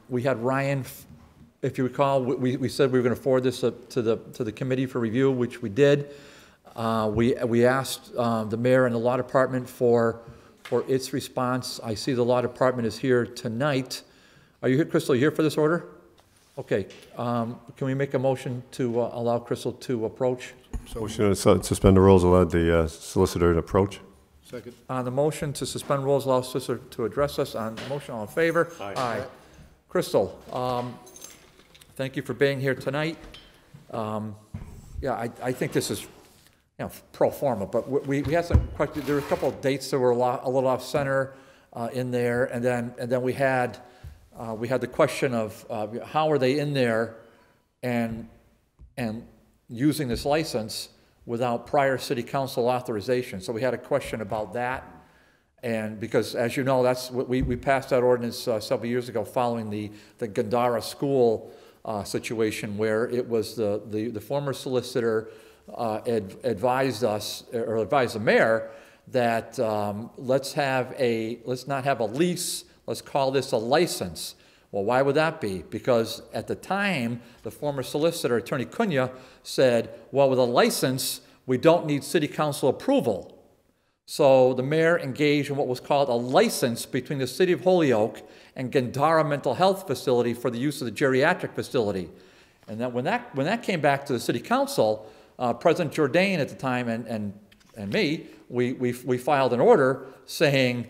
Ryan, if you recall, we said we were going to forward this to the committee for review, which we did. We asked the mayor and the law department for its response. I see the law department is here tonight. Are you here, Crystal? Are you here for this order? Okay. Can we make a motion to allow Crystal to approach? Motion to suspend the rules, allow the solicitor to approach. Second. On the motion to suspend rules, allow solicitor to address us. On the motion, all in favor? Aye. Crystal, thank you for being here tonight. Yeah, I think this is, pro forma, but we had some questions. There were a couple of dates that were a little off center in there, and then we had the question of how are they in there and using this license without prior city council authorization. So we had a question about that. And because, as you know, that's what we passed that ordinance several years ago following the Gandara school situation, where it was the former solicitor advised us, or advised the mayor, that let's not have a lease, let's call this a license. Well, why would that be? Because at the time, the former solicitor, Attorney Cunha, said, well, with a license, we don't need city council approval. So the mayor engaged in what was called a license between the city of Holyoke and Gandara Mental Health Facility for the use of the geriatric facility. And then when that came back to the city council, President Jourdain at the time and me, we filed an order saying,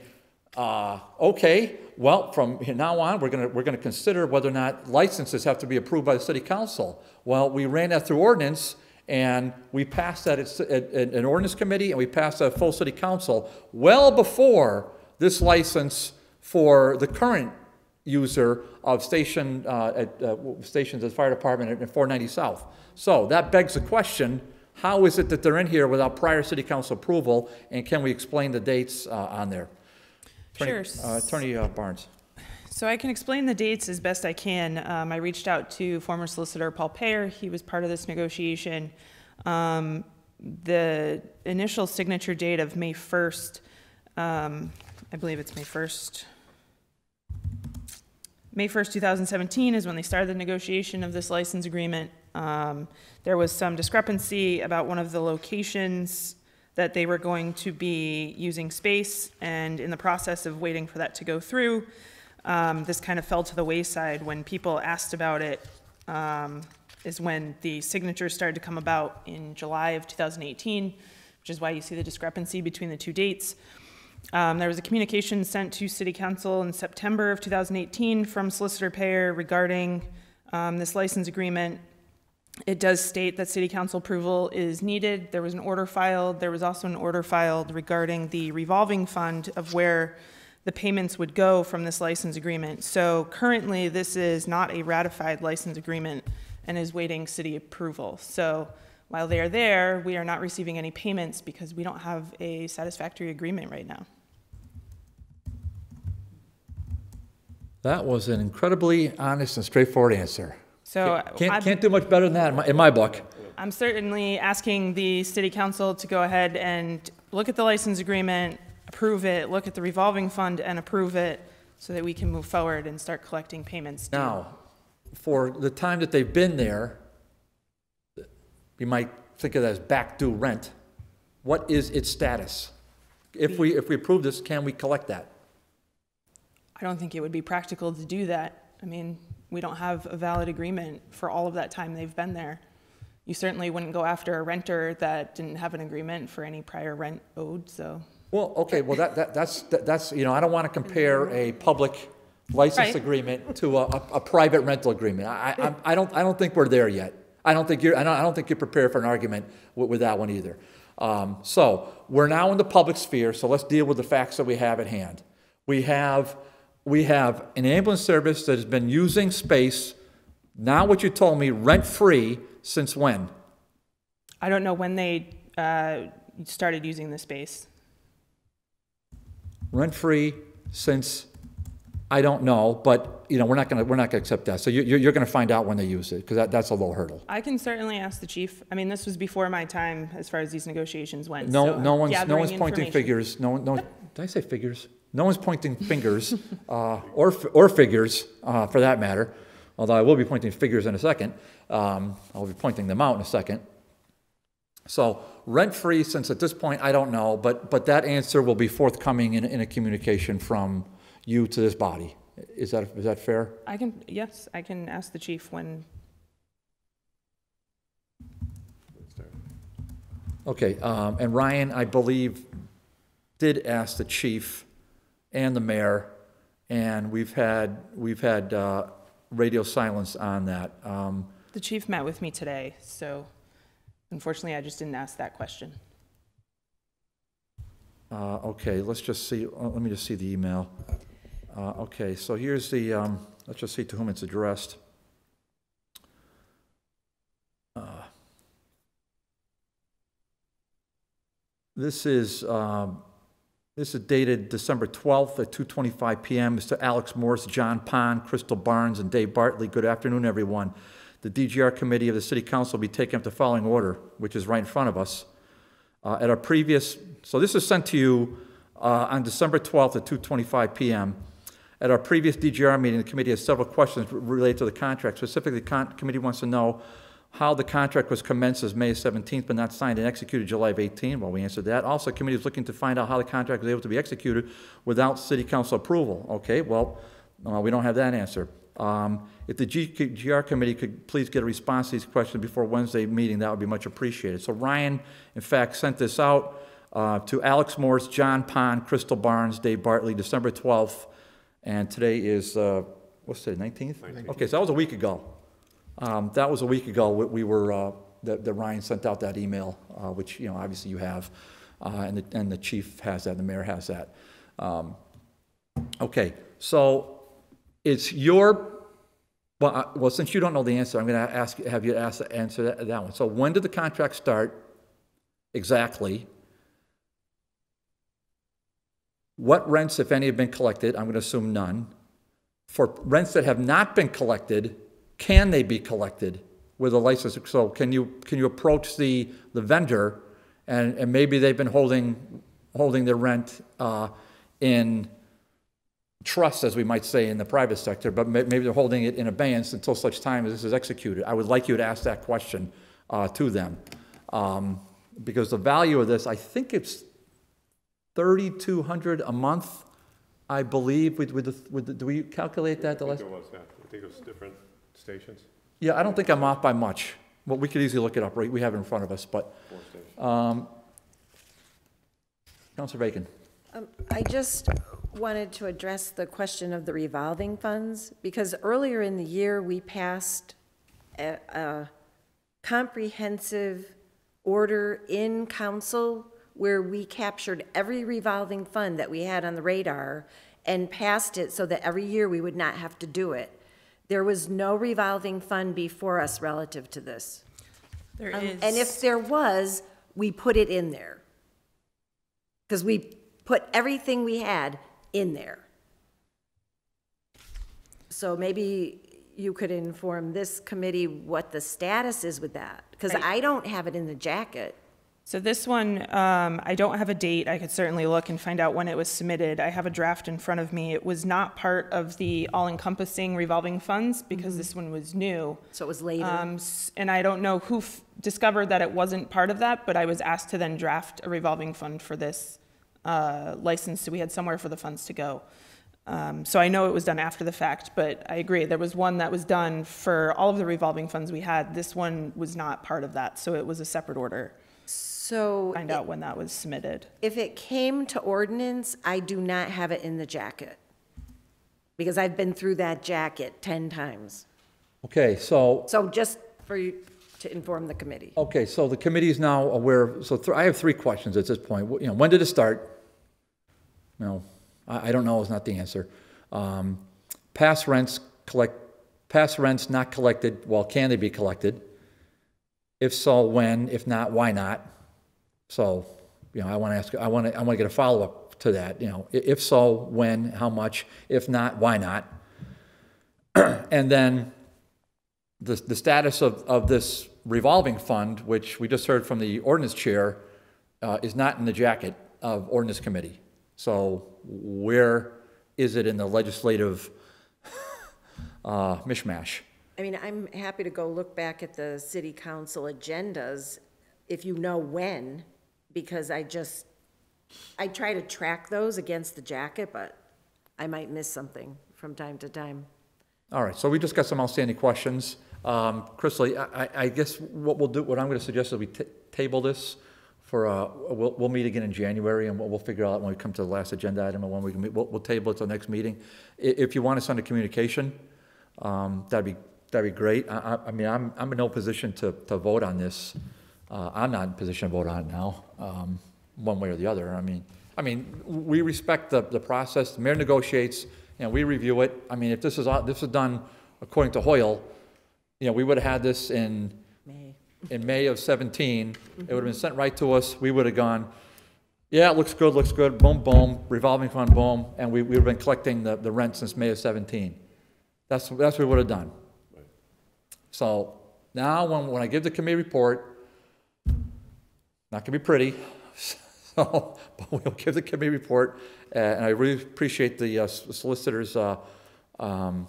okay, well, from now on, we're gonna consider whether or not licenses have to be approved by the city council. Well, we ran that through ordinance, and we passed that at an ordinance committee, and we passed that at full city council well before this license for the current user of stations at the fire department at 490 South. So that begs the question: how is it that they're in here without prior city council approval, and can we explain the dates on there? Sure. Attorney Barnes. So I can explain the dates as best I can. I reached out to former solicitor Paul Payer. He was part of this negotiation. The initial signature date of May 1st, I believe it's May 1st. May 1st, 2017 is when they started the negotiation of this license agreement. There was some discrepancy about one of the locations that they were going to be using space, and in the process of waiting for that to go through, this kind of fell to the wayside. When people asked about it, is when the signatures started to come about in July of 2018, which is why you see the discrepancy between the two dates. There was a communication sent to City Council in September of 2018 from Solicitor Payer regarding this license agreement. It does state that City Council approval is needed. There was an order filed. There was also an order filed regarding the revolving fund of where the payments would go from this license agreement. So currently, this is not a ratified license agreement and is waiting city approval. So while they are there, we are not receiving any payments because we don't have a satisfactory agreement right now. That was an incredibly honest and straightforward answer. So can't do much better than that in my book. I'm certainly asking the City Council to go ahead and look at the license agreement, approve it, look at the revolving fund and approve it so that we can move forward and start collecting payments. Now, for the time that they've been there, you might think of it as back due rent. What is its status? If we approve this, can we collect that? I don't think it would be practical to do that. I mean, we don't have a valid agreement for all of that time they've been there. You certainly wouldn't go after a renter that didn't have an agreement for any prior rent owed, so. Well, okay, well that's I don't want to compare a public license agreement to a private rental agreement. I don't think we're there yet. I don't think you're prepared for an argument with that one either. So we're now in the public sphere, so let's deal with the facts that we have at hand. We have an ambulance service that has been using space, now what you told me, rent-free, since when? I don't know when they started using the space. Rent-free since, I don't know, but we're not gonna accept that. So you're gonna find out when they use it, because that's a low hurdle. I can certainly ask the chief. I mean, this was before my time as far as these negotiations went. No one's pointing figures. No. Did I say figures? no one's pointing fingers, or figures, for that matter, although I will be pointing figures in a second. I'll be pointing them out in a second. So rent-free, since at this point I don't know, but that answer will be forthcoming in a communication from you to this body. Is that fair? Yes, I can ask the chief when. Okay, and Ryan, I believe, did ask the chief and the mayor, and we've had radio silence on that. The chief met with me today, so unfortunately I just didn't ask that question. Okay, let's just see, let me just see the email. Okay, so here's the, let's just see to whom it's addressed. This is dated December 12th at 2:25 p.m. Mr. Alex Morse, John Pond, Crystal Barnes, and Dave Bartley. Good afternoon, everyone. The DGR Committee of the City Council will be taking up the following order, which is right in front of us. At our previous, so this is sent to you on December 12th at 2:25 p.m. At our previous DGR meeting, the committee has several questions related to the contract. Specifically, the committee wants to know how the contract was commenced as May 17th, but not signed and executed July of 18. Well, we answered that. Also, the committee is looking to find out how the contract was able to be executed without city council approval. Okay, well, we don't have that answer. If the DGR committee could please get a response to these questions before Wednesday meeting, that would be much appreciated. So Ryan, in fact, sent this out to Alex Morse, John Pond, Crystal Barnes, Dave Bartley, December 12th, and today is, what's today, 19th? 19th. Okay, so that was a week ago. That was a week ago. We were that Ryan sent out that email, which obviously you have, and the chief has that, and the mayor has that. Okay, so it's your. Well, since you don't know the answer, I'm going to have you answer that one. So when did the contract start? Exactly. What rents, if any, have been collected? I'm going to assume none. For rents that have not been collected, can they be collected with a license? So can you approach the vendor, and maybe they've been holding their rent in trust, as we might say in the private sector, but maybe they're holding it in abeyance until such time as this is executed. I would like you to ask that question to them, because the value of this, I think it's $3,200 a month, I believe. Do we calculate that? I think it was, yeah. I think it was different stations. Yeah, I don't think I'm off by much. Well, we could easily look it up. Right, we have it in front of us, but. Councilor Bacon. I just wanted to address the question of the revolving funds, because earlier in the year we passed a comprehensive order in council where we captured every revolving fund that we had on the radar and passed it so that every year we would not have to do it. There was no revolving fund before us relative to this. There is. And if there was, we put it in there, because we put everything we had in there. So maybe you could inform this committee what the status is with that, because Right. I don't have it in the jacket. So this one, I don't have a date. I could certainly look and find out when it was submitted. I have a draft in front of me. It was not part of the all-encompassing revolving funds because this one was new. So it was later. And I don't know who discovered that it wasn't part of that, but I was asked to then draft a revolving fund for this license, so we had somewhere for the funds to go. So I know it was done after the fact, but I agree. There was one that was done for all of the revolving funds we had. This one was not part of that, so it was a separate order. So Find out when that was submitted. if it came to ordinance, I do not have it in the jacket, because I've been through that jacket 10 times. Okay, so. So just for you to inform the committee. Okay, so the committee is now aware. So I have three questions at this point. When did it start? I don't know is not the answer. Past rents not collected. Well, can they be collected? If so, when? If not, why not? So, I want to ask. I want to get a follow up to that. If so, when? How much? If not, why not? And then the status of this revolving fund, which we just heard from the ordinance chair, is not in the jacket of ordinance committee. So where is it in the legislative mishmash? I mean, I'm happy to go look back at the city council agendas if you know when, because I try to track those against the jacket, but I might miss something from time to time. All right, so we just got some outstanding questions. Chrisley, I guess what I'm going to suggest is we table this for, we'll meet again in January, and we'll figure out when we come to the last agenda item and when we can meet. We'll table it till next meeting. If you want to send a communication, that'd be great. I mean, I'm in no position to vote on this. I'm not in position to vote on it now, one way or the other. I mean, we respect the process. The mayor negotiates, we review it. I mean, if this is done according to Hoyle, we would have had this in May of 17. It would have been sent right to us. We would have gone, yeah, it looks good, boom, boom, revolving fund, boom, and we would have been collecting the rent since May of 17. That's what we would have done. So now when I give the committee report, not gonna be pretty, so, but we'll give the committee report, and I really appreciate the solicitor's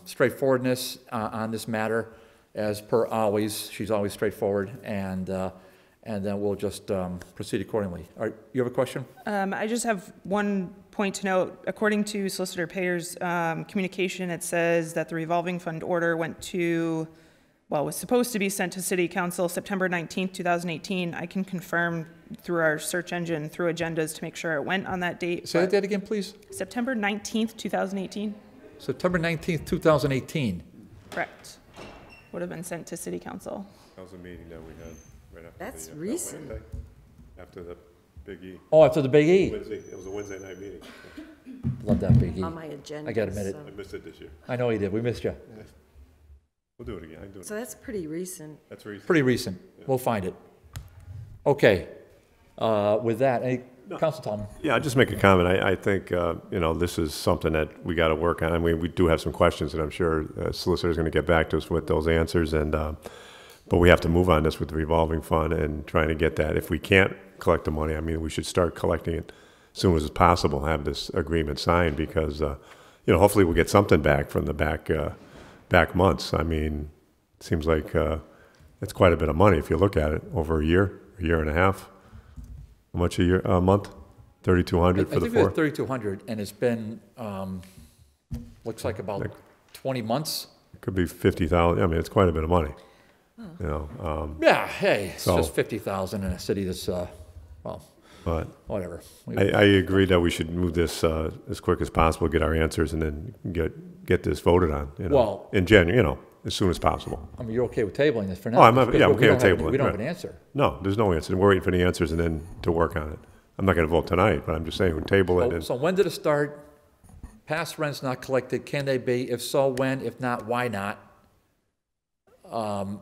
straightforwardness on this matter. As per always, she's always straightforward, and then we'll just proceed accordingly. All right, you have a question? I just have one point to note. According to Solicitor Payer's communication, it says that the revolving fund order was supposed to be sent to City Council September 19th, 2018. I can confirm through our search engine, through agendas, to make sure it went on that date. Say that again, please. September 19th, 2018. September 19th, 2018. Correct. Would have been sent to City Council. That was a meeting that we had right after That's recent. Wednesday, after the Big E. Oh, after the Big E. Wednesday, it was a Wednesday night meeting. Love that Big E. On my agenda. I gotta admit it. I missed it this year. I know you did. We missed you. Yeah. We'll do it again. I can do it. So that's pretty recent. That's recent. Pretty recent. Yeah. We'll find it. Okay. With that, Council Tom. Yeah, I'll just make a comment. I think, this is something that we got to work on. I mean, we do have some questions, and I'm sure solicitor is going to get back to us with those answers. But we have to move on this with the revolving fund and trying to get that. If we can't collect the money, I mean, we should start collecting it as soon as possible, have this agreement signed, because, hopefully we'll get something back from the back months. I mean, it seems like it's quite a bit of money if you look at it over a year and a half. How much a month? 3,200 for the four? 3,200, and it's been, looks like about 20 months. It could be 50,000. I mean, it's quite a bit of money. Yeah, hey, it's just 50,000 in a city that's, but whatever. I agree that we should move this as quick as possible, get our answers, and then get this voted on. In January, as soon as possible. I mean, you're okay with tabling this for now? Oh, I'm okay with tabling. We don't have an answer. No, there's no answer. We're waiting for the answers and then to work on it. I'm not going to vote tonight, but I'm just saying we table it. So when did it start? Past rents not collected, can they be? If so, when? If not, why not? And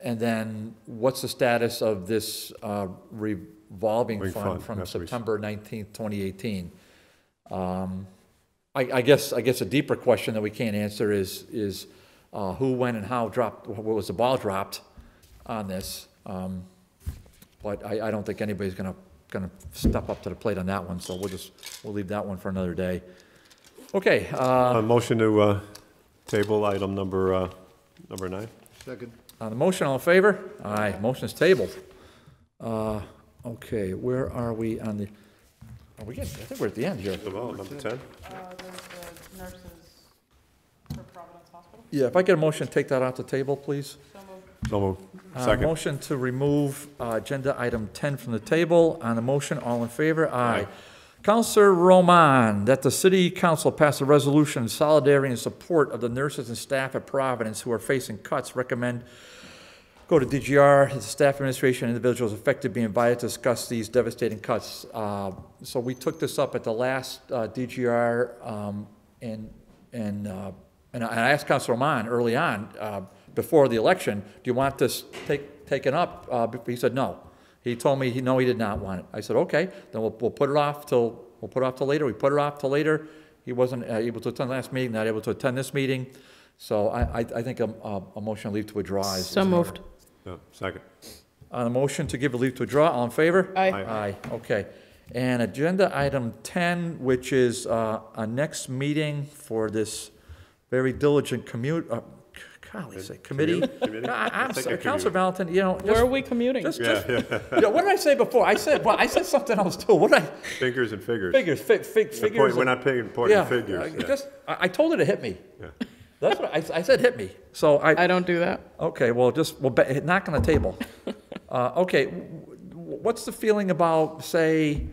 then what's the status of this revolving fund from September 19th, 2018? I guess a deeper question that we can't answer is who, when, and how what was the ball dropped on this? But I don't think anybody's going to step up to the plate on that one. So we'll leave that one for another day. Okay. Motion to table item number 9. Second. On the motion, all in favor? Aye. Motion is tabled. Okay, where are we on the? Are we getting? I think we're at the end here. Number 10. There's the nurses for Providence Hospital. Yeah, if I get a motion, take that off the table, please. So moved. Second. Motion to remove agenda item 10 from the table. On the motion, all in favor? Aye. Councilor Roman, that the City Council pass a resolution in solidarity and support of the nurses and staff at Providence who are facing cuts. Recommend go to DGR, the staff administration, individuals affected be invited to discuss these devastating cuts. So we took this up at the last DGR, and I asked Councilor Roman early on, before the election, do you want this taken up? He said no. He told me he did not want it. I said, okay, then we'll put it off till later. We put it off till later. He wasn't able to attend last meeting, not able to attend this meeting. So I think a motion to leave to withdraw is. So moved. No, second. On the motion to give a leave to withdraw, all in favor? Aye. Aye. Okay. And agenda item 10, which is a next meeting for this very diligent committee. I'm sorry, Councilor Valentin, you know. Where are we commuting? You know, what did I say before? I said something else too. What did I? Fingers and figures. Figures. We're not paying important figures. I told her to hit me. Yeah. That's what I said. Hit me. So I don't do that. Okay. Well, we'll knock on the table. Okay. What's the feeling about, say,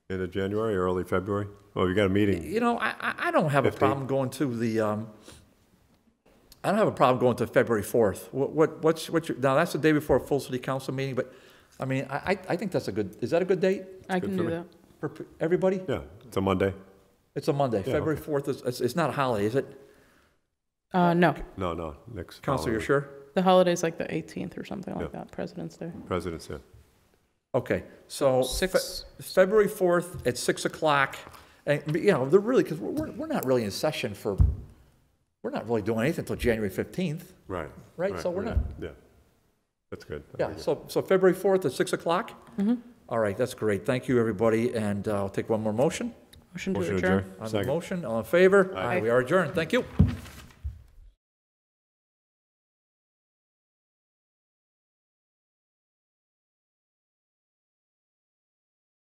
end of January or early February? Oh, you got a meeting. You know, I don't have 15? A problem going to the. I don't have a problem going to February 4th. What's your, now that's the day before a full city council meeting, but I mean, I think that's is that a good date? I can do that. For everybody? Yeah, it's a Monday. It's a Monday. Yeah, February 4th it's not a holiday, is it? No. No, next. Council, you're sure? The holiday's like the 18th or something like that, President's Day. President's Day. Okay, so February 4th at 6 o'clock, and you know, they're really, because we're not really in session for, we're not really doing anything until January 15th. Right. So we're not. Yeah, that's good. Yeah, so February 4th at 6 o'clock? Mm-hmm. All right, that's great. Thank you, everybody, and I'll take one more motion. Motion to adjourn. On the motion, all in favor? Aye. We are adjourned. Thank you.